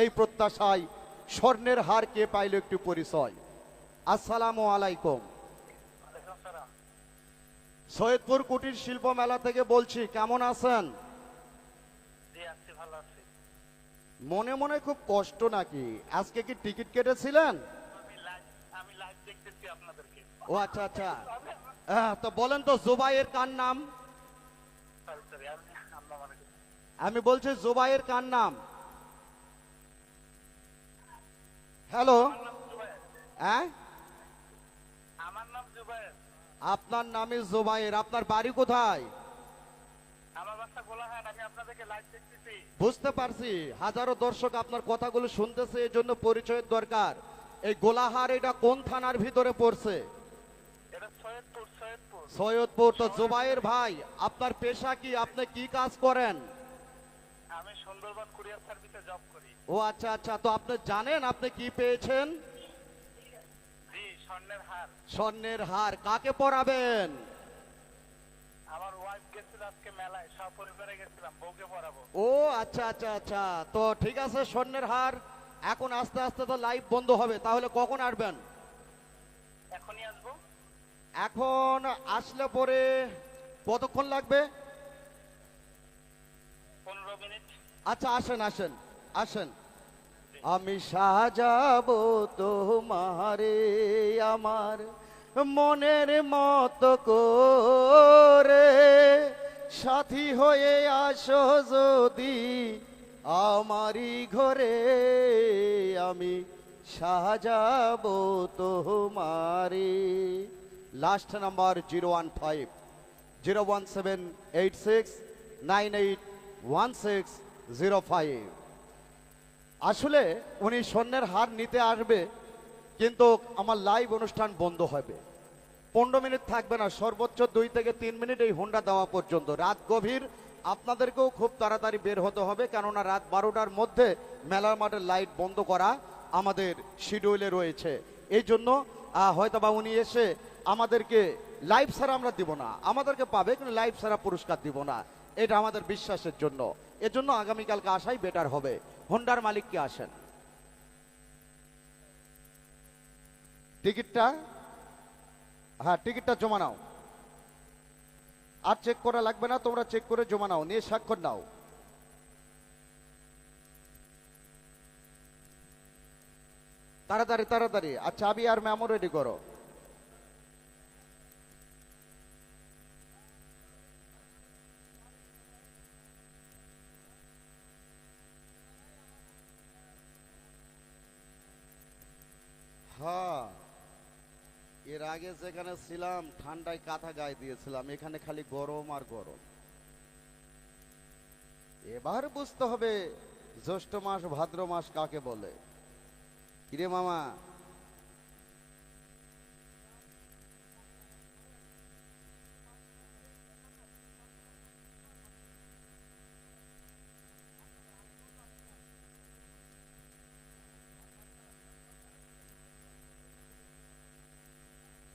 এই প্রত্যাশায় স্বর্ণের হার কে পাইল একটু পরিচয়। আসসালামু আলাইকুম। সৈয়দপুর কুটির শিল্প মেলা থেকে বলছি, কেমন আছেন? মনে মনে খুব কষ্ট নাকি? আজকে কি টিকিট কেটেছিলেন? দেখতেছি আপনাদেরকে। ও আচ্ছা আচ্ছা, তো বলেন তো জুবাইয়ের কার নাম? সরি সরি, আমি আল্লাহ মানে আমি বলছি জুবাইয়ের কার নাম? হ্যালো, হ্যাঁ আমার নাম জুবায়ের। আপনার নামে জুবাইর, আপনার বাড়ি কোথায়? আমার বাসা গোলাহাট, আমি আপনাদেরকে লাইভ দেখতেছি। বুঝতে পারছি, হাজারো দর্শক আপনার কথাগুলো শুনতেছে, এই জন্য পরিচয়ের দরকার। এই গোলাহার এটা কোন থানার ভিতরে পড়ছে? এটা সৈয়দপুর, সৈয়দপুর। সৈয়দপুর। তো জুবাইর ভাই, আপনার পেশা কি, আপনি কি কাজ করেন? আমি সুন্দরবন কুরিয়ার সার্ভিসে জব করি। ও আচ্ছা আচ্ছা, তো আপনি জানেন আপনি কি পেয়েছেন? জি, স্বর্ণের হার। স্বর্ণের হার কাকে পরাবেন? আমার ওয়াইফ গেছিল আজকে মেলায়, সপরিবারে গেছিলাম, বউকে পরাবো। ও আচ্ছা আচ্ছা আচ্ছা, তো ঠিক আছে, স্বর্ণের হার এখন আস্তে আস্তে তো লাইভ বন্ধ হবে, তাহলে কখন আসবেন? এখনই আসবো। এখন আসলে পরে কতক্ষণ লাগবে? 15 মিনিট। আচ্ছা আসেন আসেন আসেন। আমি সাজাবো তোমারে আমার মনের মতো করে, সাথী হয়ে আসো যদি আমারই ঘরে, আমি সাজাবো তোমারে। Last number 015 01786981605। আসলে উনি স্বর্ণের হার নিতে আসবে, কিন্তু আমার লাইভ অনুষ্ঠান বন্ধ হবে। 15 মিনিট থাকবে না, সর্বোচ্চ 2 থেকে 3 মিনিট এই হোন্ডা দেওয়া পর্যন্ত। রাত গভীর, আপনাদেরকেও খুব তাড়াতাড়ি বের হতে হবে, কেননা রাত 12টার মধ্যে মেলার মাঠের লাইট বন্ধ করা আমাদের শিডিউলে রয়েছে। এই জন্য হয়তোবা উনি এসে আমাদেরকে লাইভ ছাড়া আমরা দিব না, আমাদেরকে পাবে কিন্তু লাইভ ছাড়া পুরস্কার দিব না, এটা আমাদের বিশ্বাসের জন্য। এজন্য আগামীকালকে আসাই বেটার হবে। হোন্ডার মালিককে আসেন, টিকিটটা, হ্যাঁ টিকিটটা জমা নাও। আর চেক করা লাগবে না, তোমরা চেক করে জমা নাও, নিয়ে স্বাক্ষর নাও। তাড়াতাড়ি তাড়াতাড়ি। আচ্ছা চাবি আর মেমো রেডি করো। হ্যাঁ, এর আগে যেখানে ছিলাম ঠান্ডায় কাঁথা গায়ে দিয়েছিলাম, এখানে খালি গরম আর গরম। এবার বুঝতে হবে জ্যৈষ্ঠ মাস ভাদ্র মাস কাকে বলে। কিরে মামা,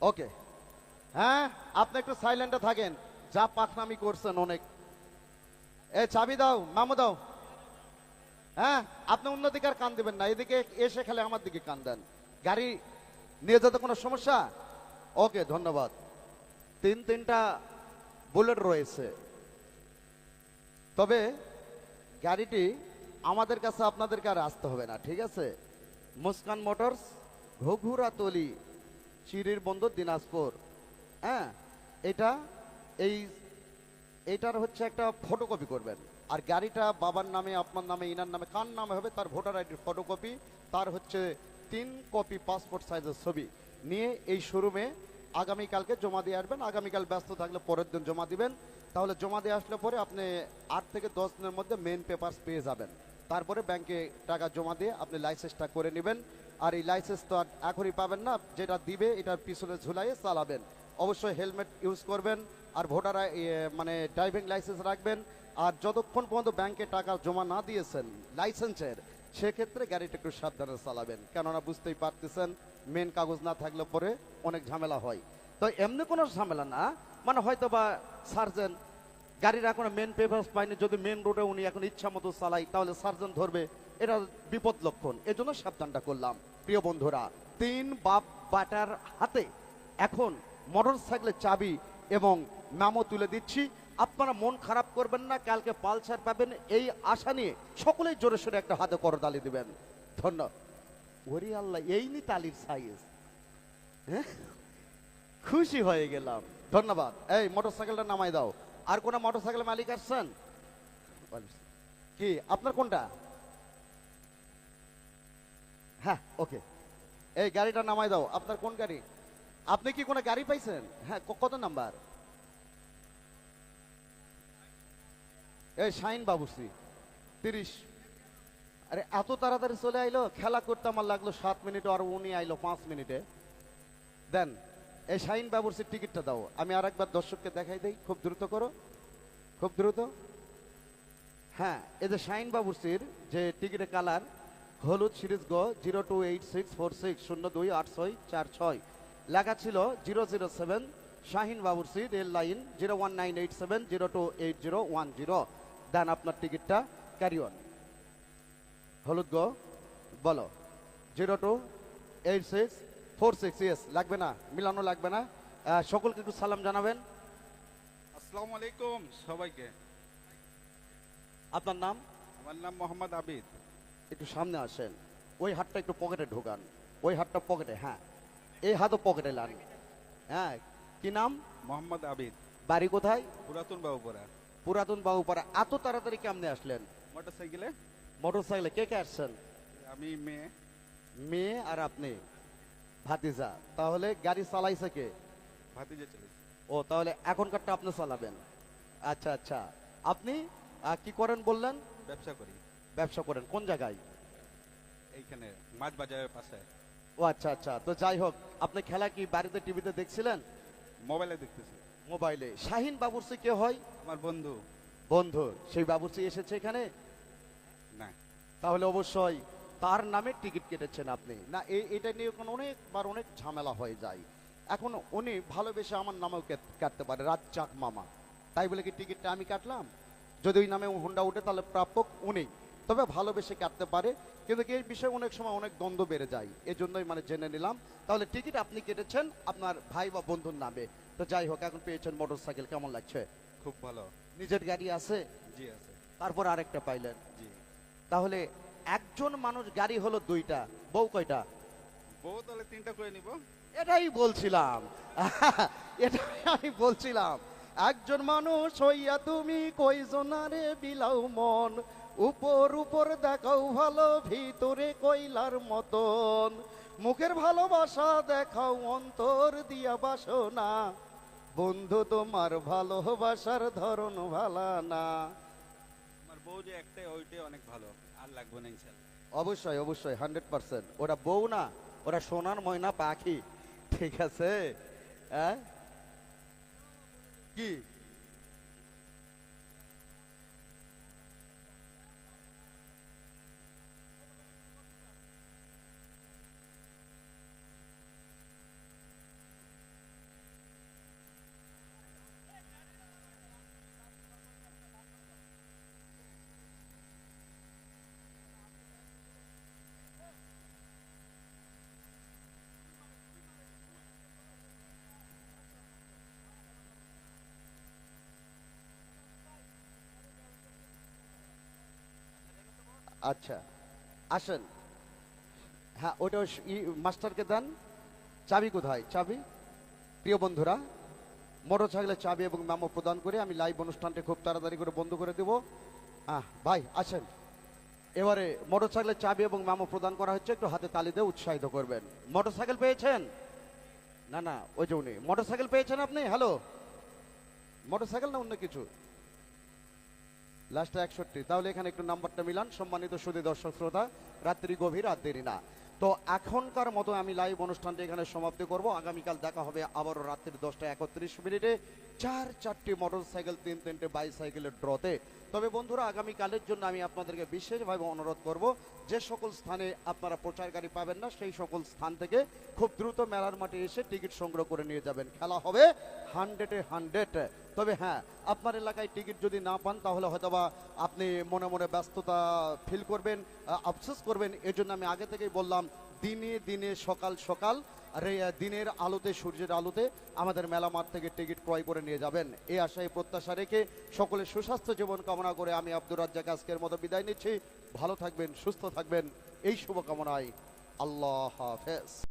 ওকে, হ্যাঁ আপনি একটু সাইলেন্টে থাকেন, যা পাকনামি করছেন অনেক। এ চাবি দাও, মামু দাও। হ্যাঁ, আপনি অন্যদিকে আর কান দিবেন না, এদিকে এসে খেলে আমার দিকে কান দেন। গাড়ি নিয়ে যেতে কোনো সমস্যা? ওকে, ধন্যবাদ। তিনটা বুলেট রয়েছে, তবে গাড়িটি আমাদের কাছে আপনাদেরকে আর আসতে হবে না, ঠিক আছে? মুস্কান মোটরস, ঘুঘুরাতলি, চিরির বন্দর, দিনাজপুর। হ্যাঁ, এইটার হচ্ছে একটা ফটোকপি করবেন, আর গাড়িটা বাবার নামে, আপনার নামে, ইনার নামে, কার নামে হবে তার ভোটার আইডির ফটোকপি, তার হচ্ছে 3 কপি পাসপোর্ট সাইজের ছবি নিয়ে এই শোরুমে আগামীকালকে জমা দিয়ে আসবেন। আগামীকাল ব্যস্ত থাকলে পরের দিন জমা দিবেন, তাহলে জমা দিয়ে আসলে পরে আপনি 8 থেকে 10 দিনের মধ্যে মেন পেপারস পেয়ে যাবেন। তারপরে ব্যাংকে টাকা জমা দিয়ে আপনি লাইসেন্সটা করে নেবেন। আর এই লাইসেন্স তো আর এখনই পাবেন না, যেটা দিবে এটার পিছনে ঝুলাইয়ে চালাবেন। অবশ্যই হেলমেট ইউজ করবেন, আর ভোটার মানে ড্রাইভিং লাইসেন্স রাখবেন। আর যতক্ষণ পর্যন্ত ব্যাংকে টাকা জমা না দিয়েছেন লাইসেন্সের, সেক্ষেত্রে গাড়িটা একটু সাবধানে চালাবেন, কেননা বুঝতেই পারতেছেন মেন কাগজ না থাকলে পরে অনেক ঝামেলা হয়। তো এমনি কোনো ঝামেলা না, মানে হয়তো বা সার্জেন গাড়ির এখন মেন পেপারস পায়নি, যদি মেন রোডে উনি এখন ইচ্ছা মতো চালাই তাহলে সার্জেন ধরবে, এটা বিপদ লক্ষণ। এজন্য সাবধানটা করলাম। প্রিয় বন্ধুরা, 3 বাপ বাটার হাতে এখন মোটর সাইকেলের চাবি এবং মেমো তুলে দিচ্ছি। আপনারা মন খারাপ করবেন না, কালকে পালসার পাবেন এই আশা নিয়ে সকলেই জোরে সোরে একটা হাতে করতালি দিবেন। ধন্যবাদ। ওরে আল্লাহ, এই নি তালির সাইজ। হ্যাঁ? খুশি হয়ে গেলাম, ধন্যবাদ। এই মোটরসাইকেলটা নামাই দাও। আর কোন মোটরসাইকেল মালিক আসছেন? কি আপনার কোনটা? হ্যাঁ, ওকে। এই গাড়িটা নামাই দাও। আপনার কোন গাড়ি? আপনি কি কোনো গাড়ি পাইছেন? হ্যাঁ, কত নাম্বার? এই শাইন বাবুসি 30। আরে এত তাড়াতাড়ি চলে আইলো, খেলা করতে আমার লাগলো 7 মিনিট, আর উনি আইলো 5 মিনিটে। দেন এই শাইন বাবুসির টিকিটটা দাও। আমি আর একবার দর্শককে দেখাই দেই, খুব দ্রুত করো, খুব দ্রুত। হ্যাঁ, এই যে শাইন বাবুসির যে টিকিটের কালার হলুদ, সিরিজ গ 028646028646, লেখা ছিল 007 শাহিন বাবুরসি, রেল লাইন 01987028010। দেন আপনার টিকিটটা, ক্যারি অন। হলুদ গ বলো 028646। ইয়েস, লাগবে না, মিলানো লাগবে না। সকলকে একটু সালাম জানাবেন। আসসালামু আলাইকুম সবাইকে। আপনার নাম? আমার নাম মোহাম্মদ আবিদ। একটু সামনে আসেন, ওই হাতটা একটু পকেটে ঢোকান, ওই হাতটা পকেটে, হ্যাঁ এই হাতও পকেটে লান। হ্যাঁ, কি নাম? মোহাম্মদ আবিদ। বাড়ি কোথায়? পুরাতন বাবুপাড়া। পুরাতন বাবুপাড়া। এত তাড়াতাড়ি কেমনে আসলেন? মোটরসাইকেলে। মোটরসাইকেলে। কে কে আসছেন? আমি, মেয়ে। মেয়ে আর আপনি, ভাতিজা। তাহলে গাড়ি চালাইছে কে? ভাতিজা চলেছে। ও, তাহলে এখনকারটা আপনি চালাবেন। আচ্ছা আচ্ছা। আপনি কি করেন বললেন? ব্যবসা করি। ব্যবসা করেন কোন জায়গায়? এইখানে মাছ বাজারের পাশে। ও আচ্ছা আচ্ছা। তো যাই হোক, আপনি খেলা কি বাড়িতে টিভিতে দেখছিলেন? মোবাইলে দেখতেছি। মোবাইলে। শাহিন বাবুরসি কে হয়? আমার বন্ধু। বন্ধু। সেই বাবুরসি এসেছে এখানে? না। তাহলে অবশ্যই তার নামে টিকিট কেটেছেন আপনি না? এটা নিয়ে এখন অনেকবার অনেক ঝামেলা হয়ে যায়। এখন উনি ভালোবেসে আমার নামেও কাটতে পারে, রাজ্জাক মামা। তাই বলে কি টিকিটটা আমি কাটলাম? যদি ওই নামে হুন্ডা উঠে তাহলে প্রাপক উনি, তবে ভালোবেসে কাটতে পারে। কিন্তু এই বিষয়ে অনেক সময় অনেক দ্বন্দ্ব বেড়ে যায়, এজন্যই মানে জেনে নিলাম। তাহলে টিকিট আপনি কেটেছেন আপনার ভাই বা বন্ধুর নামে। তো যাই হোক, এখন পেয়েছেন মোটরসাইকেল, কেমন লাগছে? খুব ভালো। নিজের গাড়ি আছে? জি আছে। তারপর আরেকটা পাইলেন? জি। তাহলে একজন মানুষ গাড়ি হলো 2টা, বউ কয়টা? বউ তাহলে 3টা করে নিব। এটাই বলছিলাম, এটাই আমি বলছিলাম। একজন মানুষ হইয়া তুমি কয়জনারে বিলাও মন, উপর উপর দেখাও ভালো, ভিতরে কইলার মতন। মুখের ভালোবাসা দেখাও, অন্তর দিয়া বাসনা, বন্ধু তোমার ভালোবাসার ধরন ভালা না। আমার বউ যে একটাই, ওইটাই অনেক ভালো, আর লাগবে না ইনশাআল্লাহ। অবশ্যই অবশ্যই 100%। ওরা বউ না, ওরা সোনার ময়না পাখি। ঠিক আছে? হ্যাঁ, কি আচ্ছা, আসেন। হ্যাঁ, ওইটা মাস্টারকে দেন। চাবি কোথায়? চাবি। প্রিয় বন্ধুরা, মোটরসাইকেলের চাবি এবং মেমো প্রদান করে আমি লাইভ অনুষ্ঠানটি খুব তাড়াতাড়ি করে বন্ধ করে দেব। ভাই আসেন। এবারে মোটরসাইকেলের চাবি এবং মেমো প্রদান করা হচ্ছে, একটু হাতে তালি দিয়ে উৎসাহিত করবেন। মোটরসাইকেল পেয়েছেন? না না, ওই যে উনি। মোটরসাইকেল পেয়েছেন আপনি? হ্যালো, মোটরসাইকেল না অন্য কিছু? লাস্টে 61। তাহলে এখানে একটু নাম্বারটা মিলান। সম্মানিত সুধী দর্শক শ্রোতা, রাত্রি গভীর, আর দেরি না। তো এখনকার মতো আমি লাইভ অনুষ্ঠানটি এখানে সমাপ্তি করব। আগামীকাল দেখা হবে আবারও রাত্রি 10:31 4টি মোটরসাইকেল, 3টি বাইসাইকেলের ড্রতে। তবে বন্ধুরা, আগামীকালের জন্য আমি আপনাদেরকে বিশেষভাবে অনুরোধ করব, যে সকল স্থানে আপনারা প্রচার গাড়ি পাবেন না, সেই সকল স্থান থেকে খুব দ্রুত মেলার মাঠে এসে টিকিট সংগ্রহ করে নিয়ে যাবেন। খেলা হবে 100-এ 100। তবে হ্যাঁ, আপনার এলাকায় টিকিট যদি না পান, তাহলে হয়তোবা আপনি মনে মনে ব্যস্ততা ফিল করবেন, আফসোস করবেন। এজন্য আমি আগে থেকেই বললাম, দিনে দিনে সকাল সকাল আর এই দিনের আলোতে, সূর্যের আলোতে আমাদের মেলা মাঠ থেকে টিকিট ক্রয় করে নিয়ে যাবেন। এই আশায় প্রত্যাশা রেখে সকলের সুস্বাস্থ্য জীবন কামনা করে আমি আব্দুর রাজ্জাক আজকের মতো বিদায় নিচ্ছি। ভালো থাকবেন, সুস্থ থাকবেন, এই শুভকামনায়। আল্লাহ হাফেজ।